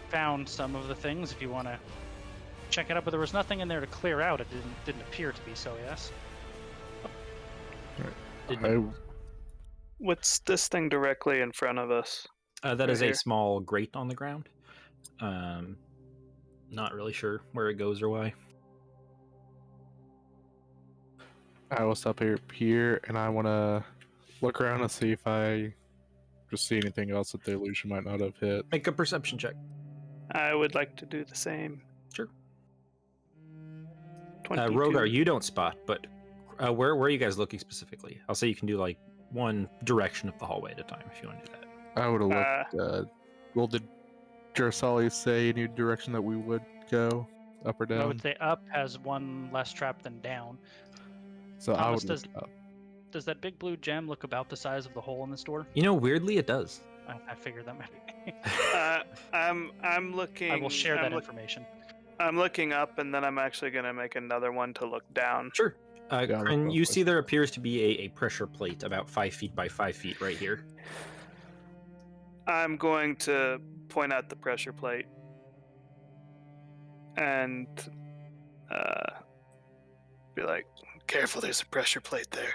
found some of the things. If you want to check it out, but there was nothing in there to clear out. It didn't appear to be so. Yes. What's this thing directly in front of us? That Right is here. a small grate on the ground. Not really sure where it goes or why. I will stop here, and I want to look around and see if I just see anything else that the illusion might not have hit. Make a perception check. I would like to do the same. Sure. 22. Rogar, you don't spot, but where are you guys looking specifically? I'll say you can do like one direction of the hallway at a time if you want to do that. I would have looked. Well, did Jarsali say any direction that we would go, up or down? I would say up has one less trap than down. So I Thomas, would look up. Does that big blue gem look about the size of the hole in this door? You know, weirdly, it does. I figured that might be. I'm looking. I will share that information. I'm looking up, and then I'm actually going to make another one to look down. Sure. Yeah, Kryn, you see there appears to be a pressure plate about 5 feet by 5 feet right here. I'm going to point out the pressure plate and be like, careful, there's a pressure plate there.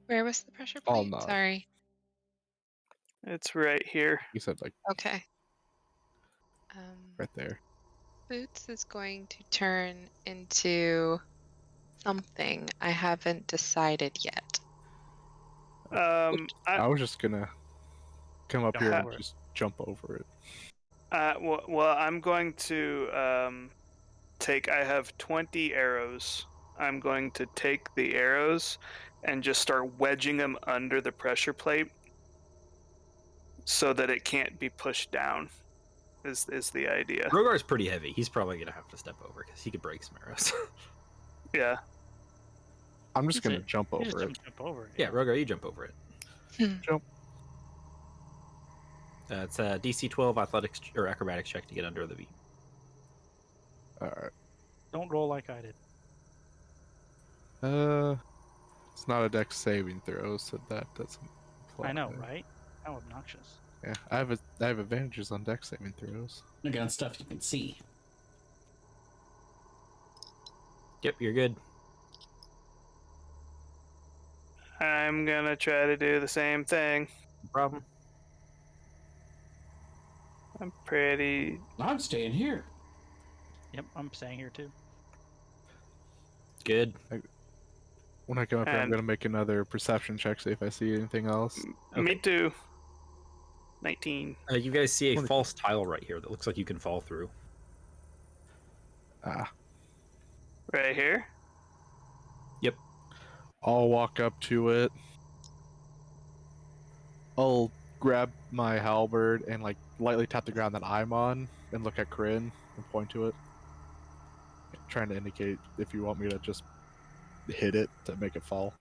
Where was the pressure I'll plate? nod. Sorry. It's right here. You said like Okay. right there. Boots is going to turn into something. I haven't decided yet. I was just gonna come up here and for it. just jump over it. Well, I'm going to I have 20 arrows. I'm going to take the arrows and just start wedging them under the pressure plate so that it can't be pushed down. Is the idea? Rogar's pretty heavy. He's probably gonna have to step over because he could break some arrows. Yeah. I'm just That's gonna it. jump You just over it. jump over it. Yeah, Rogar, you jump over it. Jump. It's a DC 12 athletics or acrobatics check to get under the beam. All right. Don't roll like I did. It's not a dex saving throw, so that doesn't apply. I know, right? How obnoxious. Yeah, I have advantages on dex saving throws. Against stuff you can see. Yep, you're good. I'm gonna try to do the same thing. No problem. I'm pretty. I'm staying here. Yep, I'm staying here too. Good. When I come up here, I'm And- gonna make another perception check, see if I see anything else. Me too. 19. You guys see a 20. false tile right here that looks like you can fall through. Ah, Right here. Yep. I'll walk up to it. I'll grab my halberd and like lightly tap the ground that I'm on, and look at Kryn and point to it, trying to indicate if you want me to just hit it to make it fall.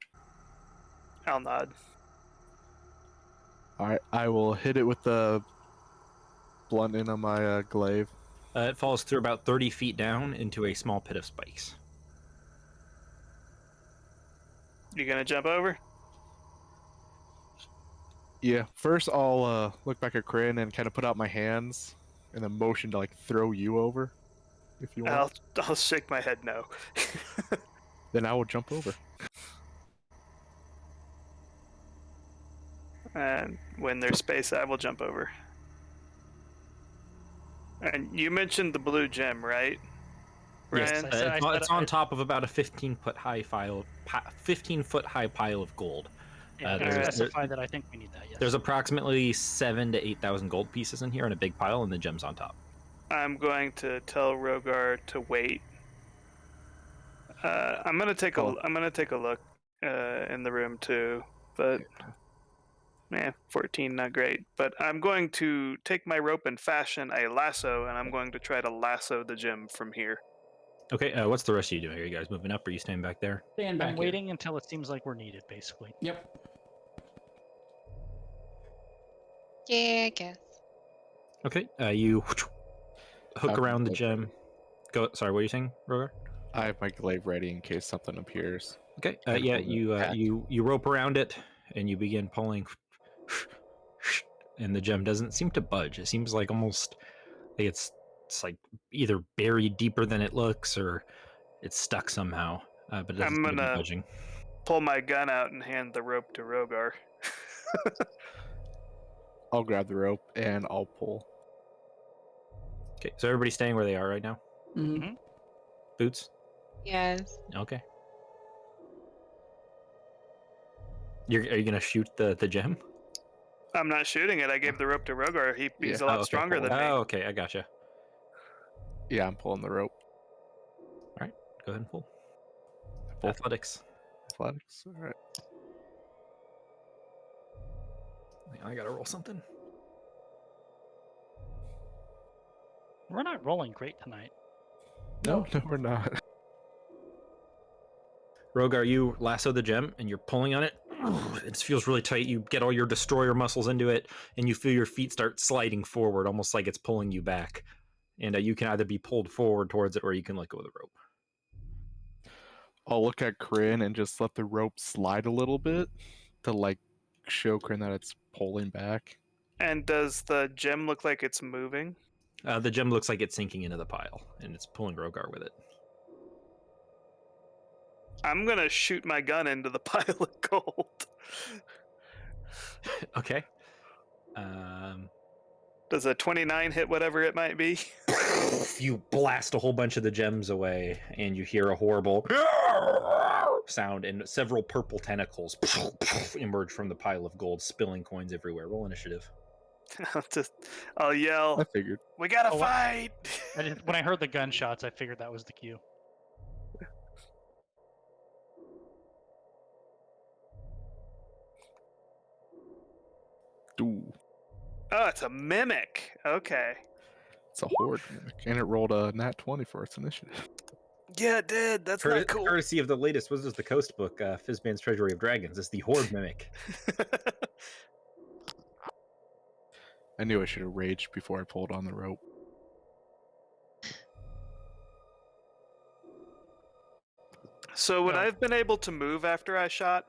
I'll nod. Alright, I will hit it with the blunt end of my glaive. It falls through about 30 feet down into a small pit of spikes. You gonna jump over? Yeah, first I'll look back at Kryn and kind of put out my hands and then motion to like throw you over, if you want. I'll shake my head no. Then I will jump over. And when there's space, I will jump over. And you mentioned the blue gem, right? Yes, Ryan? it's on top of about a 15-foot high 15-foot high pile of gold. Yeah, I there's- specified that I think we need that, yes. There's approximately 7,000 to 8,000 gold pieces in here in a big pile, and the gem's on top. I'm going to tell Rogar to wait. I'm gonna take Cool. I'm gonna take a look in the room too, but 14 not great. But I'm going to take my rope and fashion a lasso, and I'm going to try to lasso the gym from here. Okay, what's the rest of you doing? Are you guys moving up, or are you staying back there? Stand back I'm here. waiting until it seems like we're needed, basically. Yep. Yeah, I guess. Okay, you hook Have around the my- gem. Go. Sorry, what are you saying, Rogar? I have my glaive ready in case something appears. Okay. And Yeah, hold it you back. you rope around it, and you begin pulling, and the gem doesn't seem to budge. It seems like almost like it's like either buried deeper than it looks, or it's stuck somehow. But it doesn't I'm seem to be gonna budging. pull my gun out and hand the rope to Rogar. I'll grab the rope and I'll pull. Okay, so everybody's staying where they are right now. Mm-hmm. Boots. Yes. Okay. Are you gonna shoot the gem? I'm not shooting it. I gave the rope to Rogar. He's Yeah. a lot okay, stronger cool. than me. Oh, okay, I gotcha. Yeah, I'm pulling the rope. Go ahead and pull. Pull. Athletics. Athletics. All right. I gotta roll something. We're not rolling great tonight. No, we're not. Rogar, you lasso the gem and you're pulling on it. It feels really tight. You get all your destroyer muscles into it, and you feel your feet start sliding forward, almost like it's pulling you back. And you can either be pulled forward towards it, or you can let go of the rope. I'll look at Kryn and just let the rope slide a little bit to like show Kryn that it's pulling back. And does the gem look like it's moving? The gem looks like it's sinking into the pile, and it's pulling Rogar with it. I'm gonna shoot my gun into the pile of gold. Okay. Does a 29 hit whatever it might be? You blast a whole bunch of the gems away, and you hear a horrible sound, and several purple tentacles emerge from the pile of gold, spilling coins everywhere. Roll initiative. I'll I yell, figured. "We gotta Oh, fight!" When I heard the gunshots, I figured that was the cue. Ooh, Oh, it's a mimic. Okay. it's a horde mimic, and it rolled a nat 20 for its initiative. Yeah, it did. That's not cool. Courtesy of the latest Wizards of the Coast book, Fizban's Treasury of Dragons. It's the Horde Mimic. I knew I should have raged before I pulled on the rope. So would Yeah. I have been able to move after I shot?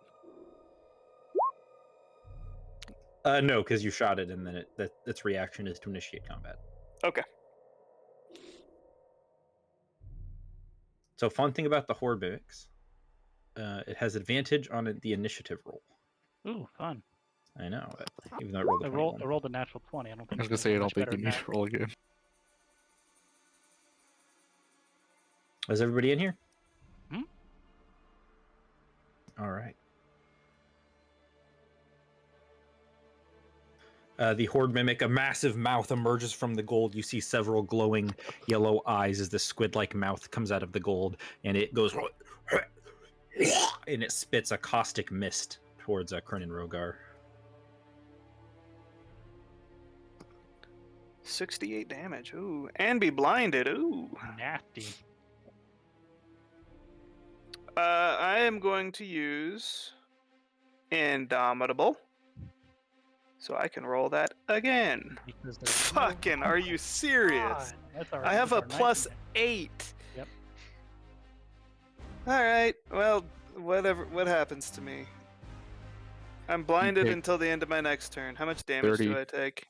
No, because you shot it, and then its reaction is to initiate combat. Okay. So, fun thing about the Horde Mimics, it has advantage on the initiative roll. Ooh, fun. I know, even though it rolled a I 21. rolled a natural 20. I don't I think was gonna it's say I much don't think better you than need that. to roll again. Is everybody in here? Hmm? All right. The Horde Mimic, a massive mouth emerges from the gold. You see several glowing yellow eyes as the squid-like mouth comes out of the gold, and it goes and it spits a caustic mist towards Kryn and Rogar. 68 damage. Ooh. And be blinded. Ooh. Nasty. I am going to use Indomitable. So I can roll that again. Because there's no- Fucking, are you serious? God, that's our- I have that's a our plus nightmare. 8. Yep. Alright, well, what happens to me? I'm blinded take- until the end of my next turn. How much damage 30. do I take?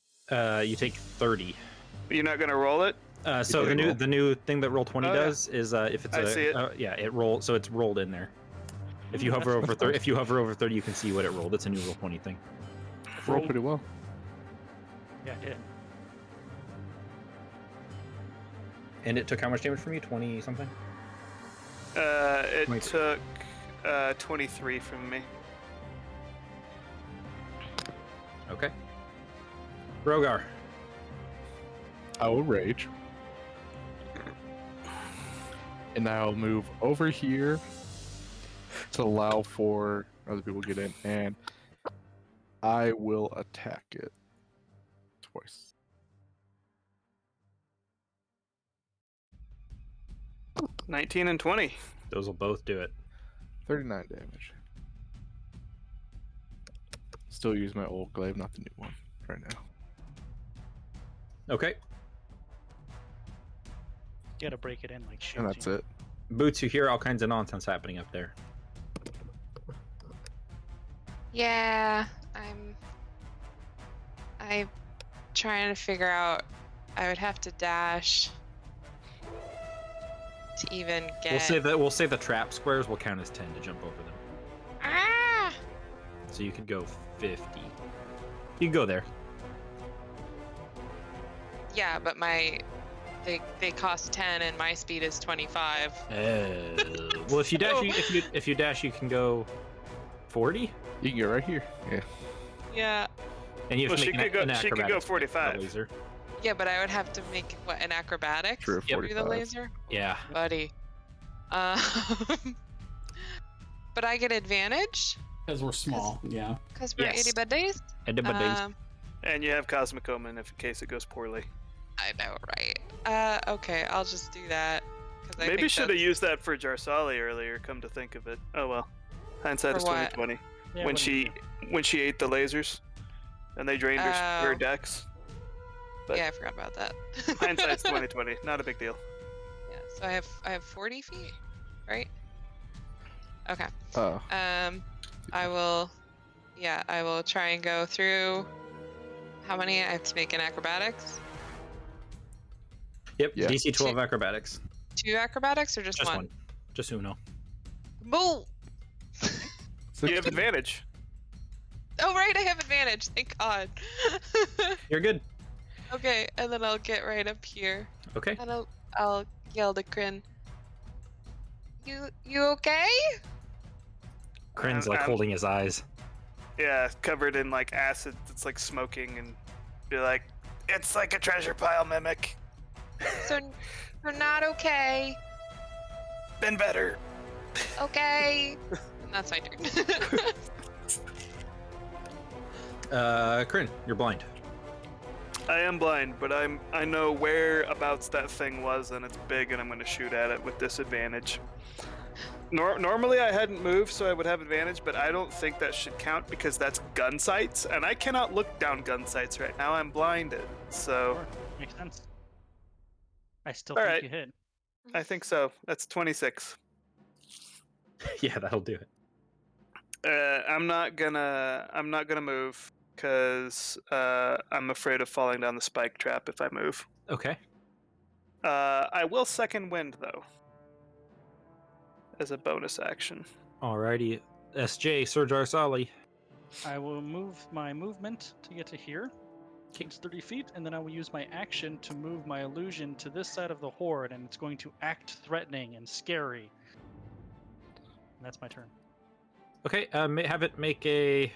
You take 30. You're not gonna roll it? So take roll. the new thing that roll 20 Oh, yeah. does is if it's I see it. yeah, it rolls, so it's rolled in there. If you Ooh, hover that's- over 30, if you hover over 30, you can see what it rolled. It's a new roll 20 thing. Roll pretty well. Yeah, I did. And it took how much damage from you? 20 something? It 23. took 23 from me. Okay. Rogar. I will rage. And I'll move over here to allow for other people to get in, and I will attack it twice. 19 and 20. Those will both do it. 39 damage. Still use my old glaive, not the new one, right now. Okay. You gotta break it in like shit. And that's it. Boots, you hear all kinds of nonsense happening up there. Yeah, I'm trying to figure out. I would have to dash to even get. We'll say the trap squares will count as 10 to jump over them. Ah! So you could go 50. You can go there. Yeah, but they cost 10 and my speed is 25. Well, if you dash, if you dash, you can go 40. You can get right here. Yeah. Yeah. And you have Well, to make an she could go acrobatics check with the 45. laser. Yeah, but I would have to make what, an acrobatics True, through the 45. laser, Yeah. buddy. But I get advantage Because we're small, yeah. because we're Yes. 80 buddies. And And you have Cosmic Omen if in case it goes poorly. I know, right? Okay, I'll just do that. Maybe should have used that for Jarsali earlier, come to think of it. Oh well. Hindsight For is what? 20/20. Yeah, when what do she ate the lasers and they drained her Oh. decks. But Yeah, I forgot about that. hindsight's 20/20. Not a big deal. Yeah, so I have 40 feet, right? Okay. Oh. I will try and go through. How many? I have to make an acrobatics? Yep. Yeah. DC 12 acrobatics. 2 acrobatics or just one? Just uno. Boo! You have advantage. Oh right, I have advantage. Thank God. You're good. Okay, and then I'll get right up here, Okay. and I'll yell to Kryn. You okay? Kryn's like holding his eyes. Yeah, covered in like acid that's like smoking and be like, it's like a treasure pile mimic. So you're not okay. Been better. Okay. And that's my turn. Kryn, you're blind. I am blind, but I know whereabouts that thing was, and it's big, and I'm going to shoot at it with disadvantage. Normally I hadn't moved, so I would have advantage, but I don't think that should count because that's gun sights, and I cannot look down gun sights right now. I'm blinded, so Sure, makes sense. I still All think right. you hit. I think so. That's 26. Yeah, that'll do it. I'm not gonna move because I'm afraid of falling down the spike trap if I move. Okay. I will second wind though, as a bonus action. Alrighty. SJ, Sir Jarsali. I will move my movement to get to here. It's 30 feet, and then I will use my action to move my illusion to this side of the horde, and it's going to act threatening and scary. And that's my turn. Okay, have it make a...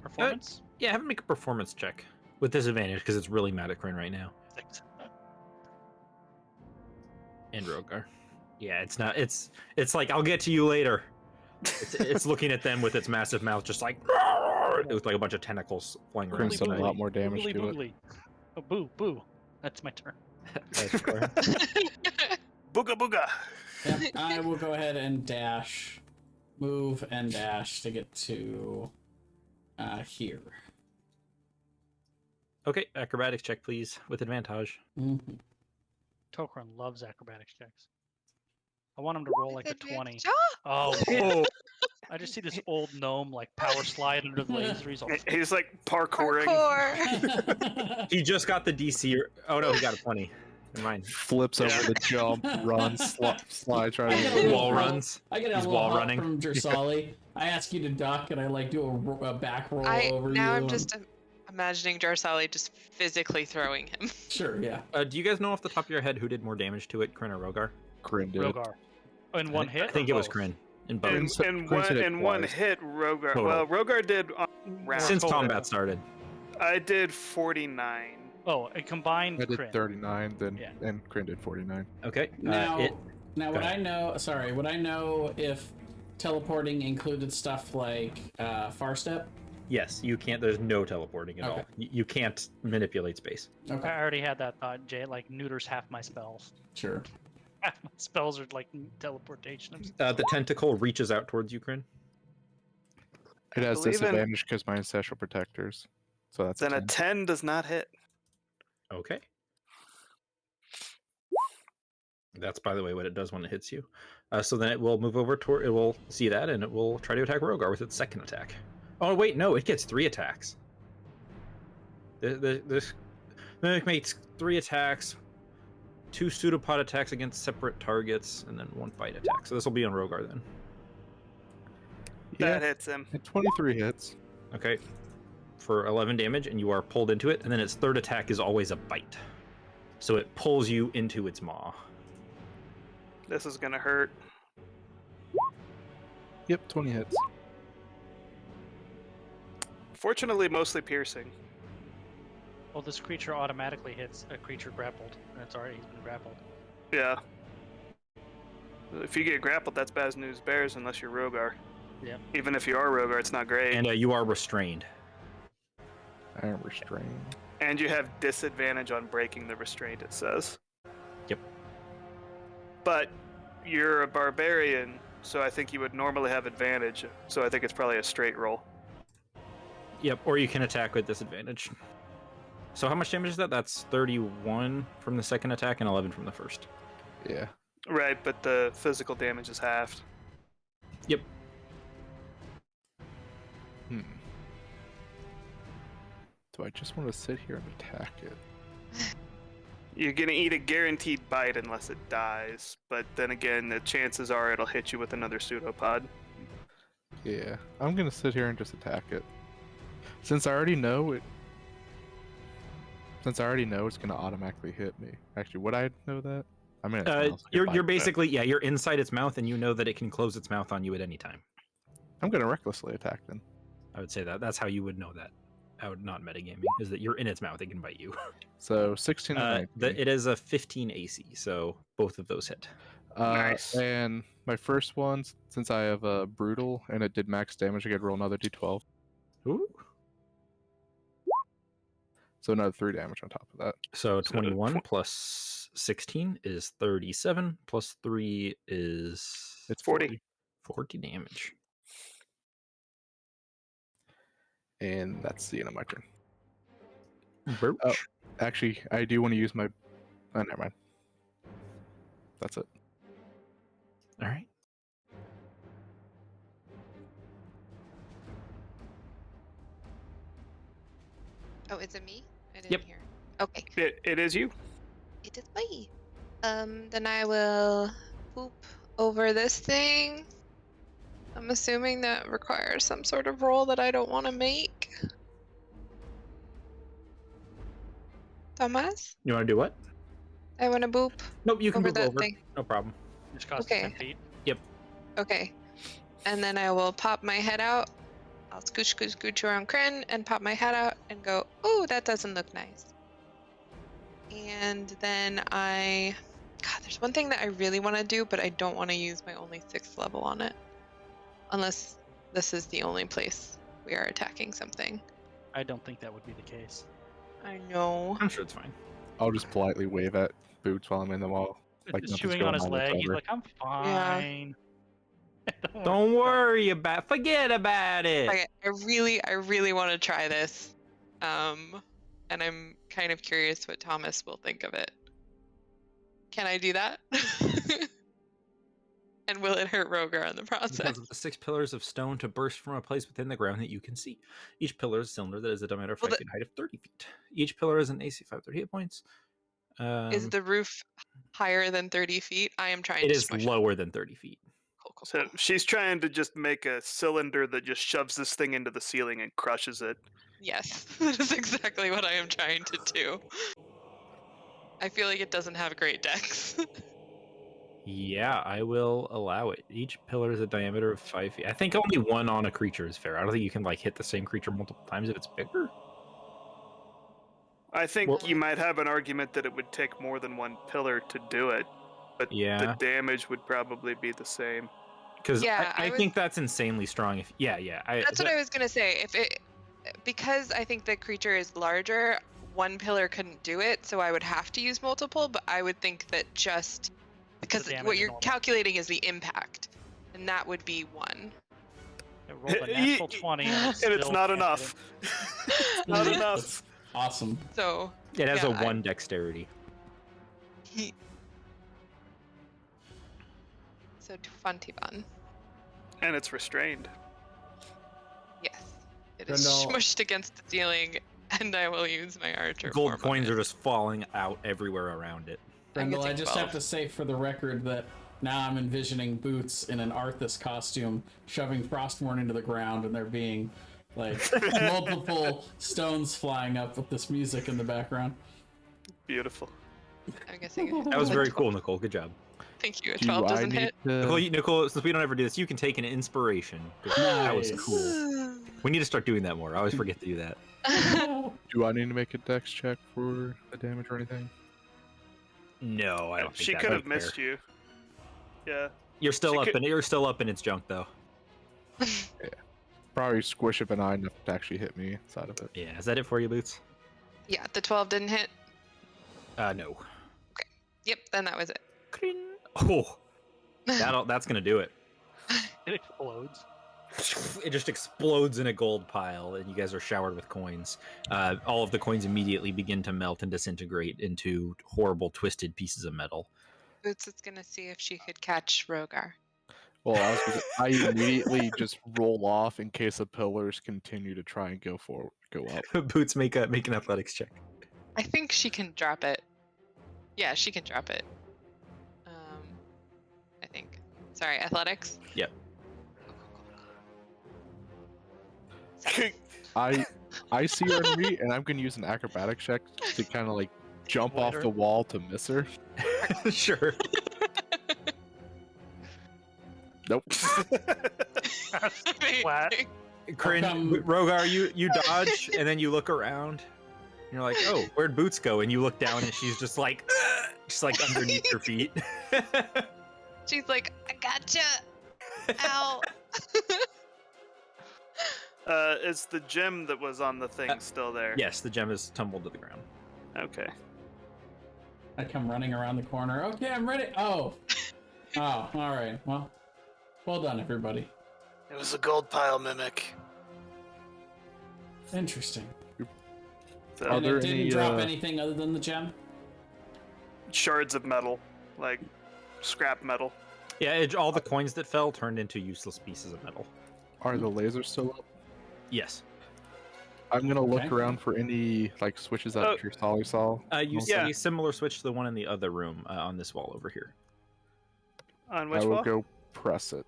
Performance? Yeah, have it make a performance check. With disadvantage, because it's really mad at Kryn right now. 6. And Rogar. Yeah, it's not... It's like, I'll get to you later. It's looking at them with its massive mouth, just like... It was like a bunch of tentacles flying around. Kryn's done a lot more damage Boogly to it. boogly. Oh, boo, boo. That's my turn. Booga booga. Yep, I will go ahead and dash, move and dash to get to here. Okay, acrobatics check, please, with advantage. Mm-hmm. Tokron loves acrobatics checks. I want him to roll like a 20. Oh, I just see this old gnome like power slide under the laser. He's all He's like parkouring. Parkour. He just got the DC... Oh no, he got a 20. Never mind. Flips over the jump, runs, slide, try to Wall runs. I get a He's little wall help running. from Jarsali. I ask you to duck, and I like do a back roll over you. Now I'm just imagining Jarsali just physically throwing him. Sure, yeah. Do you guys know off the top of your head who did more damage to it, Kryn or Rogar? Kryn did it. Rogar. Oh, in one hit? I think or it was both? Kryn. In both. In one hit, Rogar. Total. Well, Rogar did round. Since total. combat started. I did 49. Oh, a combined I did crit. 39, then Yeah. and Kryn did 49. Okay. Now, It now go would ahead. I know? Sorry, would I know if teleporting included stuff like far step? Yes, you can't. There's no teleporting at Okay. all. You can't manipulate space. Okay, I already had that thought, Jay. Like neuters half my spells. sure. Half my spells are like teleportation. The tentacle reaches out towards you, Kryn. It has believe in- disadvantage because my ancestral protectors. So that's Then a a 10 does not hit. Okay. That's, by the way, what it does when it hits you. So then it will move over toward. It will see that, and it will try to attack Rogar with its second attack. Oh wait, no, it gets 3 attacks. This mimic makes 3 attacks, 2 pseudopod attacks against separate targets, and then 1 bite attack. So this will be on Rogar then. That hits him. 23 hits. Okay. For 11 damage, and you are pulled into it, and then its third attack is always a bite. So it pulls you into its maw. This is gonna hurt. Yep, 20 hits. Fortunately, mostly piercing. Well, this creature automatically hits a creature grappled, and it's already been grappled. Yeah. If you get grappled, that's bad news bears unless you're Rogar. Yeah. Even if you are Rogar, it's not great. And you are restrained. I am restrained. And you have disadvantage on breaking the restraint, it says. Yep. But you're a barbarian, so I think you would normally have advantage. So I think it's probably a straight roll. Yep, or you can attack with disadvantage. So how much damage is that? That's 31 from the second attack and 11 from the first. Yeah. Right, but the physical damage is halved. Yep. Do I just want to sit here and attack it? You're gonna eat a guaranteed bite unless it dies, but then again, the chances are it'll hit you with another pseudopod. Yeah, I'm gonna sit here and just attack it. Since I already know it. Since I already know it's gonna automatically hit me. Actually, would I know that? I mean, You're basically, yeah, you're inside its mouth, and you know that it can close its mouth on you at any time. I'm gonna recklessly attack then. I would say that's how you would know that. Out not metagaming is that you're in its mouth, it can bite you. So 16 and 19. It is a 15 AC, so both of those hit. Nice. And my first one, since I have a brutal and it did max damage, I could roll another d12. Ooh. So another 3 damage on top of that. So 21 plus 16 is 37, plus 3 is It's 40. 40 damage. And that's the end of my turn. Birch. Oh. Actually, I do want to use my. Oh, never mind. That's it. All right. Oh, is it me? I didn't Yep. hear. Okay, It is you. it is me. Then I will poop over this thing. I'm assuming that requires some sort of roll that I don't want to make. Thomas? You want to do what? I want to boop Nope, you can over move that over. thing. No problem. Which costs Okay. 10 feet. Okay. And then I will pop my head out. I'll scooch, scooch, scooch around Kryn and pop my head out and go, ooh, that doesn't look nice. And then God, there's one thing that I really want to do, but I don't want to use my only 6th level on it. Unless this is the only place we are attacking something. I don't think that would be the case. I know. I'm sure it's fine. I'll just politely wave at Boots while I'm in the wall. Like Just nothing's chewing on going his leg. He's whatsoever. like, I'm fine. Don't worry about. Forget about it. Okay, I really want to try this. And I'm kind of curious what Thomas will think of it. Can I do that? And will it hurt Rogar in the process? Because of the 6 pillars of stone to burst from a place within the ground that you can see. Each pillar is a cylinder that is a diameter of 5 feet, height of 30 feet. Each pillar is an AC 530 hit points. Is the roof higher than 30 feet? I am trying It to is smush lower than 30 feet. Cool, cool, So cool. she's trying to just make a cylinder that just shoves this thing into the ceiling and crushes it. Yes, that is exactly what I am trying to do. I feel like it doesn't have great decks. Yeah, I will allow it. Each pillar is a diameter of 5 feet. I think only one on a creature is fair. I don't think you can like hit the same creature multiple times if it's bigger. I think Well- you might have an argument that it would take more than one pillar to do it, but the Yeah, damage would probably be the same. because Yeah, I I was- think that's insanely strong. If That's what I was gonna say. Because I think the creature is larger, one pillar couldn't do it, so I would have to use multiple. But I would think that just because damage what is you're normal. calculating is the impact, and that would be one. It rolled a natural 20, and And it's still not can't enough. Not enough. Awesome. So it has yeah, a 1 dexterity. So 21. And it's restrained. Yes, it is Grendel- smushed against the ceiling, and I will use my archer. Gold form on coins it. are just falling out everywhere around it. Grendel, I take just 12. have to say for the record that now I'm envisioning Boots in an Arthas costume shoving Frostmourne into the ground, and there being like multiple stones flying up with this music in the background. Beautiful. I'm guessing. That was a very 12. cool, Nicole. Good job. Thank you. A Do 12 I doesn't need hit. to? Nicole, since we don't ever do this, you can take an inspiration. 'Cause That was Nice. cool. We need to start doing that more. I always forget to do that. Do I need to make a dex check for the damage or anything? No, I don't think She that- could have that's missed fair. you. Yeah. You're still she up, could- and you're still up in its junk, though. Probably squish it benign enough to actually hit me inside of it. Yeah, is that it for you, Boots? Yeah, the 12 didn't hit. No. Yep, then that was it. Oh, that's gonna do it. It explodes. It just explodes in a gold pile, and you guys are showered with coins. All of the coins immediately begin to melt and disintegrate into horrible, twisted pieces of metal. Boots is gonna see if she could catch Rogar. Well, I immediately just roll off in case the pillars continue to try and go up. Boots, make an athletics check. I think she can drop it. Yeah, she can drop it. I think. Sorry, athletics. Yep. Seven. I see her enemy, and I'm gonna use an acrobatic check to kind of like jump off Glitter. the wall to miss her. Sure. Nope. Flat. Amazing. Kryn, Rogar, you dodge, and then you look around. And you're like, oh, where'd Boots go? And you look down, and she's just like underneath your feet. She's like, I gotcha. Ow. Is the gem that was on the thing still there? Yes, the gem is tumbled to the ground. Okay. I come running around the corner. Okay, I'm ready. Oh, all right. Well done, everybody. It was a gold pile mimic. Interesting. So, Are And there it didn't any, drop anything other than the gem. shards of metal, like scrap metal. Yeah, all the coins that fell turned into useless pieces of metal. Are the lasers still up? Yes. I'm gonna look Okay. around for any like switches that Oh. Solly saw. You see Yeah. a similar switch to the one in the other room on this wall over here. On I which will wall? go press it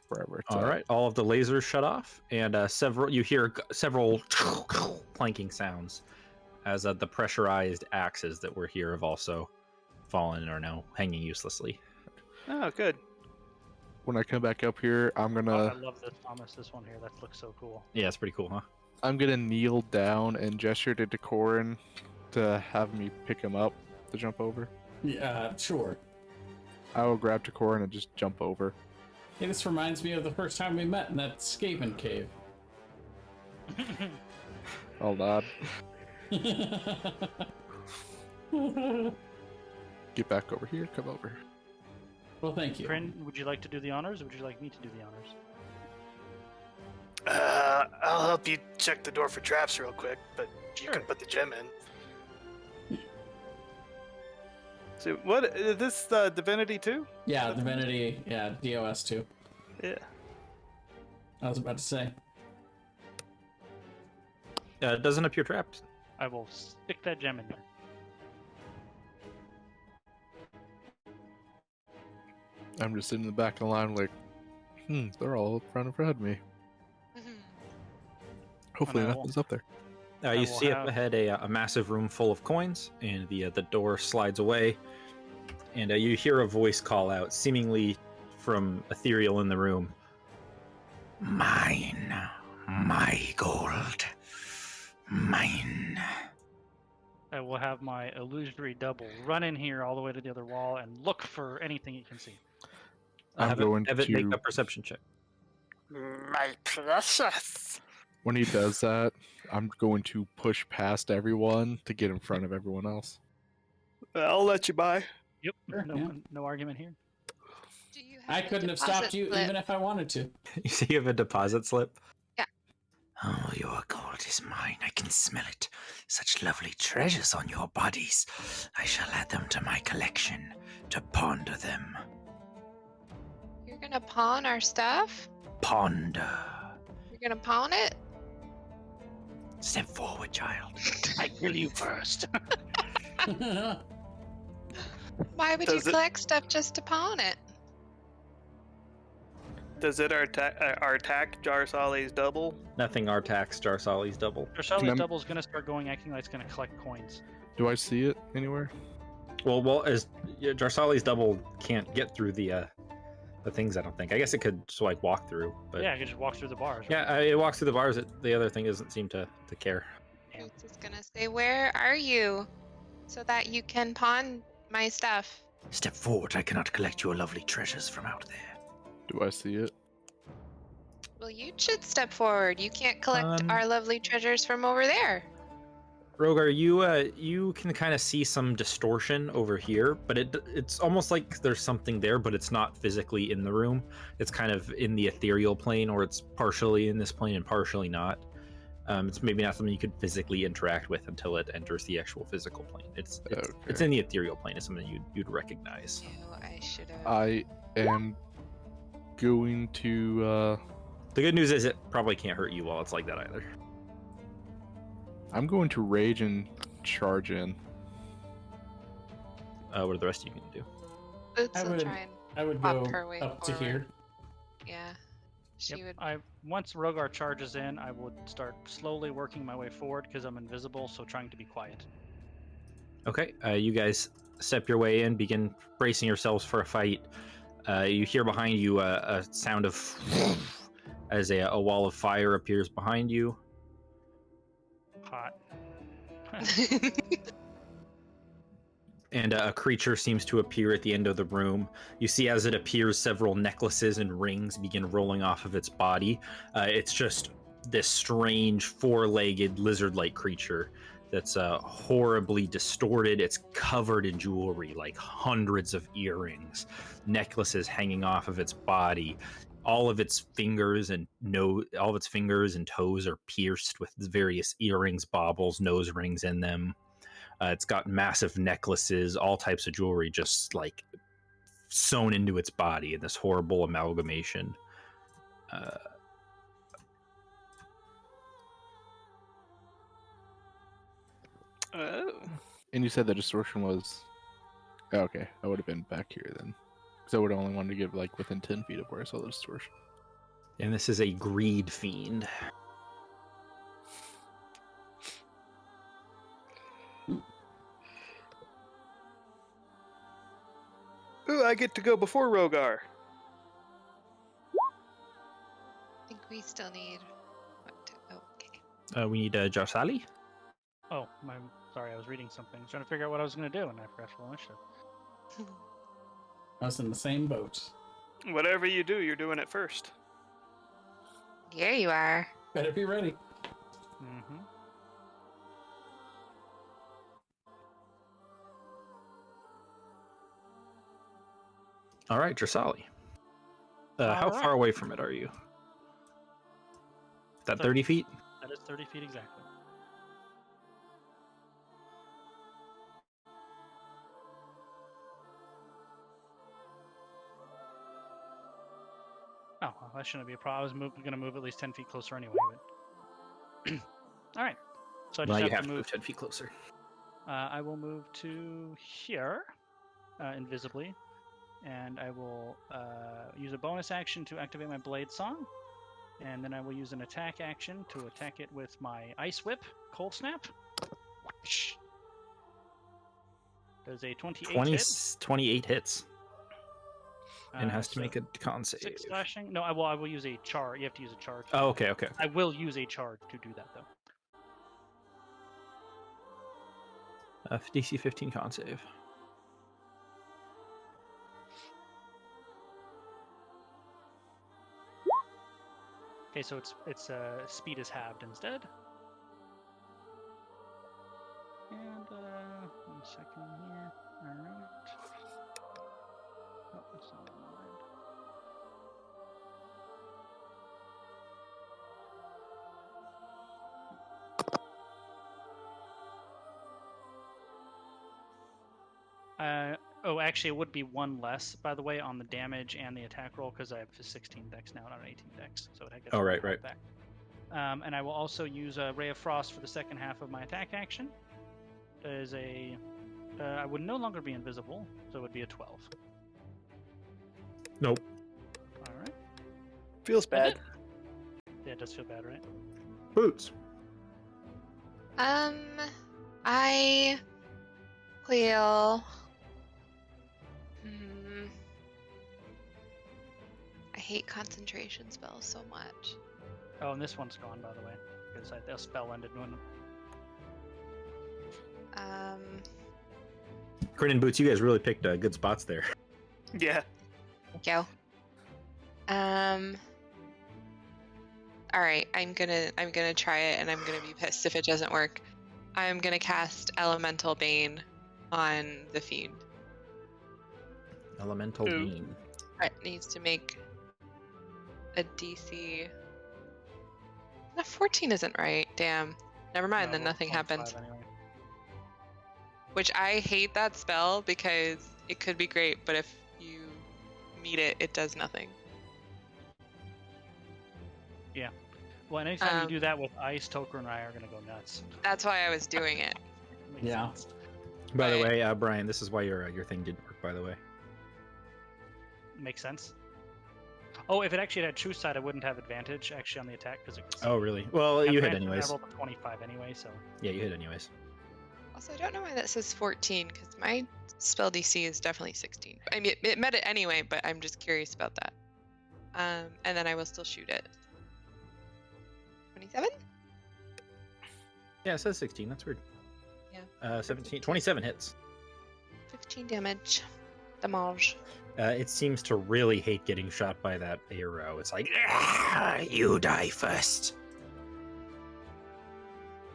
wherever it's All at. right, all of the lasers shut off, and you hear several clanking sounds as the pressurized axes that were here have also fallen and are now hanging uselessly. Oh, good. When I come back up here, I'm Oh, I gonna love this Thomas. This one here. That looks so cool. Yeah, it's pretty cool, huh? kneel down and gesture to Decorin to have me pick him up to jump over. Yeah, sure. I will grab Decorin and just jump over. Hey, this reminds me of the first time we met in that Skaven cave. I'll nod. Get back over here. Come over. Well, thank you. Kryn, would you like to do the honors, or would you like me to do the honors? I'll help you check the door for traps real quick, but you Sure. can put the gem in. So what is this Divinity 2? Yeah, Divinity. Yeah, DOS 2. Yeah. I was about to say. It doesn't appear trapped. I will stick that gem in there. I'm just sitting in the back of the line, like, they're all up front ahead of me. Hopefully, I will- nothing's up there. You will see up have- ahead a massive room full of coins, and the door slides away, and you hear a voice call out, seemingly from ethereal in the room. Mine, my gold, mine. I will have my illusory double run in here all the way to the other wall and look for anything it can see. I'm going have it make to- a perception check. My precious. When he does that, I'm going to push past everyone to get in front of everyone else. I'll let you by. Yep. Sure, no, yeah. no argument here. Do you have I a couldn't have deposit stopped you slip? even if I wanted to. You see you have a deposit slip? Yeah. Oh, your gold is mine. I can smell it. Such lovely treasures on your bodies. I shall add them to my collection to ponder them. You're gonna pawn our stuff? Ponder. You're gonna pawn it? Step forward, child. I kill you first. Why would Does you it- collect stuff just to pawn it? Does it attack Jarsali's double? Nothing Artax, Jarsali's double. Drosali's Mem- double's gonna start going, acting like it's gonna collect coins. Do I see it anywhere? Well, as Jarsali's double can't get through the things, I don't think. I guess it could just like walk through, but Yeah, I can just walk through the bars. Right? yeah, it walks through the bars. The other thing doesn't seem to care. Boots is gonna say, "Where are you?" So that you can pawn my stuff. Step forward. I cannot collect your lovely treasures from out there. Do I see it? Well, you should step forward. You can't collect Um, our lovely treasures from over there. Rogar, you can kind of see some distortion over here, but it's almost like there's something there, but it's not physically in the room. It's kind of in the ethereal plane, or it's partially in this plane and partially not. It's maybe not something you could physically interact with until it enters the actual physical plane. It's Okay. in the ethereal plane. It's something you'd recognize. Ew, I should have. I am going to. The good news is it probably can't hurt you while it's like that either. I'm going to rage and charge in. What are the rest of you gonna do? Boots I will would- try and. I would Pop go her way up to forward. here. Yeah. She Yep. would. Once Rogar charges in, I would start slowly working my way forward because I'm invisible, so trying to be quiet. Okay, you guys step your way in, begin bracing yourselves for a fight. You hear behind you a sound of as a wall of fire appears behind you. Hot. And a creature seems to appear at the end of the room. You see as it appears, several necklaces and rings begin rolling off of its body. It's just this strange four-legged lizard-like creature that's horribly distorted. It's covered in jewelry, like hundreds of earrings, necklaces hanging off of its body. All of its fingers and toes are pierced with various earrings, baubles, nose rings in them. It's got massive necklaces, all types of jewelry, just like sewn into its body in this horrible amalgamation. Oh. And you said the distortion was. Oh, okay, I would have been back here then. Because I would have only wanted to get like within 10 feet of where I saw the distortion. And this is a greed fiend. Ooh, I get to go before Rogar. I think we still need. Okay. We need Jarsali. Oh, sorry, I was reading something. I was trying to figure out what I was going to do, and I forgot to roll initiative. I was in the same boat. Whatever you do, you're doing it first. Here you are. Better be ready. Mm-hmm. All right, Jarsali. How All right. far away from it are you? That 30 feet? That is 30 feet exactly. Oh, well, that shouldn't be a problem. I was going to move at least 10 feet closer anyway. But... All right. So I Well, just you have to move. 10 feet closer. I will move to here, invisibly, and I will use a bonus action to activate my Blade Song, and then I will use an attack action to attack it with my Ice Whip, Cold Snap. Whoosh. Does a 28 hit? 28 hits. And has to so make a con save. 6 slashing? No, I will use a charge. You have to use a charge. Oh, okay, okay. I will use a charge to do that, though. DC 15 con save. Okay, so its speed is halved instead. And 1 second here. All right. Oh, that's not what I wanted. Oh, actually, it would be 1 less, by the way, on the damage and the attack roll because I have a 16 dex now, not an 18 dex. So it gets Oh, right, one right. back. And I will also use a Ray of Frost for the second half of my attack action. That is a... I would no longer be invisible, so it would be a 12. Nope. All right. Feels bad. Yeah, it does feel bad, right? Boots. I will. I hate concentration spells so much. Oh, and this one's gone, by the way, because the spell ended when... Grin and Boots, you guys really picked good spots there. Yeah. Thank you. All right, I'm gonna try it, and I'm gonna be pissed if it doesn't work. I'm gonna cast Elemental Bane on the Fiend. Elemental Beam. It needs to make a DC. No, 14 isn't right. Damn. Never mind. No, then roll nothing 25 happens. Anyway. Which I hate that spell because it could be great, but if you meet it, it does nothing. Yeah. Well, anytime you do that with ice, Toker and I are gonna go nuts. That's why I was doing it. Makes Yeah. sense. By the Right. way, Brian, this is why your thing didn't work, by the way. Makes sense. Oh, if it actually had true sight, I wouldn't have advantage actually on the attack because it was. Oh, really? Well, you hit anyways. I rolled a 25 anyway, so. Yeah, you hit anyways. Also, I don't know why that says 14 because my spell DC is definitely 16. I mean, it met it anyway, but I'm just curious about that. And then I will still shoot it. 27? Yeah, it says 16. That's weird. Yeah. 17, 27 hits. 15 damage. Damage. It seems to really hate getting shot by that arrow. It's like, You die first.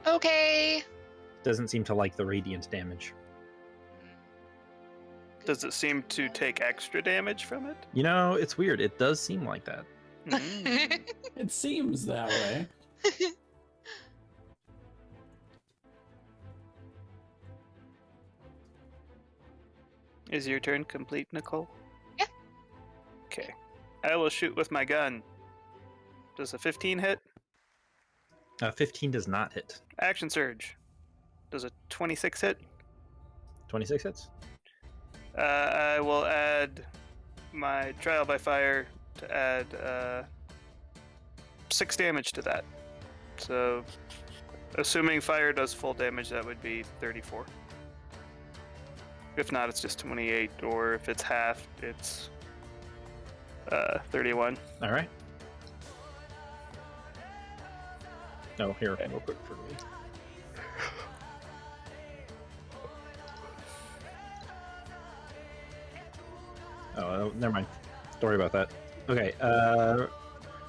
Okay. doesn't seem to like the radiant damage. Does it seem to take extra damage from it? You know, it's weird. It does seem like that. Mm. It seems that way. Is your turn complete, Nicole? Yeah. Okay. I will shoot with my gun. Does a 15 hit? 15 does not hit. Action surge. Does a 26 hit? 26 hits. I will add my trial by fire to add 6 damage to that. So, assuming fire does full damage, that would be 34. If not, it's just 28, or if it's half, it's 31. All right. Oh, here, real quick for me. Oh, never mind. Don't worry about that. Okay,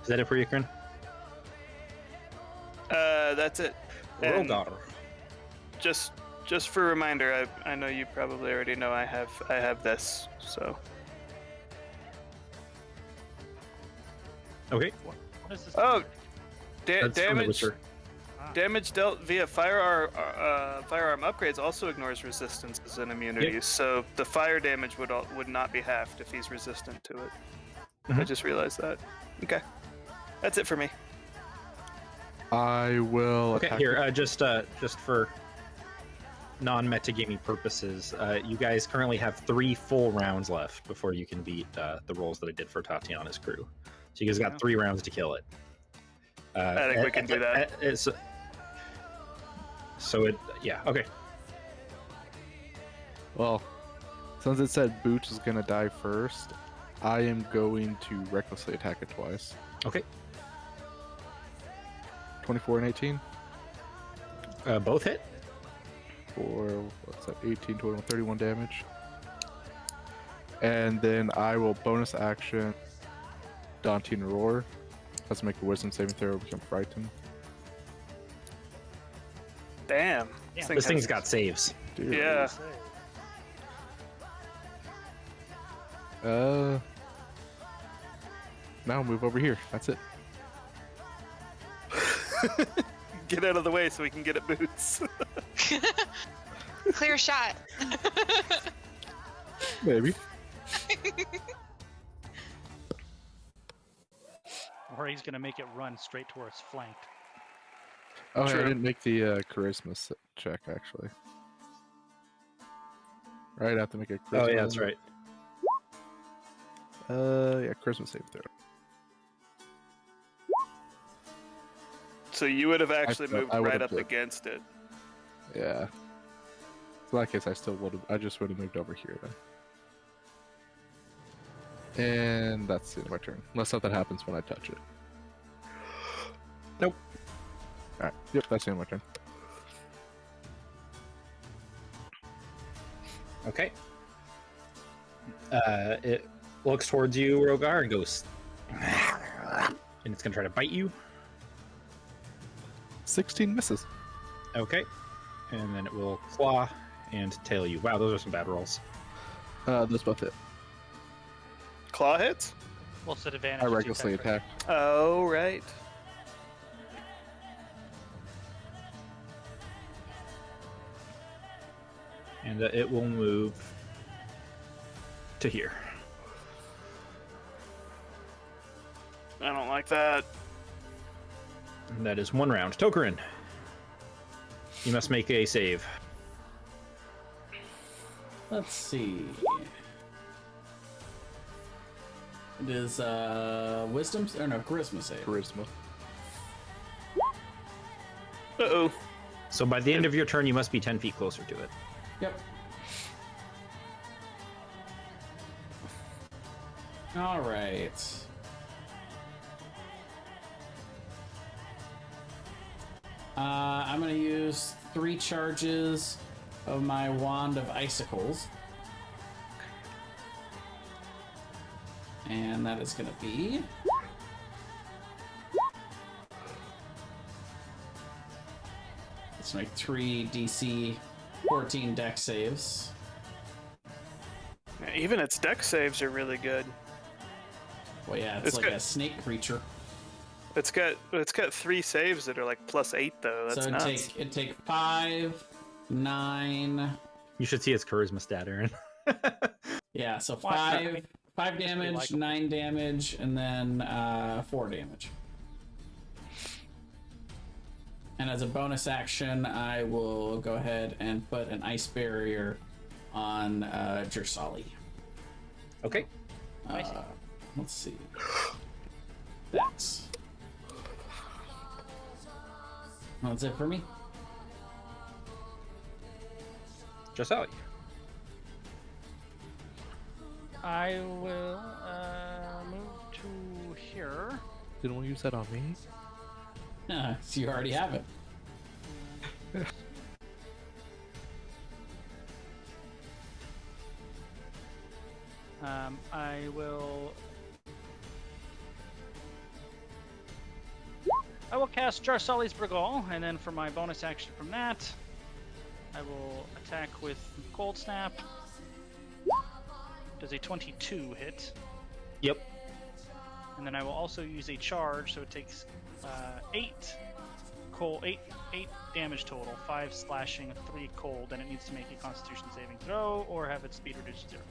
is that it for you, Kren? That's it. And Rogar. just for a reminder, I know you probably already know I have this, so. Okay. What is this? Oh, That's from The damage. Witcher. Damage dealt via firearm upgrades also ignores resistances and immunities. Yep. So the fire damage would not be halved if he's resistant to it. I Mhm. just realized that. Okay, that's it for me. I will. Okay, attack here, just for non-metagaming purposes, you guys currently have 3 full rounds left before you can beat the rolls that I did for Tatiana's crew. So you guys got 3 rounds to kill it. I think we can do that. So it, yeah, okay. Well, since it said Boots is gonna die first, I am going to recklessly attack it twice. Okay. 24 and 18. Both hit. for, what's that, 18, 21, 31 damage. And then I will bonus action Daunting Roar. Has to make a wisdom saving throw or become frightened. Damn. Yeah, This thing's got saves. Dude. Yeah. Now move over here. That's it. Get out of the way so we can get at Boots. Clear shot. Maybe. Or he's gonna make it run straight towards flanked. Oh, yeah, I True. didn't make the charisma check actually. Right, I have to make a charisma. Oh yeah, that's right. Yeah, charisma save throw. So you would have actually thought moved I right would've up did. against it. Yeah. So in that case, I still would have. I just would have moved over here then. And that's the end of my turn. Unless something happens when I touch it. Nope. Alright. Yep, that's the end of my turn. Okay. It looks towards you, Rogar, and goes. And it's gonna try to bite you. 16 misses. Okay. And then it will claw and tail you. Wow, those are some bad rolls. Those both hit. Claw hits? What's the advantage? I if you recklessly attack attack. Oh, right. And it will move to here. I don't like that. And that is one round. Tokarin, you must make a save. Let's see. It is wisdom or no charisma save. Charisma. Uh-oh. So by the end of your turn, you must be 10 feet closer to it. Yep. All right. I'm going to use 3 charges of my Wand of Icicles. And that is going to be... Let's make 3 DC 14 dex saves. Yeah, even its deck saves are really good. Well, yeah, it's It's like good. a snake creature. It's got 3 saves that are like +8 though. That's So nuts. it'd take 5, 9. You should see its charisma stat, Aaron. Yeah, so Why- I mean, 5 it's pretty damage, likable. 9 damage, and then 4 damage. And as a bonus action, I will go ahead and put an ice barrier on Jersali. Okay. Let's see. That's it for me. Josali. I will move to here. Didn't want to use that on me. So you already have it. I will cast Jarsali's Brigal, and then for my bonus action from that, I will attack with Cold Snap. Does a 22 hit? Yep. And then I will also use a charge, so it takes 8 damage total, 5 slashing, 3 cold, and it needs to make a Constitution saving throw or have its speed reduced to 0.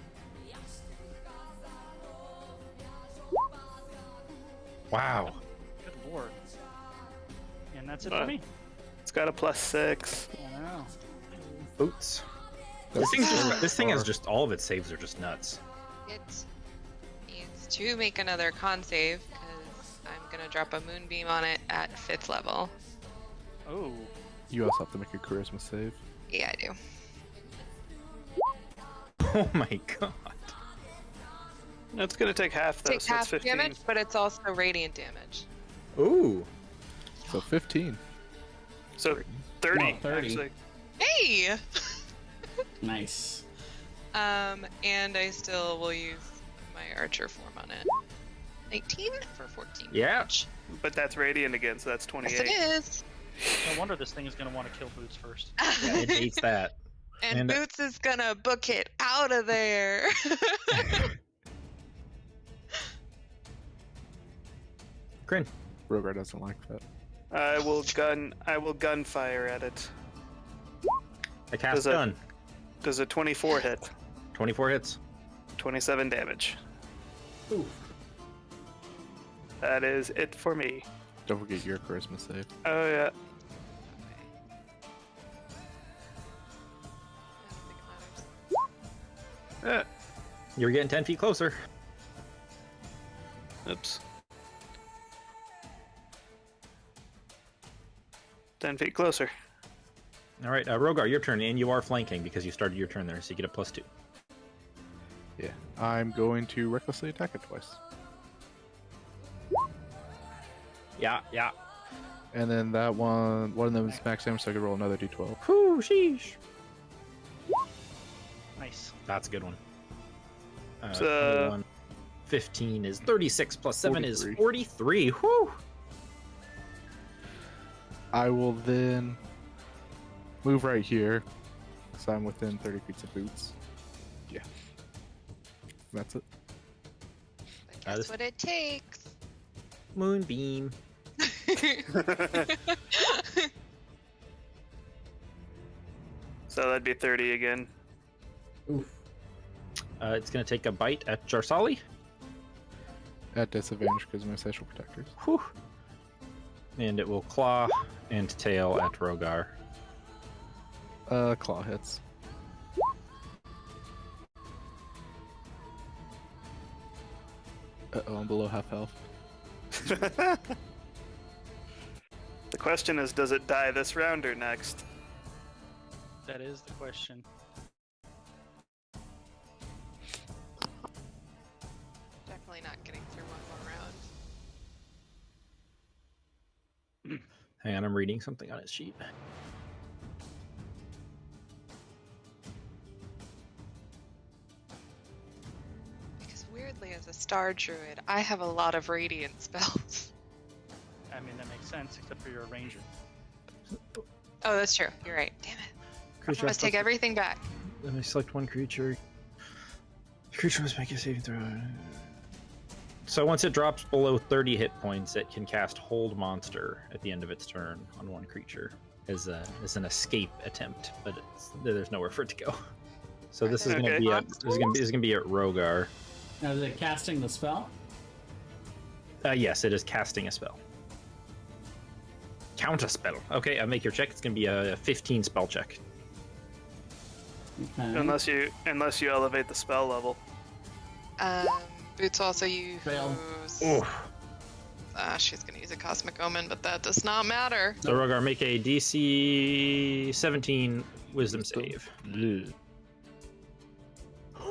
Wow. Good lord. And that's it for me. It's got a +6. I know. Boots. This thing has just all of its saves are just nuts. It needs to make another con save because I'm gonna drop a moonbeam on it at 5th level. Oh. You also have to make a charisma save. Yeah, I do. Oh my god. It's gonna take half though, Takes so it's half 15. damage, but it's also radiant damage. Ooh. So 15. So 30, Wow, 30. actually. Hey! Nice. And I still will use my archer form on it. 19 for 14 Yeah. damage. But that's radiant again, so that's 28. Yes, it is. No wonder this thing is going to want to kill Boots first. Yeah, it hates that. And And- Boots is gonna book it out of there. Kryn. Rogar doesn't like that. I will gunfire at it. I cast Does it- gun. Does a 24 hit? 24 hits. 27 damage. Ooh. That is it for me. Don't forget your charisma save. Oh yeah. Eh, You're getting 10 feet closer. oops. 10 feet closer. All right, Rogar, your turn, and you are flanking because you started your turn there, so you get a +2. Yeah. I'm going to recklessly attack it twice. Yeah. And then that one of them is max damage, so I could roll another d12. Whew, sheesh. Nice. That's a good one. So- 21, 15 is 36 plus 7 is 43. 43. Whew. I will then move right here, so I'm within 30 feet of Boots. Yeah. That's it. That's this- what it takes. Moonbeam. So that'd be 30 again. Oof. It's going to take a bite at Jarsali. At disadvantage because of my special protectors. Whew. And it will claw and tail at Rogar. Claw hits. Uh-oh, I'm below half health. The question is, does it die this round or next? That is the question. Definitely not getting through one more round. Hang on, I'm reading something on his sheet. Because weirdly, as a star druid, I have a lot of radiant spells. I mean, that makes sense, except for you're a ranger. Oh, that's true. You're right. Damn it. I must take everything back. Let me select one creature. The creature must make a saving throw. So once it drops below 30 hit points, it can cast Hold Monster at the end of its turn on one creature as an escape attempt, but there's nowhere for it to go. So this is going to Okay. be this is going to be at Rogar. Now, is it casting the spell? Yes, it is casting a spell. Counter spell. Okay, make your check. It's going to be a 15 spell check. Okay. Unless you elevate the spell level. Boots also use. Failed. She's gonna use a Cosmic Omen, but that does not matter. So Rogar, make a DC 17 Wisdom save.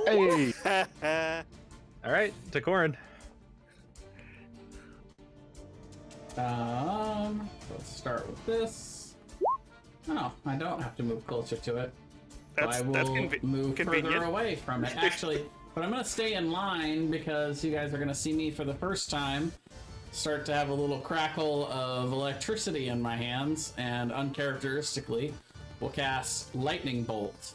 Hey! All right, to Corin. Let's start with this. Oh, I don't have to move closer to it. So I will move further convenient. away from it. Actually, but I'm going to stay in line because you guys are going to see me for the first time start to have a little crackle of electricity in my hands, and uncharacteristically, we'll cast Lightning Bolt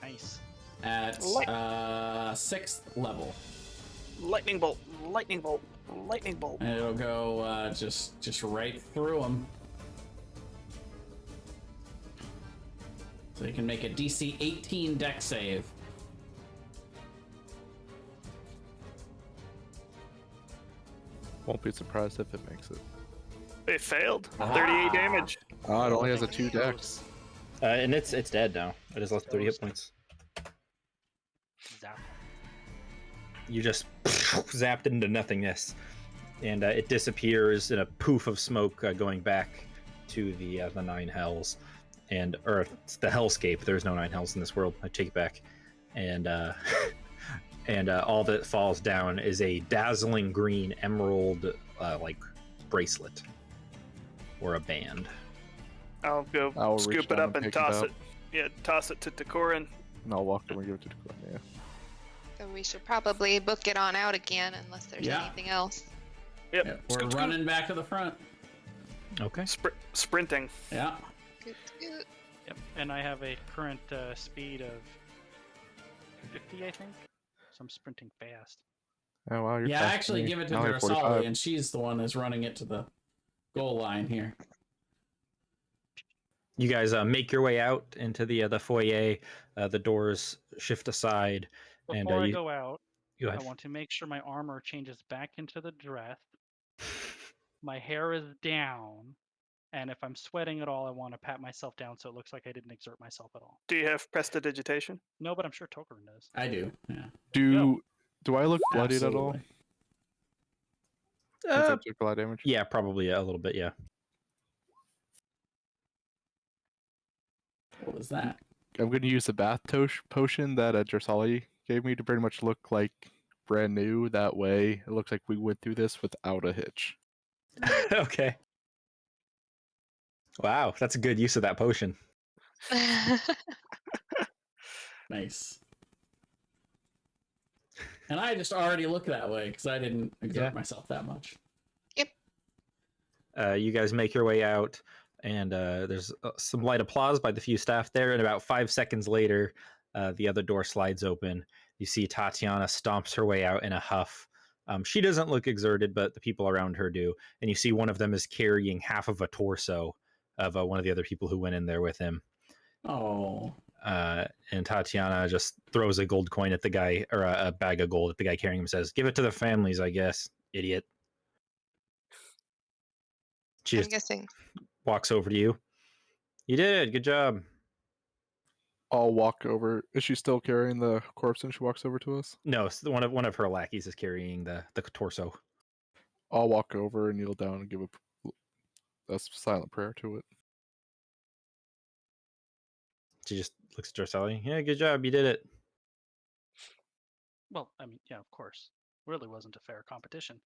Nice. at 6th level. Lightning bolt, lightning bolt, lightning bolt. And it'll go just right through them. So you can make a DC 18 dex save. Won't be surprised if it makes it. It failed. Ah. 38 damage. Oh, it only has a 2 dex. And it's dead now. It has less 30 hit points. Zap. You just zapped into nothingness, and it disappears in a poof of smoke going back to the Nine Hells, or it's the Hellscape. There's no Nine Hells in this world. I take it back, and all that falls down is a dazzling green emerald like bracelet or a band. I'll go I will reach scoop it down up and and pick it toss up. it. toss it to Takorin. And I'll walk over and give it to Dakota. Yeah. So we should probably book it on out again unless there's Yeah. anything else. Yep. Yeah, we're Scoot, scoot. running back to the front. Okay. Sprinting. Yeah. Scoot, scoot. Yep. And I have a current speed of 50, I think. So I'm sprinting fast. Oh wow, you're Yeah, faster actually than me. give it to I only have 45. Drasali, and she's the one that's running it to the goal line here. You guys make your way out into the foyer. The doors shift aside, and Before I you go out, go I ahead. want to make sure my armor changes back into the dress. My hair is down, and if I'm sweating at all, I want to pat myself down so it looks like I didn't exert myself at all. Do you have prestidigitation? No, but I'm sure Tokarin does. I do. Yeah. Do I look bloodied at all? Absolutely. Since I took a lot of damage. Yeah, probably a little bit. Yeah. What was that? I'm going to use the bath potion that Drasali gave me to pretty much look like brand new. That way, it looks like we went through this without a hitch. Okay. Wow, that's a good use of that potion. Nice. And I just already look that way because I didn't exert Yeah. myself that much. You guys make your way out, and there's some light applause by the few staff there. And about 5 seconds later, the other door slides open. You see Tatiana stomps her way out in a huff. She doesn't look exerted, but the people around her do. And you see one of them is carrying half of a torso of one of the other people who went in there with him. Oh. And Tatiana just throws a gold coin at the guy, or a bag of gold at the guy carrying him, and says, "Give it to the families, I guess, idiot." She I'm just guessing. walks over to you. You did. Good job. I'll walk over. Is she still carrying the corpse and she walks over to us? No, one of her lackeys is carrying the torso. I'll walk over and kneel down and give a silent prayer to it. She just looks at Drasali. Yeah, good job. You did it. Well, I mean, yeah, of course. Really wasn't a fair competition.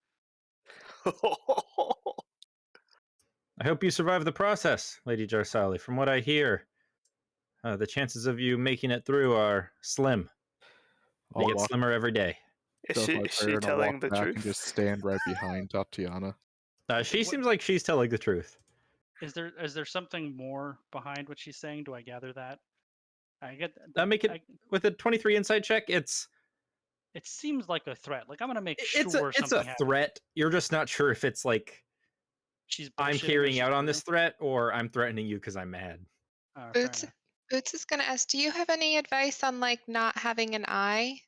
I hope you survive the process, Lady Drasali. From what I hear, the chances of you making it through are slim. They I'll get walk slimmer every day. Is down my she prayer and I'll telling walk the back truth? and just stand right behind Tatiana. She What- seems like she's telling the truth. Is there something more behind what she's saying? Do I gather that? I get. Make it with a 23 insight check. It seems like a threat. Like I'm gonna make sure It's something a happens. threat. You're just not sure if it's like She's I'm bullshitting or carrying she's out on true. this threat, or I'm threatening you because I'm mad. Fair Boots enough. Boots is gonna ask, do you have any advice on like not having an eye?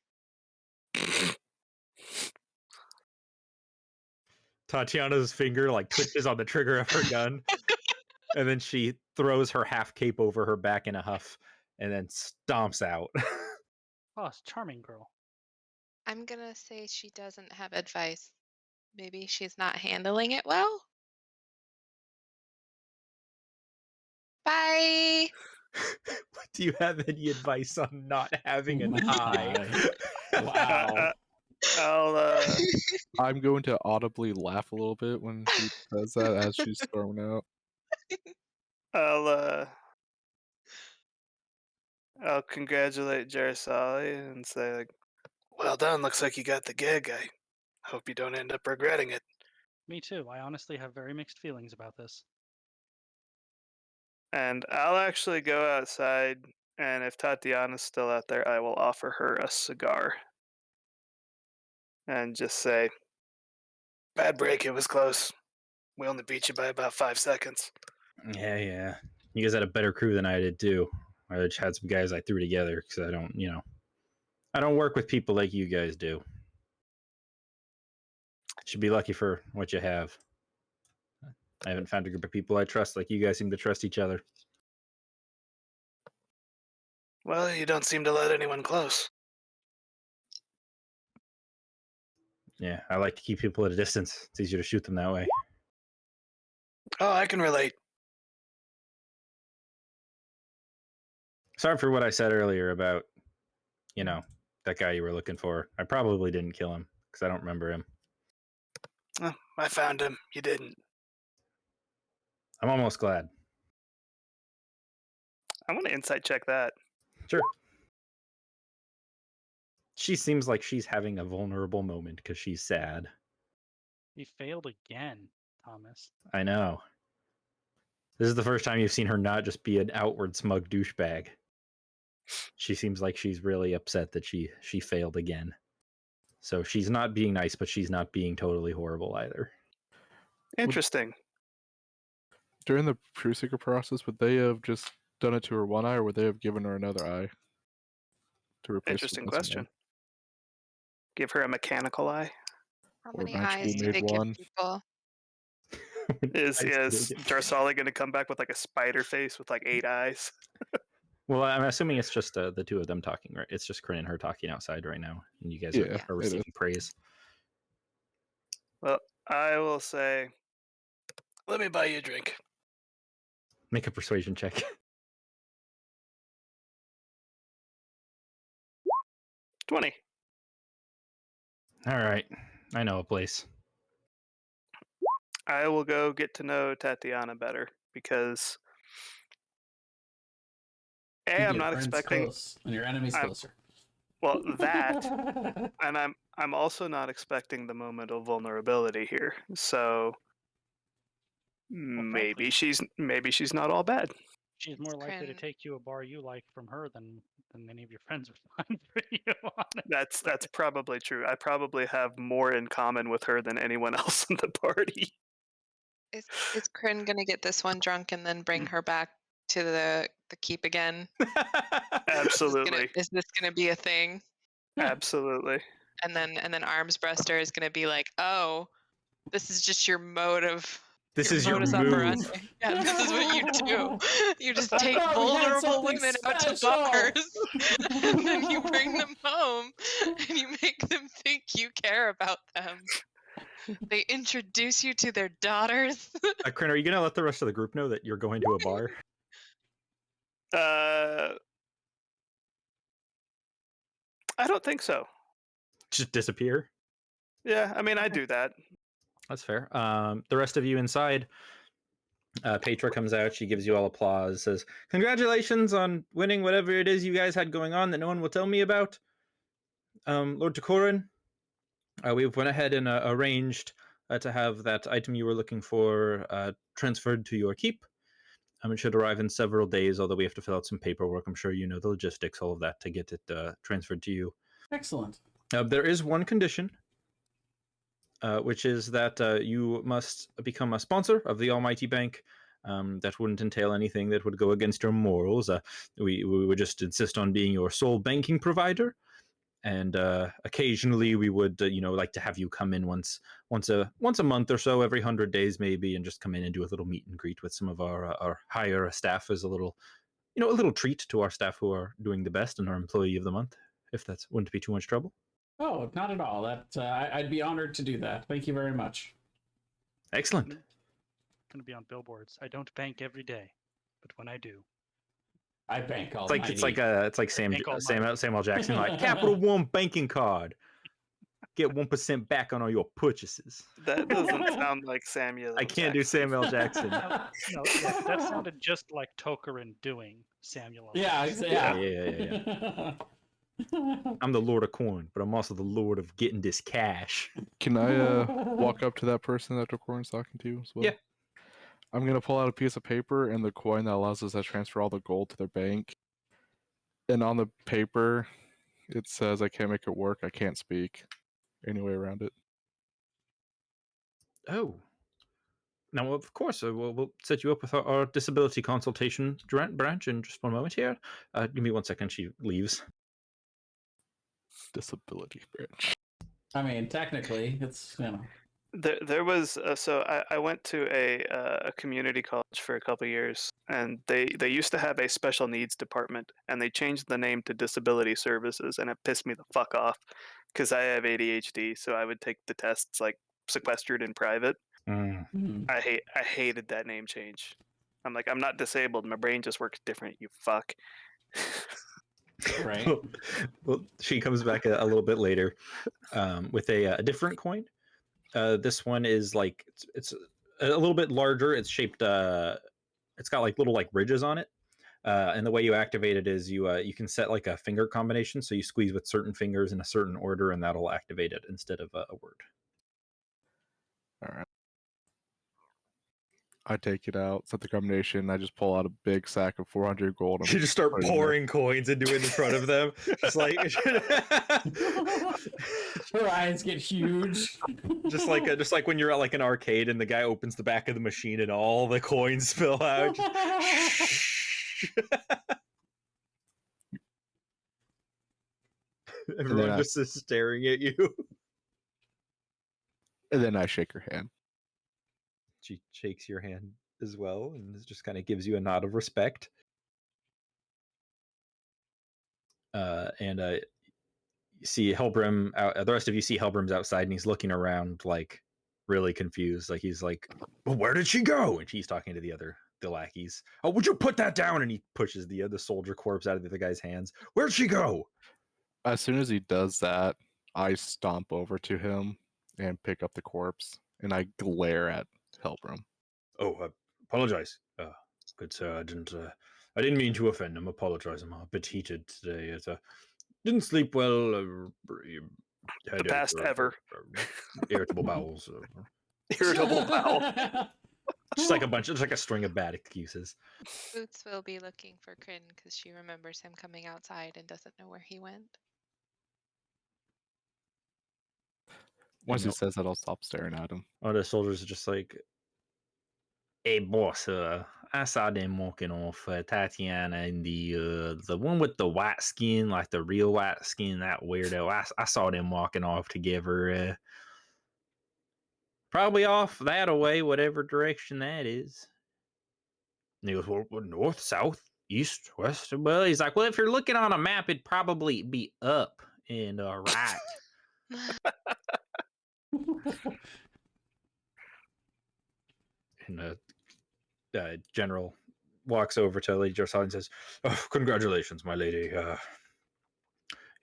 Tatiana's finger like twitches on the trigger of her gun, and then she throws her half cape over her back in a huff, and then stomps out. Oh, it's a charming girl. I'm gonna say she doesn't have advice. Maybe she's not handling it well. Bye. Do you have any advice on not having an Oh my eye? Wow. I'll I'm going to audibly laugh a little bit when she says that as she's storming out. I'll congratulate Jarsali and say like, well done. Looks like you got the gig. I hope you don't end up regretting it. Me too. I honestly have very mixed feelings about this. And I'll actually go outside, and if Tatiana's still out there, I will offer her a cigar. And just say, bad break, it was close. We only beat you by about 5 seconds. Yeah. You guys had a better crew than I did too. I just had some guys I threw together because I don't work with people like you guys do. Should be lucky for what you have. I haven't found a group of people I trust like you guys seem to trust each other. Well, you don't seem to let anyone close. Yeah, I like to keep people at a distance. It's easier to shoot them that way. Oh, I can relate. Sorry for what I said earlier about, that guy you were looking for. I probably didn't kill him because I don't remember him. I found him. You didn't. I'm almost glad. I want to insight check that. Sure. She seems like she's having a vulnerable moment because she's sad. He failed again, Thomas. I know. This is the first time you've seen her not just be an outward smug douchebag. She seems like she's really upset that she failed again. So she's not being nice, but she's not being totally horrible either. Interesting. During the True Seeker process, would they have just done it to her one eye, or would they have given her another eye to replace? Interesting question. Give her a mechanical eye. How Or many magically eyes do made they give one. people? Is Darsalia going to come back with like a spider face with like 8 eyes? Well, I'm assuming it's just the two of them talking, right? It's just Corinne and her talking outside right now, and you guys Yeah, are receiving praise. Well, I will say, let me buy you a drink. Make a persuasion check. 20. All right, I know a place. I will go get to know Tatiana better because Keep I'm your not friends expecting. close and your enemies closer. Well, that, and I'm also not expecting the moment of vulnerability here. So maybe frankly, she's not all bad. She's more likely to Crin- take you a bar you like from her than many of your friends would find for you. That's probably true. I probably have more in common with her than anyone else in the party. Is Kryn gonna get this one drunk and then bring her back to the keep again? Absolutely. Is this gonna be a thing? Absolutely. And then Armsbruster is gonna be like, oh, this is just your mode of. This is your modus move. operandi. Yeah, this is what you do. You just I take thought we had vulnerable something women out to special. bars, and then you bring them home, and you make them think you care about them. They introduce you to their daughters. Corinne, are you gonna let the rest of the group know that you're going to a bar? I don't think so. Just disappear? Yeah, I mean, I do that. That's fair. The rest of you inside, Petra comes out. She gives you all applause. Says, "Congratulations on winning whatever it is you guys had going on that no one will tell me about, Lord Takorin. We went ahead and arranged to have that item you were looking for transferred to your keep. It should arrive in several days, although we have to fill out some paperwork. I'm sure you know the logistics, all of that, to get it transferred to you. Excellent. There is one condition, which is that you must become a sponsor of the Almighty Bank. That wouldn't entail anything that would go against your morals. We would just insist on being your sole banking provider. And occasionally we would, like to have you come in once a month or so, every 100 days maybe, and just come in and do a little meet and greet with some of our higher staff as a little treat to our staff who are doing the best and our employee of the month, if that wouldn't be too much trouble. Oh, not at all. That I'd be honored to do that. Thank you very much. Excellent. Going to be on billboards. I don't bank every day, but when I do, I bank all. It's like Samuel Jackson, like Capital One banking card. Get 1% back on all your purchases. That doesn't sound like Samuel. I can't do Samuel Jackson. No, that sounded just like Tokarin doing Samuel. Yeah. I'm the Lord of Coin, but I'm also the Lord of getting this cash. Can I walk up to that person that Tokorin's talking to as well? Yeah. I'm going to pull out a piece of paper and the coin that allows us to transfer all the gold to their bank. And on the paper, it says, I can't make it work. I can't speak. Any way around it. Oh. Now, of course, we'll set you up with our disability consultation branch in just one moment here. Give me 1 second. She leaves. Disability branch. I mean, technically, it's There was I went to a community college for a couple years, and they used to have a special needs department, and they changed the name to disability services, and it pissed me the fuck off because I have ADHD, so I would take the tests like sequestered in private. I hated that name change. I'm like, I'm not disabled, my brain just works different. You fuck. Right. Well, she comes back a little bit later with a different coin. This one is like it's a little bit larger. It's shaped. It's got like little like ridges on it. And the way you activate it is you can set like a finger combination, so you squeeze with certain fingers in a certain order, and that'll activate it instead of a word. All right. I take it out, set the combination. I just pull out a big sack of 400 gold. You just start pouring coins into it in front of them, just like her eyes get huge. just like when you're at like an arcade and the guy opens the back of the machine and all the coins spill out. Everyone just is staring at you. And then I shake her hand. She shakes your hand as well and just kind of gives you a nod of respect. You see Helbrim out. The rest of you see Helbrim's outside, and he's looking around like really confused. Like he's like, well, "Where did she go?" And she's talking to the lackeys. "Oh, would you put that down?" And he pushes the soldier corpse out of the other guy's hands. "Where'd she go?" As soon as he does that, I stomp over to him and pick up the corpse, and I glare at Helbrim. "Oh, I apologize, good sir. I didn't mean to offend. I'm apologize. I'm a bit heated today. Didn't sleep well. The best ever. Irritable bowels. Irritable bowel. Just like a string of bad excuses. Boots will be looking for Kryn because she remembers him coming outside and doesn't know where he went. Once he says that, I'll stop staring at him. One of the soldiers is just like, "Hey, boss, I saw them walking off, Tatiana and the one with the white skin, like the real white skin, that weirdo. I saw them walking off together. Probably off that away, whatever direction that is." And he goes, "Well, north, south, east, west." Well, he's like, "Well, if you're looking on a map, it'd probably be up and right." And general walks over to Lady Jorsal and says, "Oh, congratulations, my lady.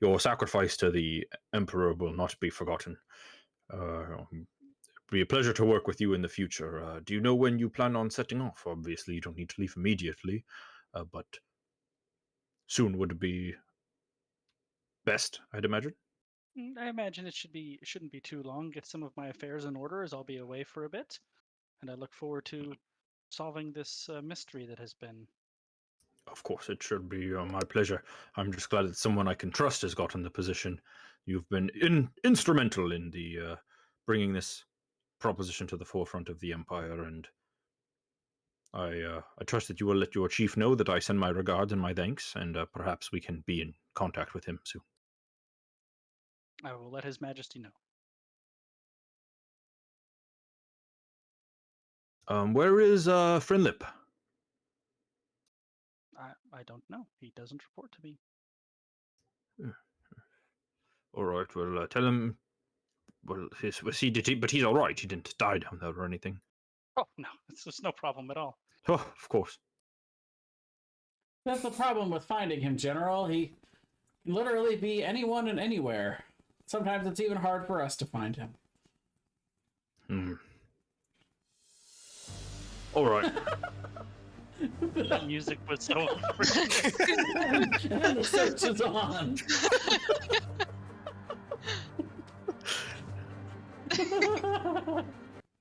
Your sacrifice to the Emperor will not be forgotten. It'll be a pleasure to work with you in the future. Do you know when you plan on setting off? Obviously, you don't need to leave immediately, but soon would be best, I'd imagine." I imagine it shouldn't be too long. Get some of my affairs in order as I'll be away for a bit, and I look forward to solving this mystery that has been. Of course, it should be my pleasure. I'm just glad that someone I can trust has gotten the position. You've been instrumental in the bringing this proposition to the forefront of the Empire, and I trust that you will let your chief know that I send my regards and my thanks, and perhaps we can be in contact with him soon. I will let His Majesty know. Where is Frinlip? I don't know. He doesn't report to me. All right. Well, tell him. Well, but he's all right. He didn't die down there or anything. Oh no, it's no problem at all. Oh, of course. That's the problem with finding him, General. He can literally be anyone and anywhere. Sometimes it's even hard for us to find him. All right. That music was so. And the search is on.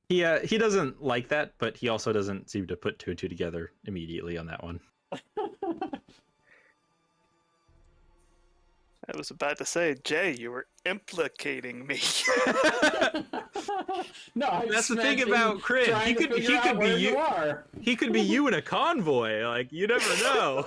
He doesn't like that, but he also doesn't seem to put two and two together immediately on that one. I was about to say, Jay, you were implicating me. No, that's the thing about Kryn. He could be you. He could be you in a convoy. Like, you never know.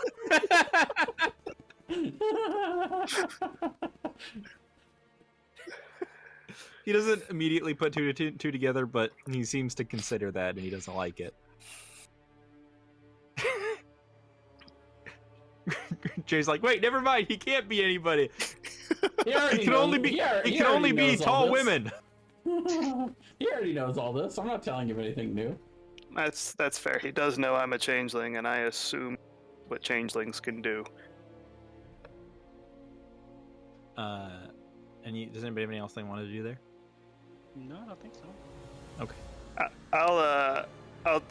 He doesn't immediately put two together, but he seems to consider that, and he doesn't like it. Jay's like, "Wait, never mind. He can't be anybody. He can only be tall women." He already knows all this. I'm not telling him anything new. That's fair. He does know I'm a changeling, and I assume what changelings can do. Does anybody have anything else they want to do there? No, I don't think so. Okay.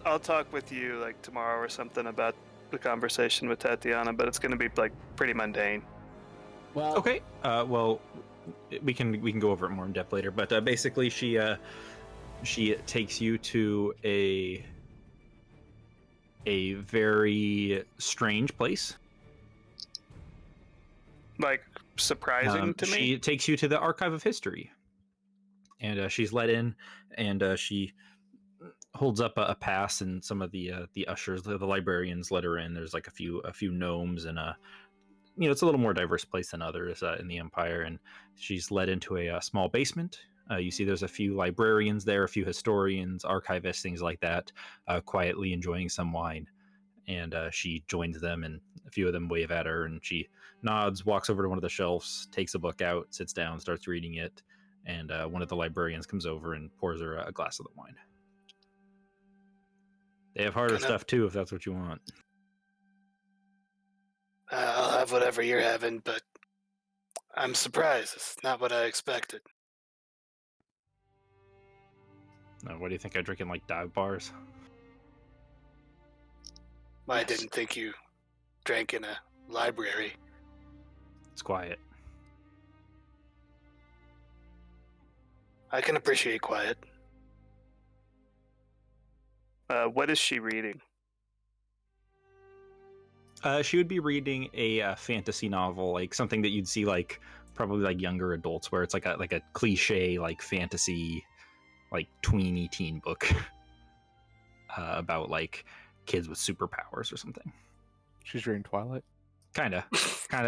I'll talk with you like tomorrow or something about the conversation with Tatiana, but it's going to be like pretty mundane. Well, Okay. Well, we can go over it more in depth later. But basically, she takes you to a very strange place. Like surprising to me. She takes you to the Archive of History, and she's let in, and she holds up a pass, and some of the ushers, the librarians, let her in. There's like a few gnomes, and it's a little more diverse place than others in the Empire, and she's led into a small basement. You see there's a few librarians there, a few historians, archivists, things like that, quietly enjoying some wine. And she joins them, and a few of them wave at her, and she nods, walks over to one of the shelves, takes a book out, sits down, starts reading it, and one of the librarians comes over and pours her a glass of the wine. They have harder stuff too, if that's what you want. I'll have whatever you're having, but I'm surprised. It's not what I expected. Now, what do you think? I drink in like dive bars? I didn't think you drank in a library. It's quiet. I can appreciate quiet. What is she reading? She would be reading a fantasy novel, like something that you'd see like probably like younger adults, where it's like a cliche like fantasy, like tweeny teen book about like kids with superpowers or something. She's reading Twilight. Kind of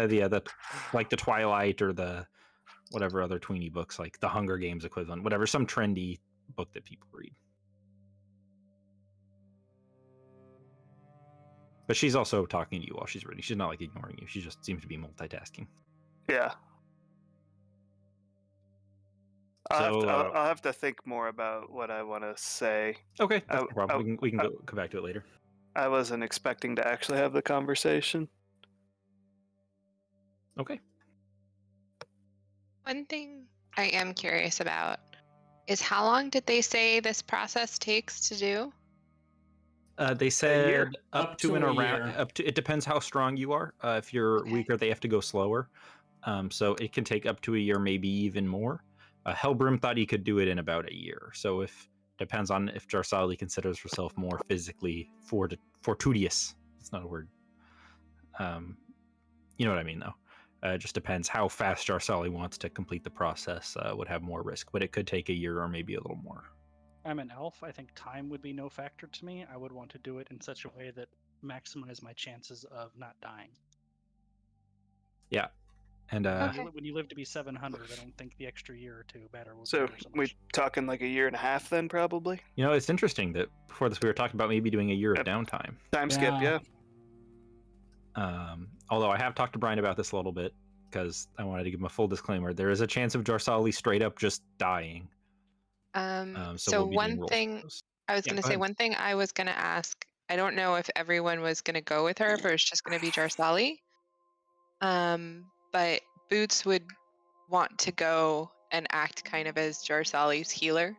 the like the Twilight or the whatever other tweeny books, like the Hunger Games equivalent, whatever, some trendy book that people read. But she's also talking to you while she's reading. She's not like ignoring you. She just seems to be multitasking. Yeah. I'll have to think more about what I want to say. Okay, that's no problem. We can come back to it later. I wasn't expecting to actually have the conversation. Okay. One thing I am curious about is how long did they say this process takes to do? They said Up to to and a around. year. Up to, it depends how strong you are. If you're Okay. weaker, they have to go slower. So it can take up to a year, maybe even more. Hellbrim thought he could do it in about a year. So depends on if Jarsali considers herself more physically fortuitous. It's not a word. You know what I mean, though. It just depends how fast Jarsali wants to complete the process. Would have more risk, but it could take a year or maybe a little more. I'm an elf. I think time would be no factor to me. I would want to do it in such a way that maximize my chances of not dying. Yeah, and Okay. When you live to be 700, I don't think the extra year or two matter So so we much. talking like a year and a half then, probably? it's interesting that before this we were talking about maybe doing a year of Yep. downtime. Time skip, Yeah. yeah. Although I have talked to Brian about this a little bit because I wanted to give him a full disclaimer. There is a chance of Jarsali straight up just dying. So we'll be doing one rolls thing for those. I was Yeah, going to go say, ahead. one thing I was going to ask, I don't know if everyone was going to go with her, if it was just going to be Jarsali. But Boots would want to go and act kind of as Jarsali's healer.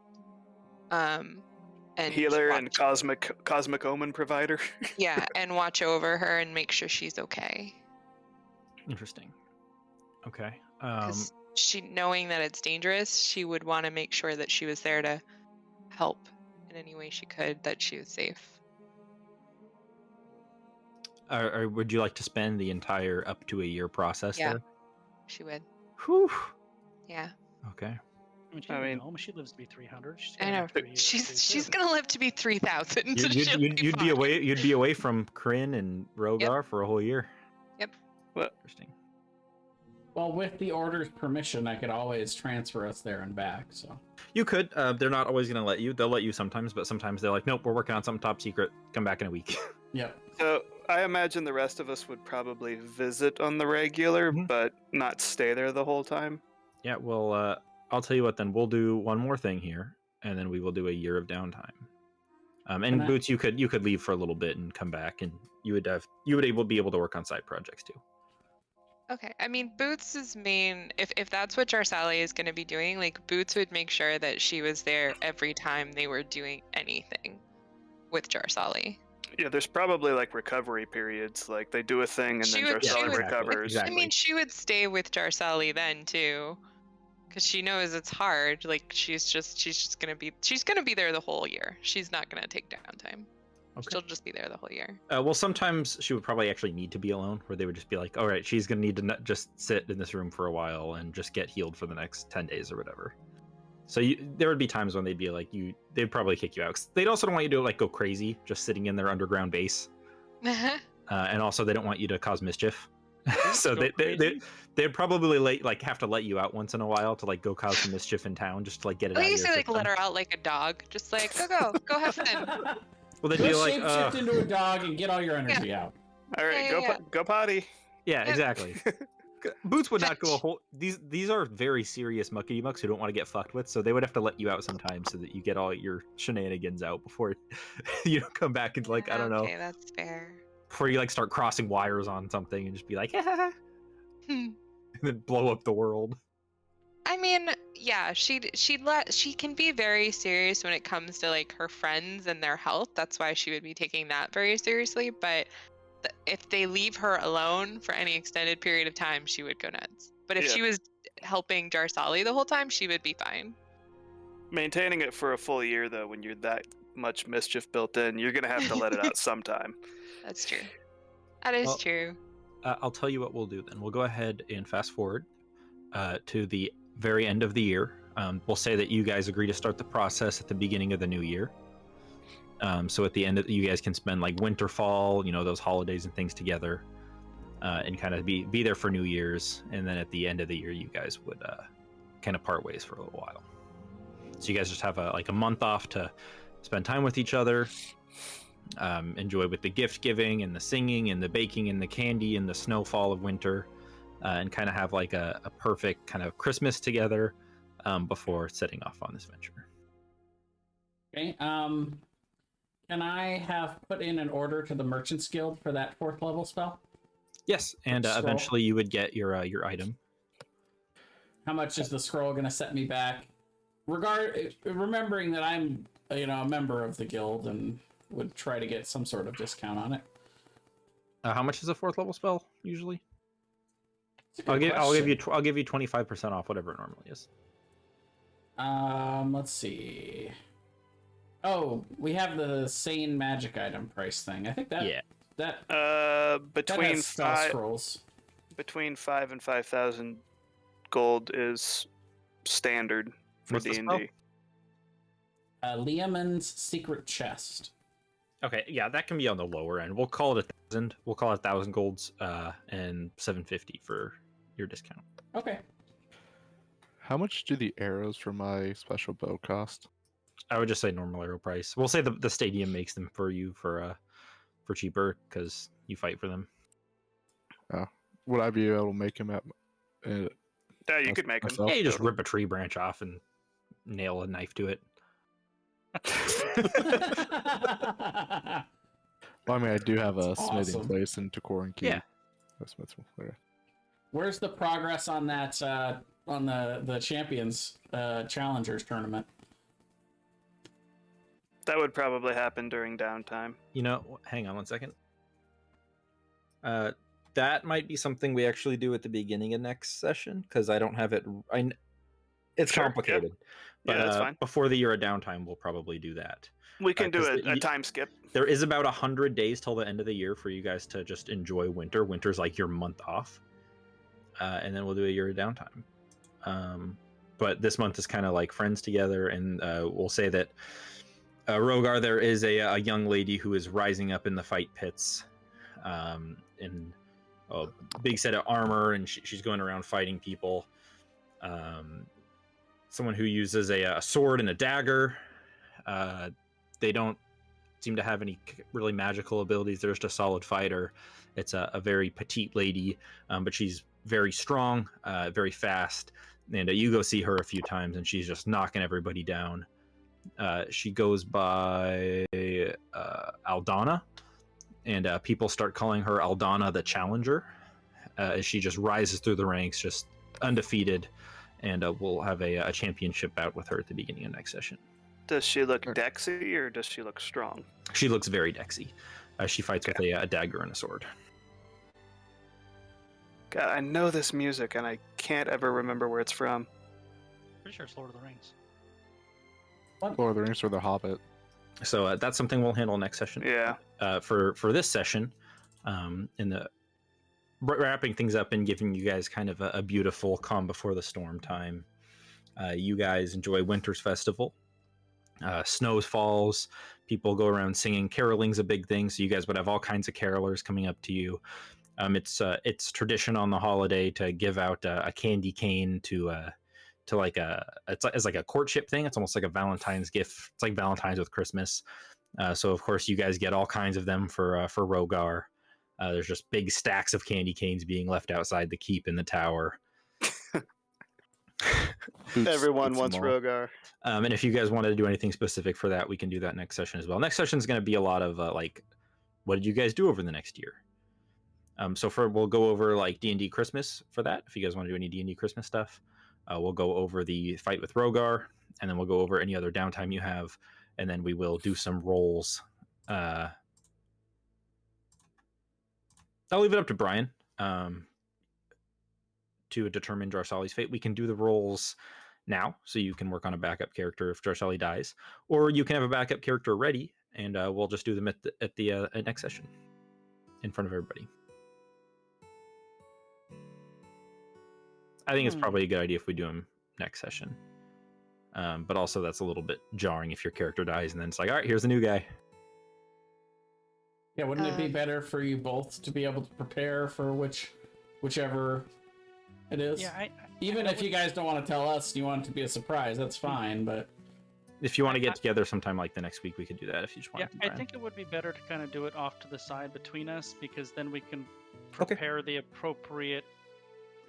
And Healer watch- and cosmic omen provider. yeah, and watch over her and make sure she's okay. Interesting. Okay. Because she, knowing that it's dangerous, she would want to make sure that she was there to help in any way she could, that she was safe. Or would you like to spend the entire up to a year process Yeah. there? She would. Whew. Yeah. Okay. I mean, she lives to be 300. She's I gonna know. have 3 years too, She's too. gonna live to be 3,000. So You'd be fine. away. You'd be away from Kryn and Rogar for a whole year. Yep. What? Interesting. Well, with the order's permission, I could always transfer us there and back. So You could. They're not always going to let you. They'll let you sometimes, but sometimes they're like, nope, we're working on something top secret. Come back in a week. yep. So I imagine the rest of us would probably visit on the regular, Mhm. but not stay there the whole time. Yeah. Well, I'll tell you what. Then we'll do one more thing here, and then we will do a year of downtime. And Can I- Boots, you could leave for a little bit and come back, and you would be able to work on side projects too. Okay. I mean, Boots' main, if that's what Jarsali is going to be doing, like Boots would make sure that she was there every time they were doing anything with Jarsali. Yeah, there's probably like recovery periods. Like they do a thing and She then would- Jarsali she would- recovers. Exactly. I mean, she would stay with Jarsali then too, because she knows it's hard. Like she's gonna be there the whole year. She's not gonna take downtime. Okay. She'll just be there the whole year. Well, sometimes she would probably actually need to be alone, where they would just be like, all right, she's going to need to just sit in this room for a while and just get healed for the next 10 days or whatever. So there would be times when they'd be like, they'd probably kick you out. 'Cause they'd also don't want you to like go crazy, just sitting in their underground base. And also they don't want you to cause mischief. So they'd probably have to let you out once in a while to like go cause some mischief in town, just to like get it Oh, out of you your say like system. let her out like a dog, just like go have fun. Well, they'd Go be like, shapeshift into a dog and get all your energy out. All right, Yeah. go potty. yeah, Yep. exactly. Boots would not go a Fetch. whole. These are very serious muckety mucks who don't want to get fucked with, so they would have to let you out sometimes so that you get all your shenanigans out before you come back and like I don't know, Okay, that's fair. before you like start crossing wires on something and just be like, and Hmm. then blow up the world. I mean, yeah, she can be very serious when it comes to like her friends and their health. That's why she would be taking that very seriously. But if they leave her alone for any extended period of time, she would go nuts. But if Yeah. she was helping Jarsali the whole time, she would be fine. Maintaining it for a full year, though, when you're that much mischief built in, you're gonna have to let it out sometime. That's true. That is Well, true. I'll tell you what we'll do then. We'll go ahead and fast forward to the very end of the year. We'll say that you guys agree to start the process at the beginning of the new year. So at the end, you guys can spend like winter, fall, those holidays and things together, and kind of be there for New Year's. And then at the end of the year, you guys would kind of part ways for a little while. So you guys just have a month off to spend time with each other, enjoy with the gift giving and the singing and the baking and the candy and the snowfall of winter, and kind of have like a perfect kind of Christmas together before setting off on this venture. Okay. Can I have put in an order to the Merchants Guild for that 4th level spell? Yes, and Scroll. eventually you would get your item. How much is the scroll going to set me back? Remembering that I'm, a member of the guild and would try to get some sort of discount on it. How much is a 4th level spell usually? It's a good I'll give you question. I'll give you 25% off whatever it normally is. Let's see. Oh, we have the sane magic item price thing. I think that Yeah. that Between has spell five, scrolls. between 5 and 5,000 gold is standard for What's the spell? D&D. Liamon's secret chest. Okay, yeah, that can be on the lower end. We'll call it 1,000. We'll call it 1,000 golds and 750 for your discount. Okay. How much do the arrows for my special bow cost? I would just say normal arrow price. We'll say the stadium makes them for you for cheaper because you fight for them. Would I be able to make him at? Yeah, you could make them. myself? Yeah, you just rip a tree branch off and nail a knife to it. Well, I mean, I do have a That's smithing awesome. place in Takoran Key. Yeah. A smith. Okay. Where's the progress on that on the champions challengers tournament? That would probably happen during downtime. Hang on one second. That might be something we actually do at the beginning of next session because I don't have it. It's Sure, yeah. complicated. But Yeah, that's fine. before the year of downtime, we'll probably do that. We can do 'cause a time skip. There is about 100 days till the end of the year for you guys to just enjoy winter. Winter's like your month off. And then we'll do a year of downtime. But this month is kind of like friends together. And we'll say that Rogar, there is a young lady who is rising up in the fight pits in a big set of armor. And she's going around fighting people. Someone who uses a sword and a dagger. They don't seem to have any really magical abilities. They're just a solid fighter. It's a very petite lady, but she's very strong, very fast. And you go see her a few times, and she's just knocking everybody down. She goes by Aldana, and people start calling her Aldana the Challenger, as she just rises through the ranks, just undefeated. And we'll have a championship bout with her at the beginning of next session. Does she look dexy or does she look strong? She looks very Dexy. She fights with a dagger and a sword. God, I know this music and I can't ever remember where it's from. Pretty sure it's Lord of the Rings. Lord of the Rings or The Hobbit. So that's something we'll handle next session. Yeah. For this session, in the wrapping things up and giving you guys kind of a beautiful calm before the storm time. You guys enjoy Winter's Festival. Snow falls. People go around singing. Caroling's a big thing, so you guys would have all kinds of carolers coming up to you. It's tradition on the holiday to give out a candy cane to like it's like a courtship thing. It's almost like a Valentine's gift. It's like Valentine's with Christmas. So of course you guys get all kinds of them for Rogar. There's just big stacks of candy canes being left outside the keep in the tower. Everyone wants Rogar. And if you guys wanted to do anything specific for that, we can do that next session as well. Next session is going to be a lot of like, what did you guys do over the next year? We'll go over like D&D Christmas for that. If you guys want to do any D&D Christmas stuff, we'll go over the fight with Rogar, and then we'll go over any other downtime you have, and then we will do some rolls. I'll leave it up to Brian to determine Jarsali's fate. We can do the rolls now, so you can work on a backup character if Jarsali dies, or you can have a backup character ready, and we'll just do them at the next session in front of everybody. I think it's probably a good idea if we do them next session. But also that's a little bit jarring if your character dies and then it's like, all right, here's a new guy. Yeah, wouldn't it be better for you both to be able to prepare for whichever it is? Yeah, Even if you guys don't want to tell us, you want it to be a surprise, that's fine, but... If you want to get together sometime like the next week, we could do that if you just want to. I think it would be better to kind of do it off to the side between us, because then we can prepare the appropriate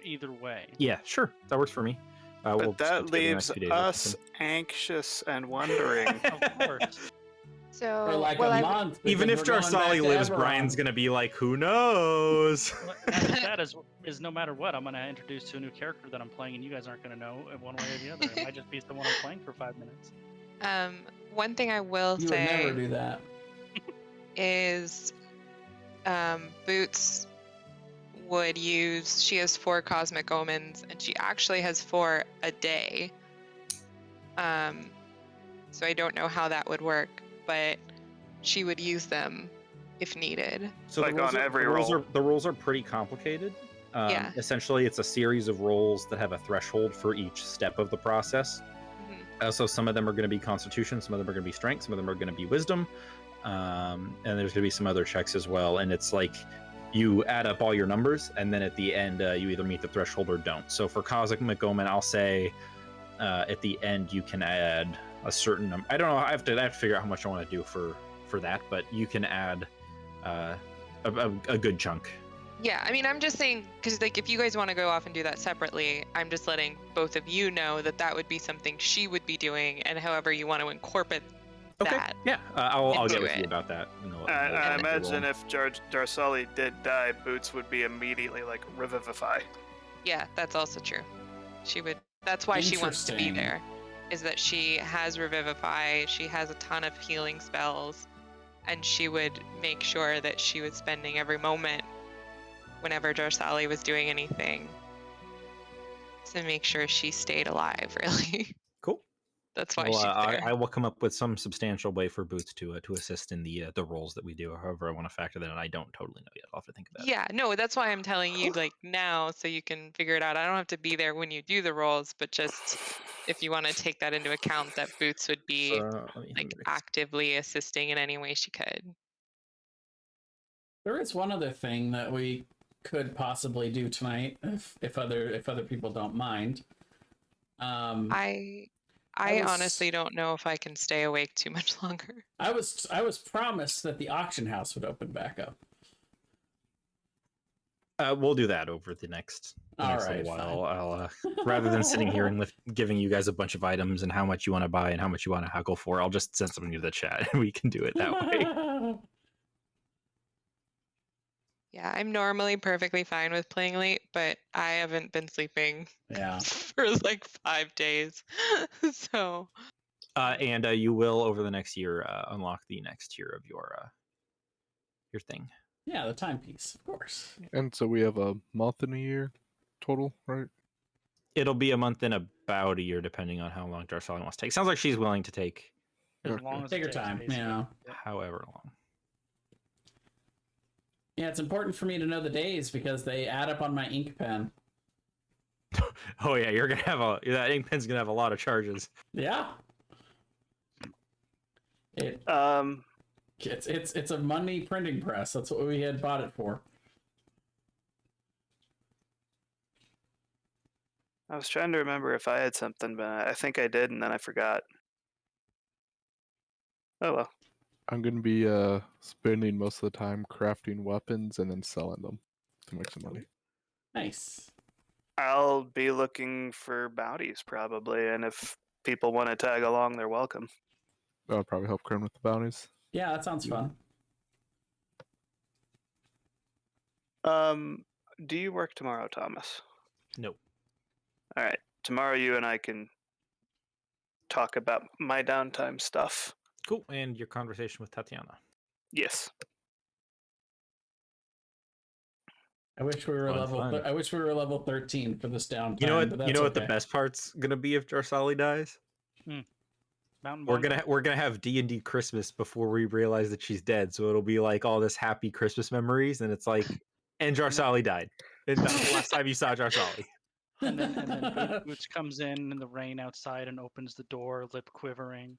either way. Yeah, sure. That works for me. But that leaves us anxious and wondering. Of course. So, For like a month. Even if because we're going back Jarsali to lives, Eberron. Brian's going to be like, who knows? That is no matter what, I'm going to introduce to a new character that I'm playing, and you guys aren't going to know one way or the other. It might just be the one I'm playing for 5 minutes. One thing I will You say would never do that. is Boots would use, she has 4 cosmic omens, and she actually has 4 a day. So I don't know how that would work, but she would use them if needed. So Like on every roll. The rolls are pretty complicated. Yeah. Essentially, it's a series of rolls that have a threshold for each step of the process. So some of them are going to be Constitution, some of them are going to be Strength, some of them are going to be Wisdom, and there's going to be some other checks as well. And it's like you add up all your numbers, and then at the end, you either meet the threshold or don't. So for Cosmic Omen, I'll say at the end you can add a certain number. I don't know. I have to figure out how much I want to do for that, but you can add a good chunk. Yeah, I mean, I'm just saying, because like if you guys want to go off and do that separately, I'm just letting both of you know that that would be something she would be doing, and however you want to incorporate that. Yeah, I'll get into with you it. about that. I imagine if Jarsali did die, Boots would be immediately like revivify. Yeah, that's also true. She would. That's why she wants to be Interesting. there, is that she has revivify. She has a ton of healing spells, and she would make sure that she was spending every moment whenever Jarsali was doing anything to make sure she stayed alive. Really, Cool. that's why Well, she's there. I will come up with some substantial way for Boots to assist in the roles that we do. However, I want to factor that in. I don't totally know yet. I'll have to think about it. Yeah, no, that's why I'm telling you like now, so you can figure it out. I don't have to be there when you do the roles, but just if you want to take that into account, that Boots would be So, let me like have a- actively assisting in any way she could. There is one other thing that we could possibly do tonight, if other people don't mind. I was- honestly don't know if I can stay awake too much longer. I was promised that the auction house would open back up. We'll do that over the next All little right, while. I'll rather than sitting here and giving you guys a bunch of items and how much you want to buy and how much you want to haggle for, I'll just send something to the chat and we can do it that way. Yeah, I'm normally perfectly fine with playing late, but I haven't been sleeping Yeah. for like 5 days. So And you will over the next year unlock the next tier of your thing. Yeah, the timepiece, of course. And so we have a month and a year total, right? It'll be a month and about a year, depending on how long Jarsali wants to take. Sounds like she's willing to take As Okay. long as Take it your takes, time. basically. Yeah. Yep. however long. Yeah, it's important for me to know the days because they add up on my ink pen. Oh yeah, you're gonna have that ink pen's gonna have a lot of charges. Yeah. It Um, it's a money printing press. That's what we had bought it for. I was trying to remember if I had something, but I think I did, and then I forgot. Oh well. I'm gonna be spending most of the time crafting weapons and then selling them to make some money. Nice. I'll be looking for bounties probably, and if people want to tag along, they're welcome. That'll probably help Krim with the bounties. Yeah, that sounds fun. Do you work tomorrow, Thomas? Nope. All right. Tomorrow you and I can talk about my downtime stuff. Cool. And your conversation with Tatiana. Yes. I wish we were Fun, level. fun. I wish we were level 13 for this downtime. You know what? But You that's know what the okay. best part's gonna be if Jarsali dies? Mountain We're gonna have D&D Christmas before we realize that she's dead. So it'll be like all this happy Christmas memories, and it's like, and Jarsali died. And that's the last time you saw Jarsali. And then Boots comes in the rain outside and opens the door, lip quivering.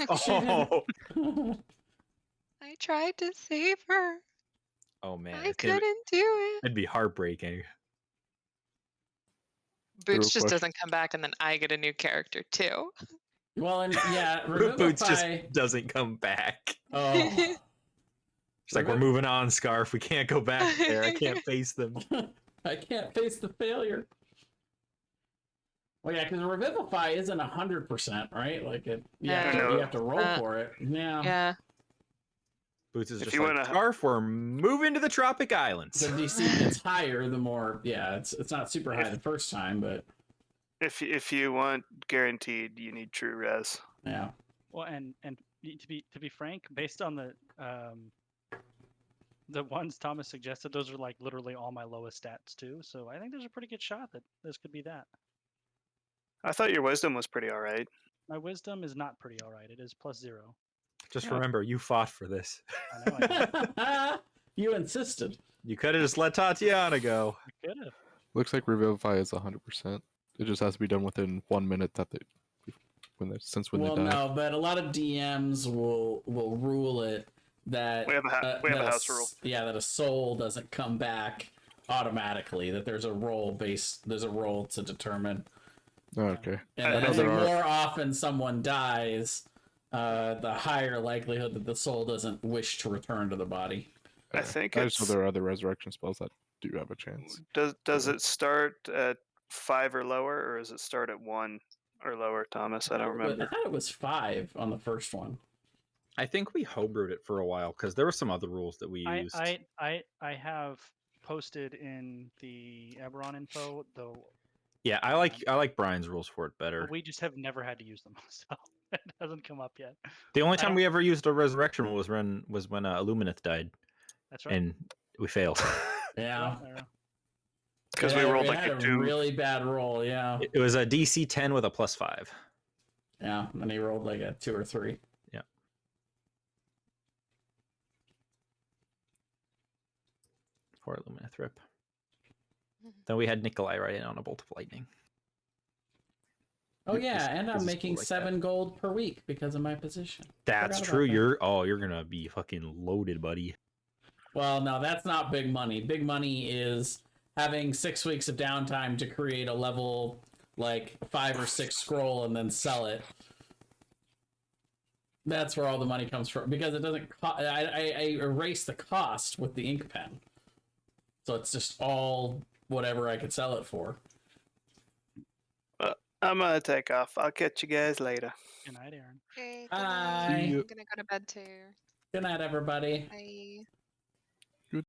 Oh, I tried to save her. oh man, I couldn't do it. it'd be heartbreaking. Boots Real just question. doesn't come back, and then I get a new character too. Well, and yeah, Boots just Revivify. doesn't come back. Oh, It's like, we're moving on, Scarf. We can't go back there. I can't face them. I can't face the failure. Well, yeah, because Revivify isn't 100%, right? Like it, Yeah. you have to roll for it. Yeah. Yeah. Boots is If just you like, wanna- Scarf, we're moving to the Tropic Islands. The DC gets higher, the more. Yeah, it's not super high the first time, but If you want guaranteed, you need true res. yeah. Well, and to be frank, based on the ones Thomas suggested, those are like literally all my lowest stats too. So I think there's a pretty good shot that this could be that. I thought your wisdom was pretty alright. My wisdom is not pretty alright. It is +0. Just Yeah. remember, you fought for this. I know I did. You insisted. You could have just let Tatiana go. I could have. Looks like Revivify is 100%. It just has to be done within 1 minute that when Well, they die. no, but a lot of DMs will rule it that We have a that house rule. Yeah, that a soul doesn't come back automatically. That there's a roll to determine. Oh, okay. And I know the there are- more often someone dies, the higher likelihood that the soul doesn't wish to return to the body. I think I just know it's. there are other resurrection spells that do have a chance. Does it start at 5 or lower, or does it start at 1 or lower, Thomas? I don't I remember. thought it was 5 on the first one. I think we homebrewed it for a while because there were some other rules that we used. I have posted in the Eberron info though. Yeah, I like Brian's rules for it better. But we just have never had to use them, so it hasn't come up yet. The only I time don't- we ever used a resurrection rule was when Illumineth died, That's right. and we failed. Yeah. I don't know. Because It we had- rolled it like had a 2. really bad roll. Yeah. It was a DC 10 with a +5. Yeah, and he rolled like a 2 or 3. For Illumineth rip. Then we had Nikolai write in on a bolt of lightning. Oh This- yeah, and this I'm is making cool like 7 gold per week because of my position. That's Forgot true. about that. You're gonna be fucking loaded, buddy. Well, no, that's not big money. Big money is having 6 weeks of downtime to create a level like 5 or 6 scroll and then sell it. That's where all the money comes from because it doesn't. I erase the cost with the ink pen, so it's just all whatever I could sell it for. I'm gonna take off. I'll catch you guys later. Good night, Aaron. Okay, good Bye. night. See I'm you. gonna go to bed too. Good night, everybody. Bye.